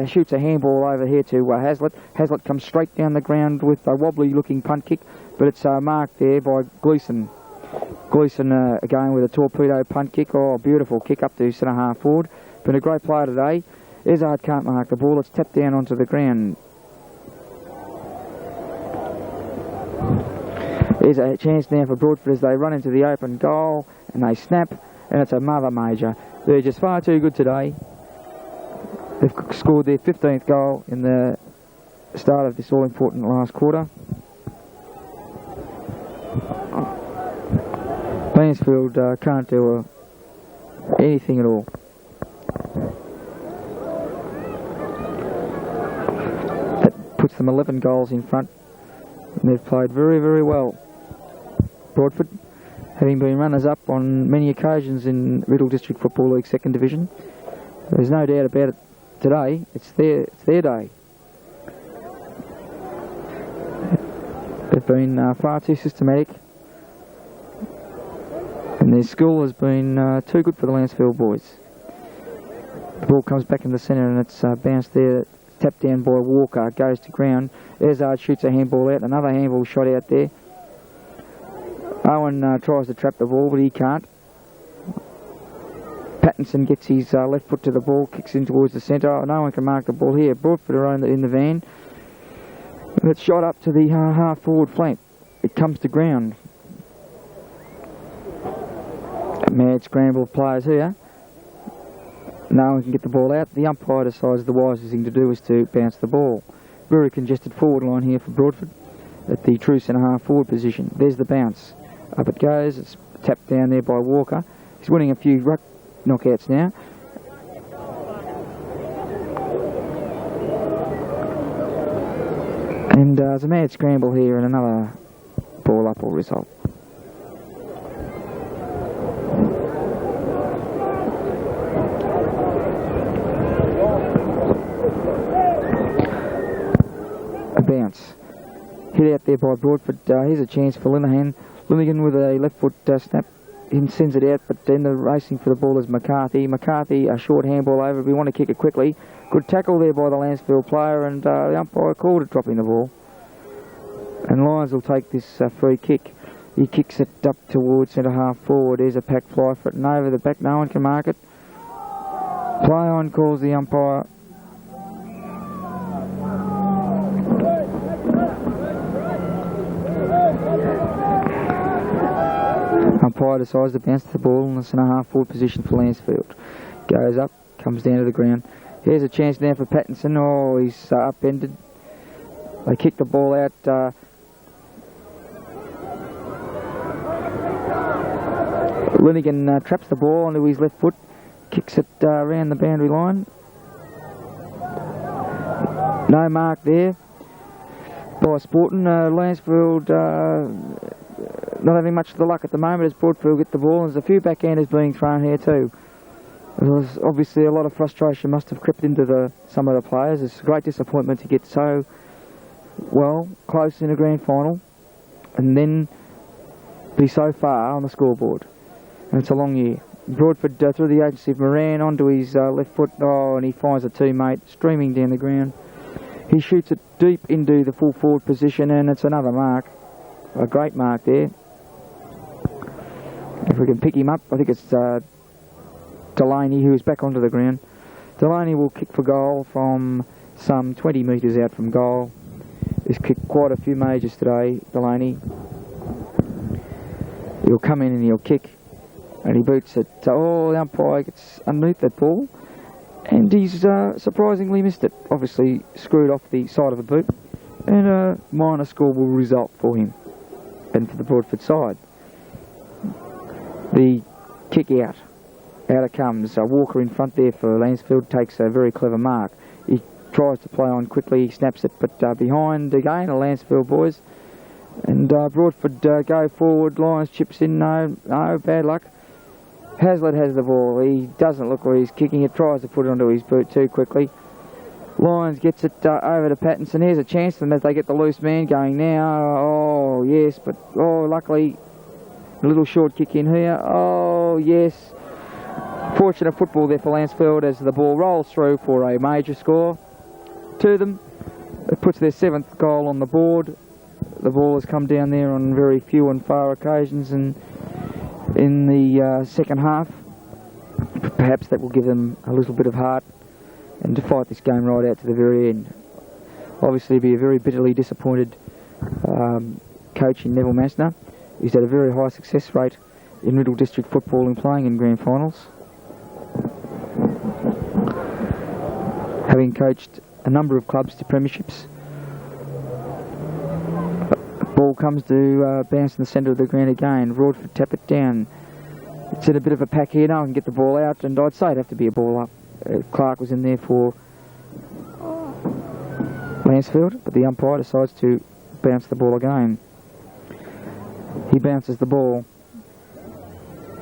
Shoots a handball over here to Hazlitt. Hazlitt comes straight down the ground with a wobbly looking punt kick, but it's marked there by Gleeson. Gleeson going with a torpedo punt kick. Oh, beautiful kick up to centre half forward. Been a great player today. Izzard can't mark the ball. It's tapped down onto the ground. There's a chance now for Broadford as they run into the open goal and they snap, and it's a mother major. They're just far too good today. They've scored their 15th goal in the start of this all-important last quarter. Lancefield can't do anything at all. That puts them 11 goals in front, and they've played very, very well. Broadford, having been runners-up on many occasions in Middle District Football League 2nd Division. There's no doubt about it today. It's their day. They've been far too systematic, and their skill has been too good for the Lancefield boys. The ball comes back in the centre and it's bounced there, tapped down by Walker, goes to ground. Izzard shoots a handball out, another handball shot out there. Owen tries to trap the ball, but he can't. Pattinson gets his left foot to the ball, kicks in towards the centre. No one can mark the ball here. Broadford are in the van. And it's shot up to the half forward flank. It comes to ground. A mad scramble of players here. No one can get the ball out. The umpire decides the wisest thing to do is to bounce the ball. Very congested forward line here for Broadford at the true centre half forward position. There's the bounce. Up it goes. It's tapped down there by Walker. He's winning a few ruck knockouts now. And there's a mad scramble here and another ball up or result. A bounce. Hit out there by Broadford. Here's a chance for Linehan. Linehan with a left foot snap. He sends it out, but then the racing for the ball is McCarthy. McCarthy, a short handball over. We want to kick it quickly. Good tackle there by the Lancefield player, and the umpire called it dropping the ball. And Lyons will take this free kick. He kicks it up towards centre half forward. There's a pack fly for it, and over the back. No one can mark it. Play on, calls the umpire. Umpire decides to bounce the ball in the centre half forward position for Lancefield. Goes up, comes down to the ground. Here's a chance now for Pattinson. Oh, he's upended. They kick the ball out. Linigan traps the ball onto his left foot, kicks it around the boundary line. No mark there by Sporting. Lancefield not having much of the luck at the moment as Broadfield get the ball. There's a few backhanders being thrown here too. There's obviously a lot of frustration must have crept into some of the players. It's a great disappointment to get so close in a grand final and then be so far on the scoreboard. And it's a long year. Broadford through the agency of Moran onto his left foot. Oh, and he finds a teammate streaming down the ground. He shoots it deep into the full forward position, and it's another mark. A great mark there. If we can pick him up, I think it's Delaney who is back onto the ground. Delaney will kick for goal from some 20 metres out from goal. He's kicked quite a few majors today, Delaney. He'll come in and he'll kick, and he boots it. Oh, the umpire gets underneath that ball, and he's surprisingly missed it. Obviously screwed off the side of the boot, and a minor score will result for him and for the Broadford side. The kick out. Out it comes. Walker in front there for Lancefield takes a very clever mark. He tries to play on quickly, he snaps it, but behind again, the Lancefield boys. And Broadford go forward, Lyons chips in, no, bad luck. Hazlitt has the ball, he doesn't look where he's kicking it, tries to put it onto his boot too quickly. Lyons gets it over to Pattinson. Here's a chance for them as they get the loose man going now. Oh, yes, but luckily a little short kick in here. Oh, yes. Fortunate football there for Lancefield as the ball rolls through for a major score to them. It puts their 7th goal on the board. The ball has come down there on very few and far occasions, and in the second half, perhaps that will give them a little bit of heart and to fight this game right out to the very end. Obviously, be a very bitterly disappointed coach in Neville Massner. He's had a very high success rate in Middle District football and playing in grand finals. Having coached a number of clubs to premierships. Ball comes to bounce in the centre of the ground again. Broadford tap it down. It's in a bit of a pack here. No one can get the ball out, and I'd say it'd have to be a ball up. Clark was in there for Lancefield, but the umpire decides to bounce the ball again. He bounces the ball.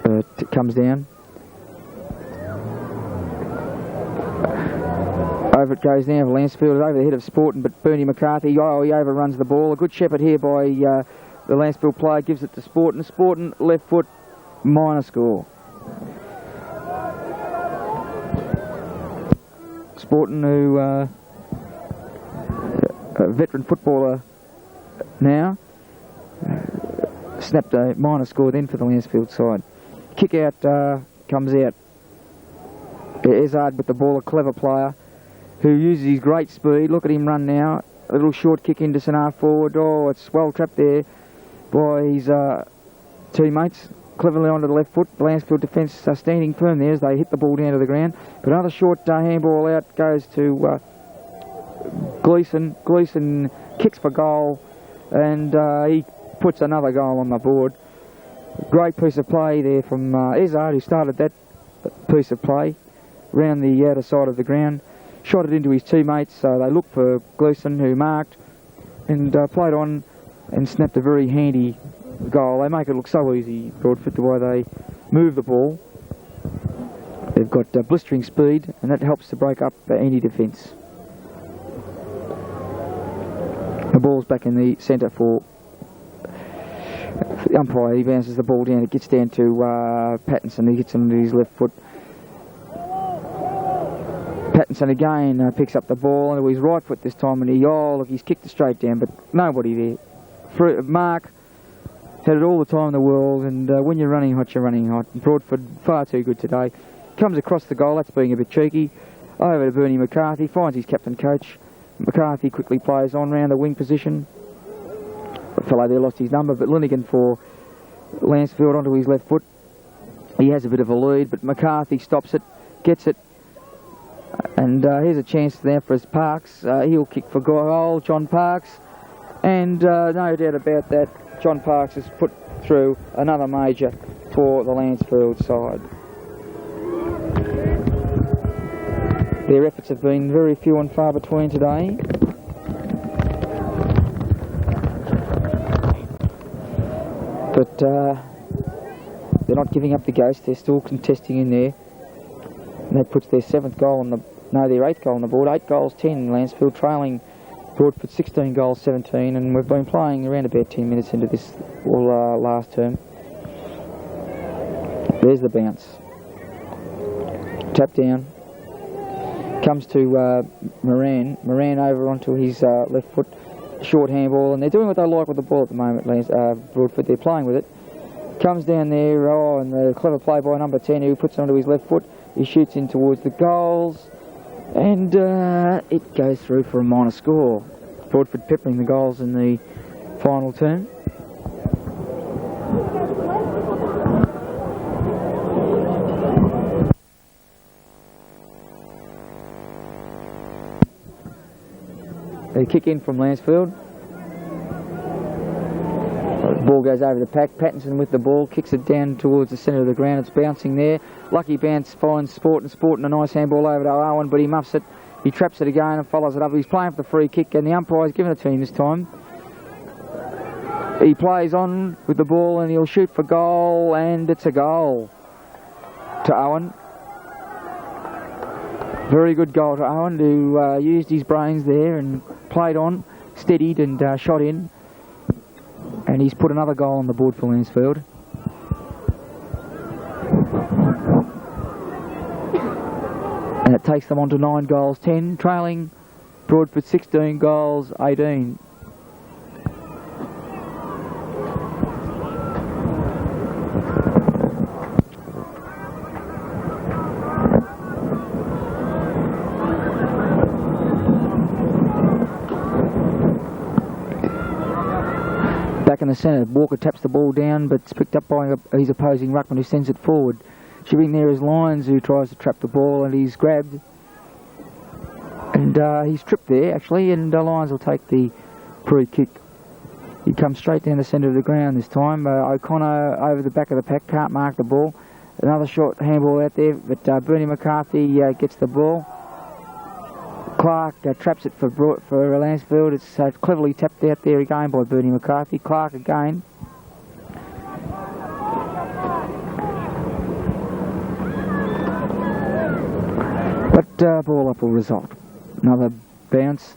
It comes down. Over it goes now for Lancefield. Over the head of Sporting, but Bernie McCarthy, he overruns the ball. A good shepherd here by the Lancefield player, gives it to Sporting. Sporting, left foot, minor score. Sporting, who a veteran footballer now, snapped a minor score then for the Lancefield side. Kick out comes out Izzard with the ball, a clever player who uses his great speed. Look at him run now. A little short kick into centre forward. Oh, it's well trapped there by his teammates. Cleverly onto the left foot. The Lancefield defence standing firm there as they hit the ball down to the ground. But another short handball out goes to Gleeson. Gleeson kicks for goal, and he puts another goal on the board. Great piece of play there from Izzard, who started that piece of play round the outer side of the ground. Shot it into his teammates, so they looked for Gleeson, who marked and played on and snapped a very handy goal. They make it look so easy, Broadford, the way they move the ball. They've got blistering speed, and that helps to break up any defence. The ball's back in the centre for the umpire. He bounces the ball down, it gets down to Pattinson. He gets it into his left foot. Pattinson again picks up the ball into his right foot this time, and he's kicked it straight down, but nobody there. Mark had it all the time in the world, and when you're running hot, you're running hot. Broadford far too good today. Comes across the goal, that's being a bit cheeky. Over to Bernie McCarthy, finds his captain coach. McCarthy quickly plays on round the wing position. The fellow there lost his number, but Linnigan for Lancefield onto his left foot. He has a bit of a lead, but McCarthy stops it, gets it. And here's a chance there for Parks. He'll kick for goal, John Parks. And no doubt about that, John Parks has put through another major for the Lancefield side. Their efforts have been very few and far between today. But they're not giving up the ghost, they're still contesting in there. And that puts their 7th goal on their 8th goal on the board. 8 goals, 10, Lancefield trailing Broadford 16 goals, 17, and we've been playing around about 10 minutes into this last term. There's the bounce. Tap down. Comes to Moran. Moran over onto his left foot. Short handball, and they're doing what they like with the ball at the moment, Broadford. They're playing with it. Comes down there, and the clever play by number 10, who puts it onto his left foot. He shoots in towards the goals, and it goes through for a minor score. Broadford peppering the goals in the final term. They kick in from Lancefield. The ball goes over the pack. Pattinson with the ball, kicks it down towards the centre of the ground. It's bouncing there. Lucky bounce finds Sport and a nice handball over to Owen, but he muffs it. He traps it again and follows it up. He's playing for the free kick, and the umpire's given it to him this time. He plays on with the ball, and he'll shoot for goal, and it's a goal to Owen. Very good goal to Owen, who used his brains there and played on, steadied and shot in. And he's put another goal on the board for Lancefield. And it takes them on to 9 goals, 10, trailing Broadford 16 goals, 18. Back in the centre, Walker taps the ball down, but it's picked up by his opposing ruckman, who sends it forward. Shipping there is Lyons, who tries to trap the ball, and he's grabbed. And he's tripped there, actually, and Lyons will take the free kick. He comes straight down the centre of the ground this time. O'Connor over the back of the pack, can't mark the ball. Another short handball out there, but Bernie McCarthy gets the ball. Clark traps it for Lancefield. It's cleverly tapped out there again by Bernie McCarthy. Clark again. But ball up will result. Another bounce.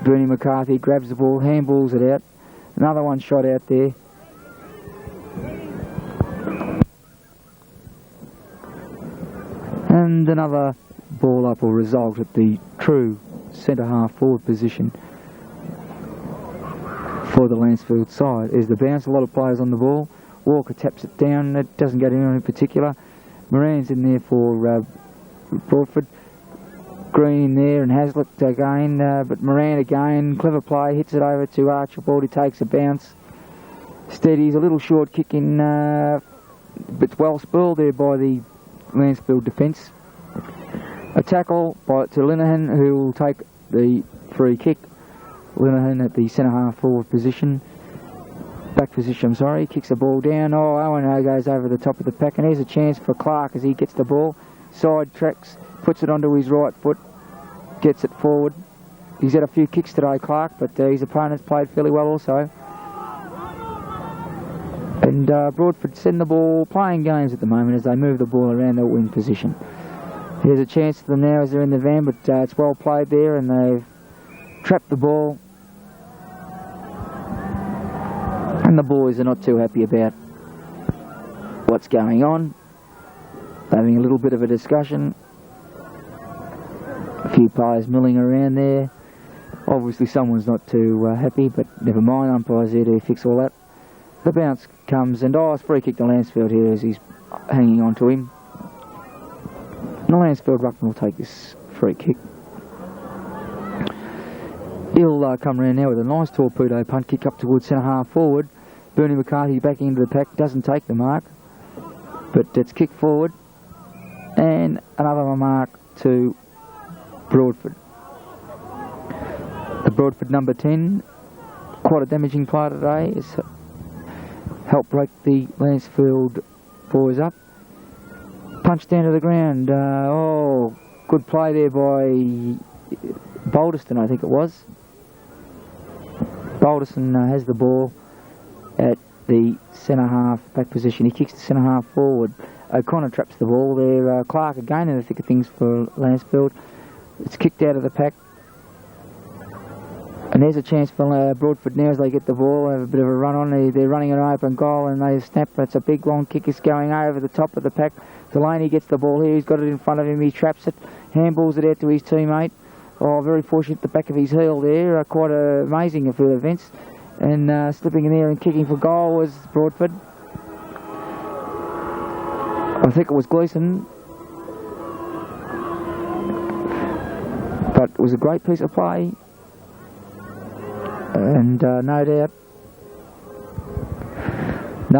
Bernie McCarthy grabs the ball, handballs it out. Another one shot out there. And another ball up will result at the true centre half forward position for the Lancefield side. There's the bounce, a lot of players on the ball. Walker taps it down, it doesn't go to anyone in particular. Moran's in there for Broadford. Green in there and Hazlitt again, but Moran again, clever play, hits it over to Archibald, he takes a bounce. Steadies, a little short kick in, but well spurled there by the Lancefield defence. A tackle to Linehan, who will take the free kick. Linehan at the centre half forward position. Back position, I'm sorry, kicks the ball down. Oh, Owen goes over the top of the pack, and there's a chance for Clark as he gets the ball. Side tracks, puts it onto his right foot, gets it forward. He's had a few kicks today, Clark, but his opponent's played fairly well also. And Broadford send the ball, playing games at the moment as they move the ball around their wing position. Here's a chance for them now as they're in the van, but it's well played there and they've trapped the ball. And the boys are not too happy about what's going on. Having a little bit of a discussion. A few players milling around there. Obviously someone's not too happy, but never mind, umpire's there to fix all that. The bounce comes and it's free kick to Lancefield here as he's hanging on to him. And the Lancefield ruckman will take this free kick. He'll come around now with a nice torpedo punt kick up towards centre half forward. Bernie McCarthy back into the pack, doesn't take the mark, but it's kicked forward. And another mark to Broadford. The Broadford number 10, quite a damaging player today, has helped break the Lancefield boys up. Punched down to the ground. Good play there by Balderston, I think it was. Balderston has the ball at the centre half back position. He kicks the centre half forward. O'Connor traps the ball there. Clark again in the thick of things for Lancefield. It's kicked out of the pack. And there's a chance for Broadford now as they get the ball, have a bit of a run on. They're running an open goal and they snap. That's a big long kick. It's going over the top of the pack. Delaney gets the ball here. He's got it in front of him. He traps it. Handballs it out to his teammate. Very fortunate at the back of his heel there. Quite amazing for the events. And slipping in there and kicking for goal was Broadford. I think it was Gleeson. But it was a great piece of play. And no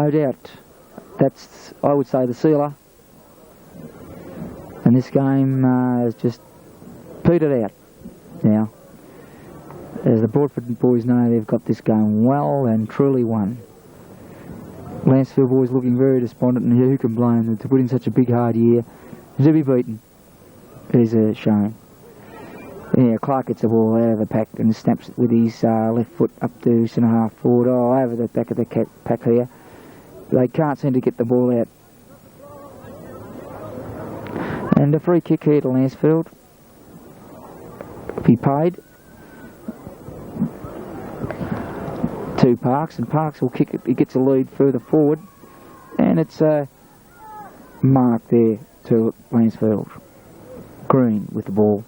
doubt, that's, I would say, the sealer. And this game has just petered out now. As the Broadford boys know, they've got this game well and truly won. Lancefield boys looking very despondent, and who can blame them to put in such a big hard year to be beaten. It is a shame. Yeah, Clark gets the ball out of the pack and snaps it with his left foot up to centre half forward. Over the back of the pack here. They can't seem to get the ball out. And a free kick here to Lancefield. Be paid to Parks, and Parks will kick it. He gets a lead further forward, and it's a mark there to Lancefield. Green with the ball.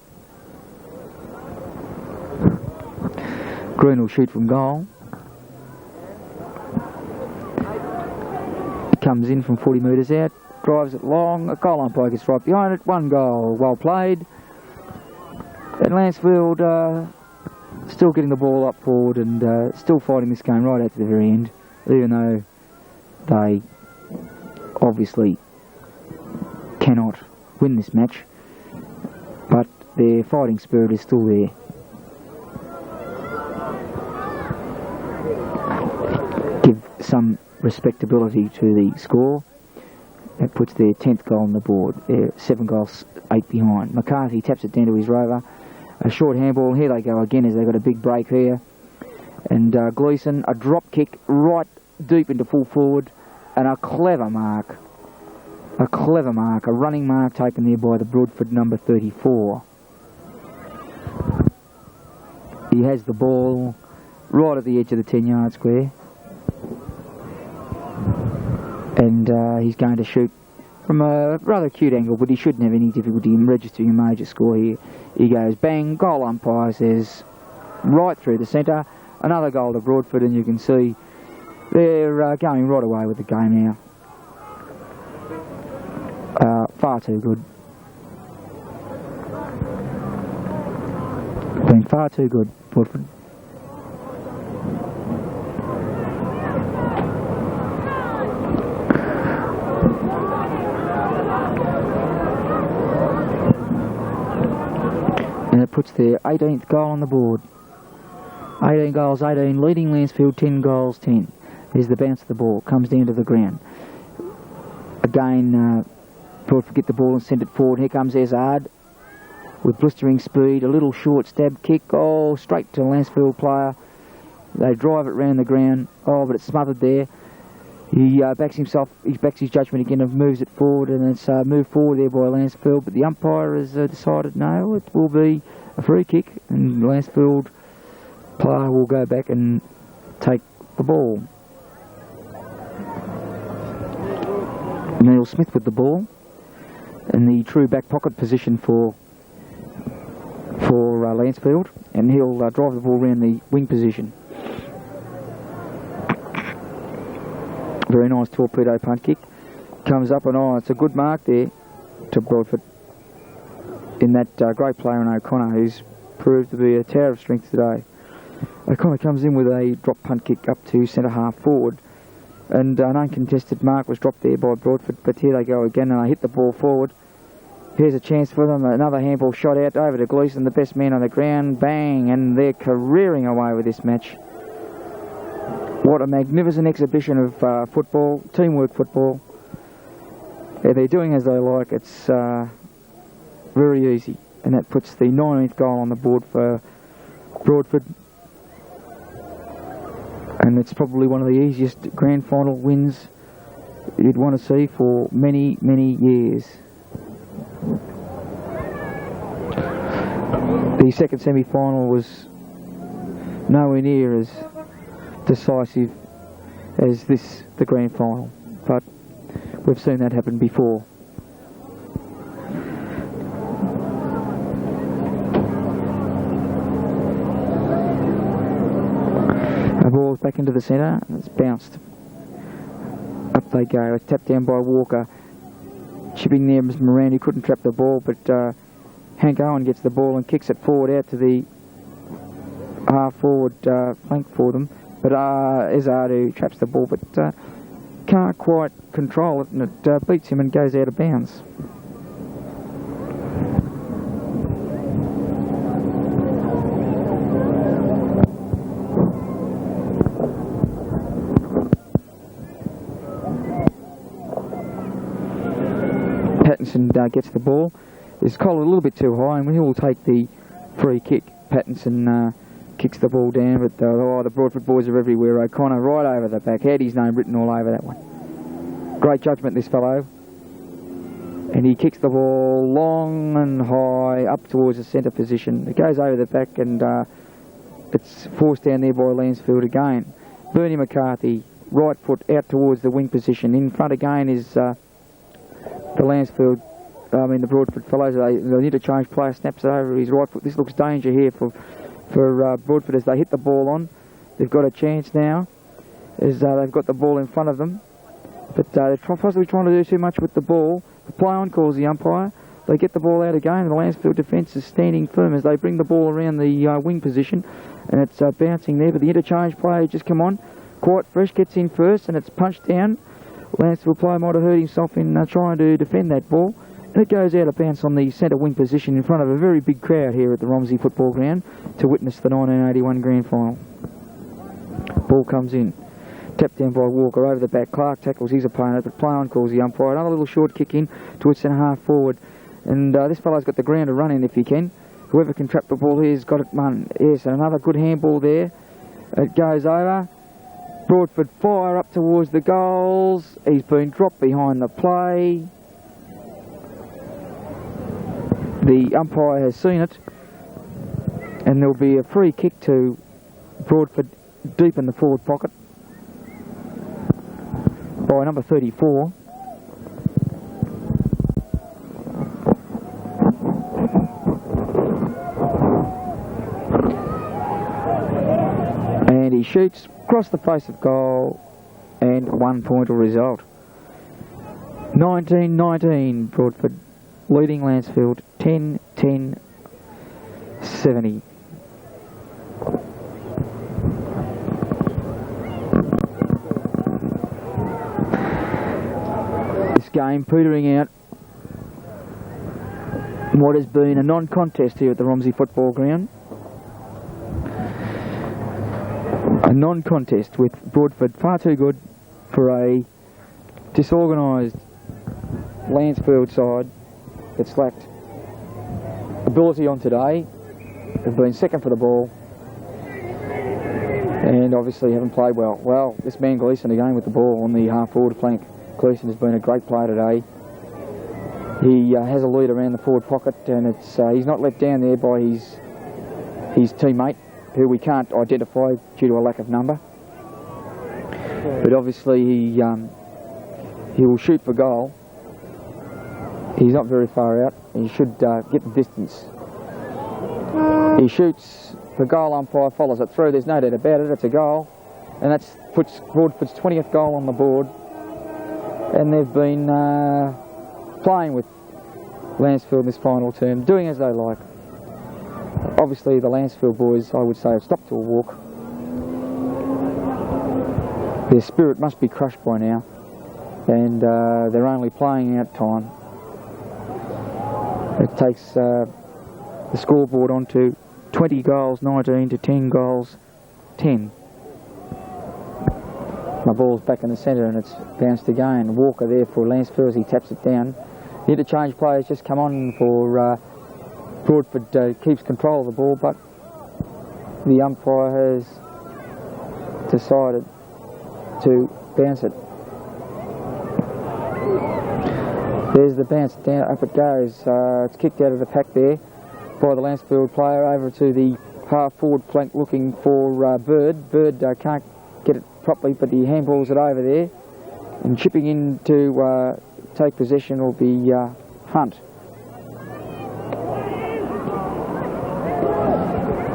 Green will shoot from goal. He comes in from 40 metres out, drives it long. A goal umpire gets right behind it. 1 goal, well played. And Lancefield still getting the ball up forward and still fighting this game right out to the very end, even though they obviously cannot win this match. But their fighting spirit is still there. Give some respectability to the score. That puts their 10th goal on the board. They're 7 goals, 8 behind. McCarthy taps it down to his rover. A short handball. Here they go again as they've got a big break here. And Gleeson, a drop kick right deep into full forward. And a clever mark. A running mark taken there by the Broadford number 34. He has the ball right at the edge of the 10-yard square. And he's going to shoot from a rather cute angle, but he shouldn't have any difficulty in registering a major score here. He goes bang, goal umpire says right through the centre. Another goal to Broadford, and you can see they're going right away with the game now. Far too good. Been far too good, Broadford. And it puts their 18th goal on the board. 18 goals, 18, leading Lancefield 10 goals, 10. There's the bounce of the ball, comes down to the ground. Again, Broadford get the ball and send it forward. Here comes Ezard with blistering speed, a little short stab kick, oh, straight to a Lancefield player. They drive it round the ground, oh, but it's smothered there. He backs his judgment again and moves it forward, and it's moved forward there by Lancefield, but the umpire has decided no, it will be a free kick, and Lancefield player will go back and take the ball. Neil Smith with the ball in the true back pocket position for Lancefield, and he'll drive the ball around the wing position. Very nice torpedo punt kick. Comes up and on. It's a good mark there to Broadford in that great player in O'Connor, who's proved to be a tower of strength today. O'Connor comes in with a drop punt kick up to centre half forward, and an uncontested mark was dropped there by Broadford, but here they go again, and they hit the ball forward. Here's a chance for them, another handball shot out over to Gleeson, the best man on the ground, bang, and they're careering away with this match. What a magnificent exhibition of football, teamwork football. Yeah, they're doing as they like, it's very easy, and that puts the 19th goal on the board for Broadford. And it's probably one of the easiest grand final wins you'd want to see for many, many years. The second semi-final was nowhere near as decisive as this, the grand final, but we've seen that happen before. The ball's back into the centre, and it's bounced. Up they go, it's tapped down by Walker. Chipping there was Moran, who couldn't trap the ball, but Hank Owen gets the ball and kicks it forward out to the half-forward flank for them. But Ezard, who traps the ball, but can't quite control it, and it beats him and goes out of bounds. Pattinson gets the ball. His collar a little bit too high, and he will take the free kick. Pattinson kicks the ball down, but the Broadford boys are everywhere. O'Connor right over the back, had his name written all over that one. Great judgment, this fellow. And he kicks the ball long and high up towards the centre position. It goes over the back, and it's forced down there by Lancefield again. Bernie McCarthy, right foot out towards the wing position. In front again is the Broadford fellows. They need to change player, snaps it over his right foot. This looks danger here for Broadford as they hit the ball on. They've got a chance now as they've got the ball in front of them, but they're possibly trying to do too much with the ball. The play on calls the umpire. They get the ball out again, and the Lancefield defence is standing firm as they bring the ball around the wing position, and it's bouncing there, but the interchange player just come on. Quite Fresh gets in first, and it's punched down. Lancefield player might have hurt himself in trying to defend that ball. And it goes out of bounds on the centre wing position in front of a very big crowd here at the Romsey Football Ground to witness the 1981 Grand Final. Ball comes in. Tapped down by Walker over the back. Clark tackles his opponent. The play on calls the umpire. Another little short kick in towards centre half forward. And this fellow's got the ground to run in if he can. Whoever can trap the ball here has got it run. Yes, and another good handball there. It goes over. Broadford fire up towards the goals. He's been dropped behind the play. The umpire has seen it, and there'll be a free kick to Broadford deep in the forward pocket by number 34. And he shoots across the face of goal, and 1 point will result. 19-19 Broadford leading Lancefield 10-10-70. game petering out what has been a non-contest here at the Romsey football ground. A non-contest with Broadford far too good for a disorganised Lancefield side that's lacked ability on today. They've been second for the ball and obviously haven't played well. Well, this man Gleeson again with the ball on the half-forward flank. Gleeson has been a great player today. He has a lead around the forward pocket, and it's he's not let down there by his teammate, who we can't identify due to a lack of number. But obviously he will shoot for goal. He's not very far out. He should get the distance. He shoots for goal, umpire follows it through. There's no doubt about it. It's a goal, and that puts Broadford's 20th goal on the board. And they've been playing with Lancefield this final term, doing as they like. Obviously the Lancefield boys, I would say, have stopped to a walk. Their spirit must be crushed by now, and they're only playing out time. It takes the scoreboard on to 20 goals 19 to 10 goals 10. My ball's back in the centre and it's bounced again. Walker there for Lancefield as he taps it down. The interchange players just come on for Broadford. Keeps control of the ball, but the umpire has decided to bounce it. There's the bounce, down, up it goes. It's kicked out of the pack there by the Lancefield player over to the half-forward flank looking for Bird. Bird can't get it properly, but he handballs it over there. And chipping in to take possession will be Hunt.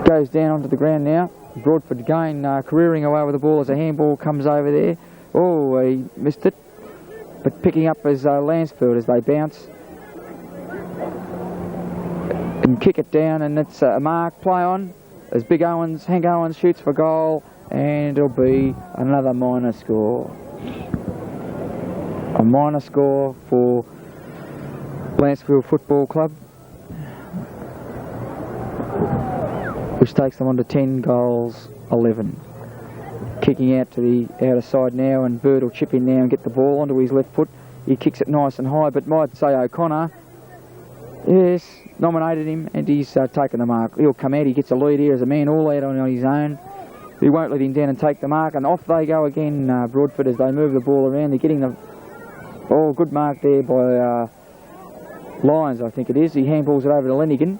Goes down onto the ground now. Broadford again careering away with the ball as a handball comes over there. Oh, he missed it. But picking up as Lancefield as they bounce. And kick it down, and it's a mark, play on. As Hank Owens shoots for goal, and it'll be another minor score. A minor score for Lancefield Football Club, which takes them on to 10 goals 11. Kicking out to the outer side now, and Bird will chip in now and get the ball onto his left foot. He kicks it nice and high, but might say O'Connor, yes, nominated him, and he's taken the mark. He'll come out, he gets a lead here as a man all out on his own. He won't let him down and take the mark, and off they go again, Broadford, as they move the ball around. They're getting the... Oh, good mark there by Lyons, I think it is. He handballs it over to Lenigan.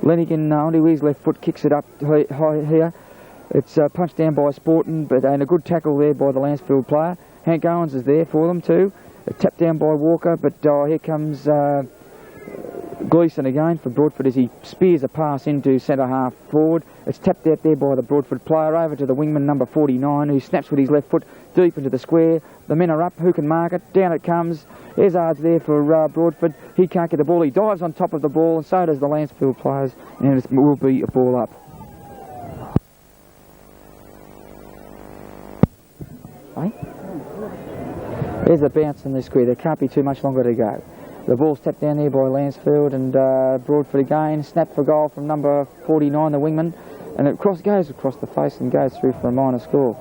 Lenigan onto his left foot, kicks it up high here. It's punched down by Sporton, and a good tackle there by the Lancefield player. Hank Owens is there for them too. Tapped down by Walker, but here comes Gleeson again for Broadford as he spears a pass into centre half forward. It's tapped out there by the Broadford player over to the wingman number 49, who snaps with his left foot deep into the square. The men are up, who can mark it? Down it comes. Ezard's there for Broadford. He can't get the ball. He dives on top of the ball, and so does the Lancefield players, and it will be a ball up. There's a bounce in the square. There can't be too much longer to go. The ball's tapped down there by Lancefield, and Broadford again. Snap for goal from number 49, the wingman, and it goes across the face and goes through for a minor score.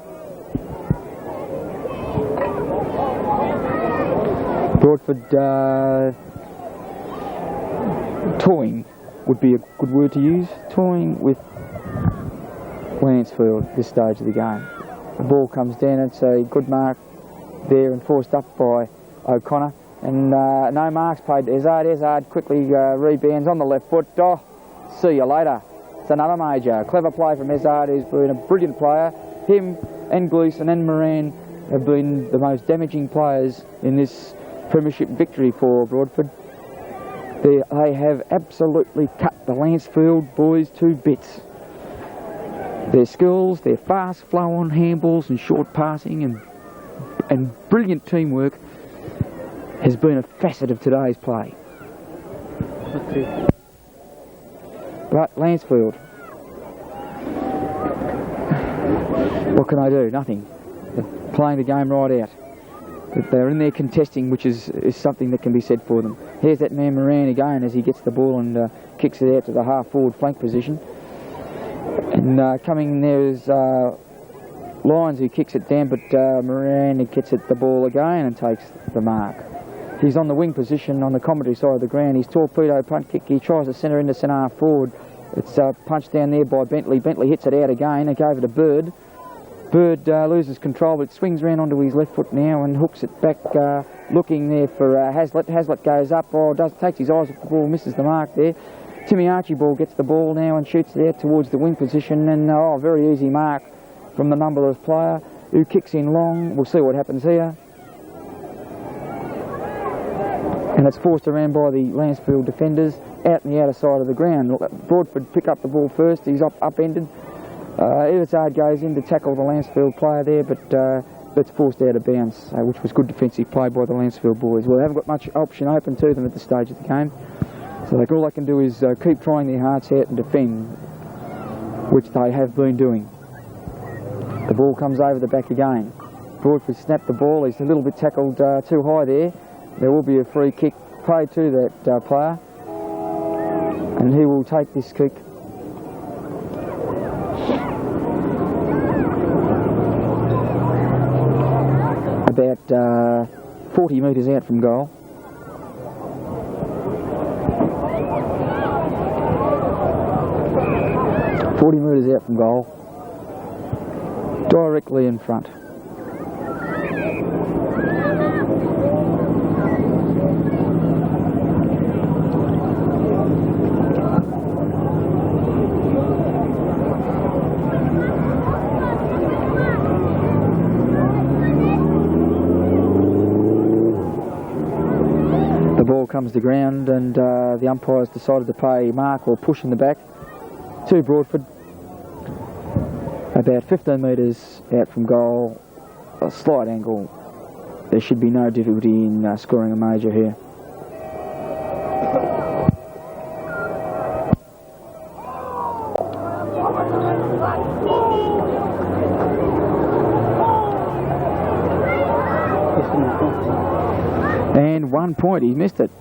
Broadford toying would be a good word to use. Toying with Lancefield at this stage of the game. The ball comes down. It's a good mark there and forced up by O'Connor, and no marks paid to Ezard. Ezard quickly rebounds on the left foot. Oh, see you later. It's another major. Clever play from Ezard, who's been a brilliant player. Him and Gleeson and Moran have been the most damaging players in this premiership victory for Broadford. They have absolutely cut the Lancefield boys to bits. Their skills, their fast flow on handballs and short passing and brilliant teamwork has been a facet of today's play. But Lancefield, what can I do? Nothing. They're playing the game right out. But they're in there contesting, which is something that can be said for them. Here's that man Moran again as he gets the ball and kicks it out to the half-forward flank position. And coming in there is Lyons who kicks it down, but Moran gets it the ball again and takes the mark. He's on the wing position on the commentary side of the ground. His torpedo punt kick, he tries to centre into centre half forward. It's punched down there by Bentley. Bentley hits it out again and gave it to Bird. Bird loses control, but it swings round onto his left foot now and hooks it back, looking there for Hazlitt. Hazlitt goes up, takes his eyes off the ball, misses the mark there. Timmy Archibald gets the ball now and shoots it out towards the wing position, and very easy mark from the numberless player who kicks in long. We'll see what happens here. And it's forced around by the Lancefield defenders out in the outer side of the ground. Broadford pick up the ball first, he's upended. Eversard goes in to tackle the Lancefield player there, but it's forced out of bounds, which was good defensive play by the Lancefield boys. Well, they haven't got much option open to them at this stage of the game, so all they can do is keep trying their hearts out and defend, which they have been doing. The ball comes over the back again. Broadford snapped the ball, he's a little bit tackled too high there. There will be a free kick played to that player, and he will take this kick. About 40 metres out from goal. Out from goal, directly in front. The ball comes to ground, and the umpires decided to pay mark or push in the back to Broadford. About 15 metres out from goal, a slight angle. There should be no difficulty in scoring a major here. And 1 point, he missed it.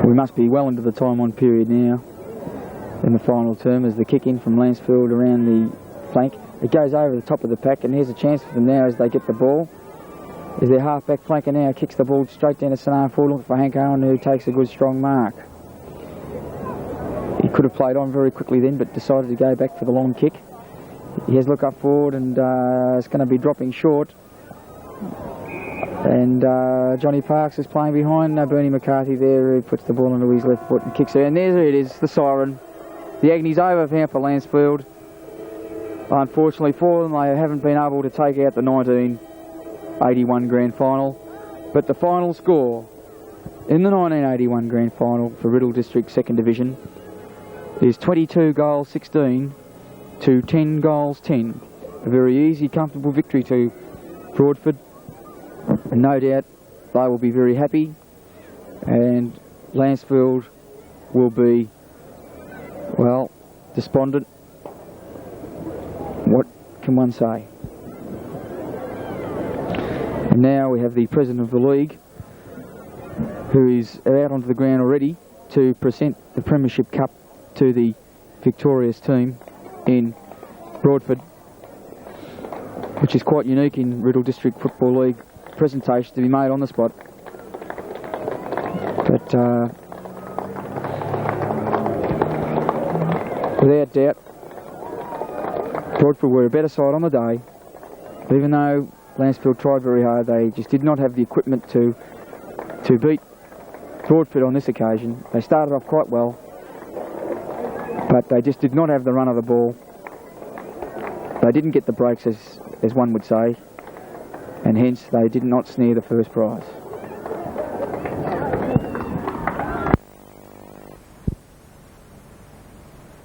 We must be well into the time on period now in the final term as the kick in from Lancefield around the flank. It goes over the top of the pack, and here's a chance for them now as they get the ball. As their half-back flanker now kicks the ball straight down to centre forward, looking for Hank Owen, who takes a good strong mark. He could have played on very quickly then, but decided to go back for the long kick. He has look up forward, and it's going to be dropping short. And Johnny Parks is playing behind Bernie McCarthy there, who puts the ball into his left foot and kicks it. And there it is, the siren. The agony's over now for Lancefield. Unfortunately for them, they haven't been able to take out the 1981 Grand Final. But the final score in the 1981 Grand Final for Riddle District 2nd Division is 22 goals 16 to 10 goals 10. A very easy, comfortable victory to Broadford. And no doubt they will be very happy, and Lancefield will be, well, despondent. What can one say? And now we have the president of the league, who is out onto the ground already to present the Premiership Cup to the victorious team in Broadford, which is quite unique in Riddle District Football League presentation to be made on the spot. But without doubt, Broadford were a better side on the day. Even though Lancefield tried very hard, they just did not have the equipment to beat Broadford on this occasion. They started off quite well, but they just did not have the run of the ball. They didn't get the breaks, as one would say, and hence they did not snare the first prize.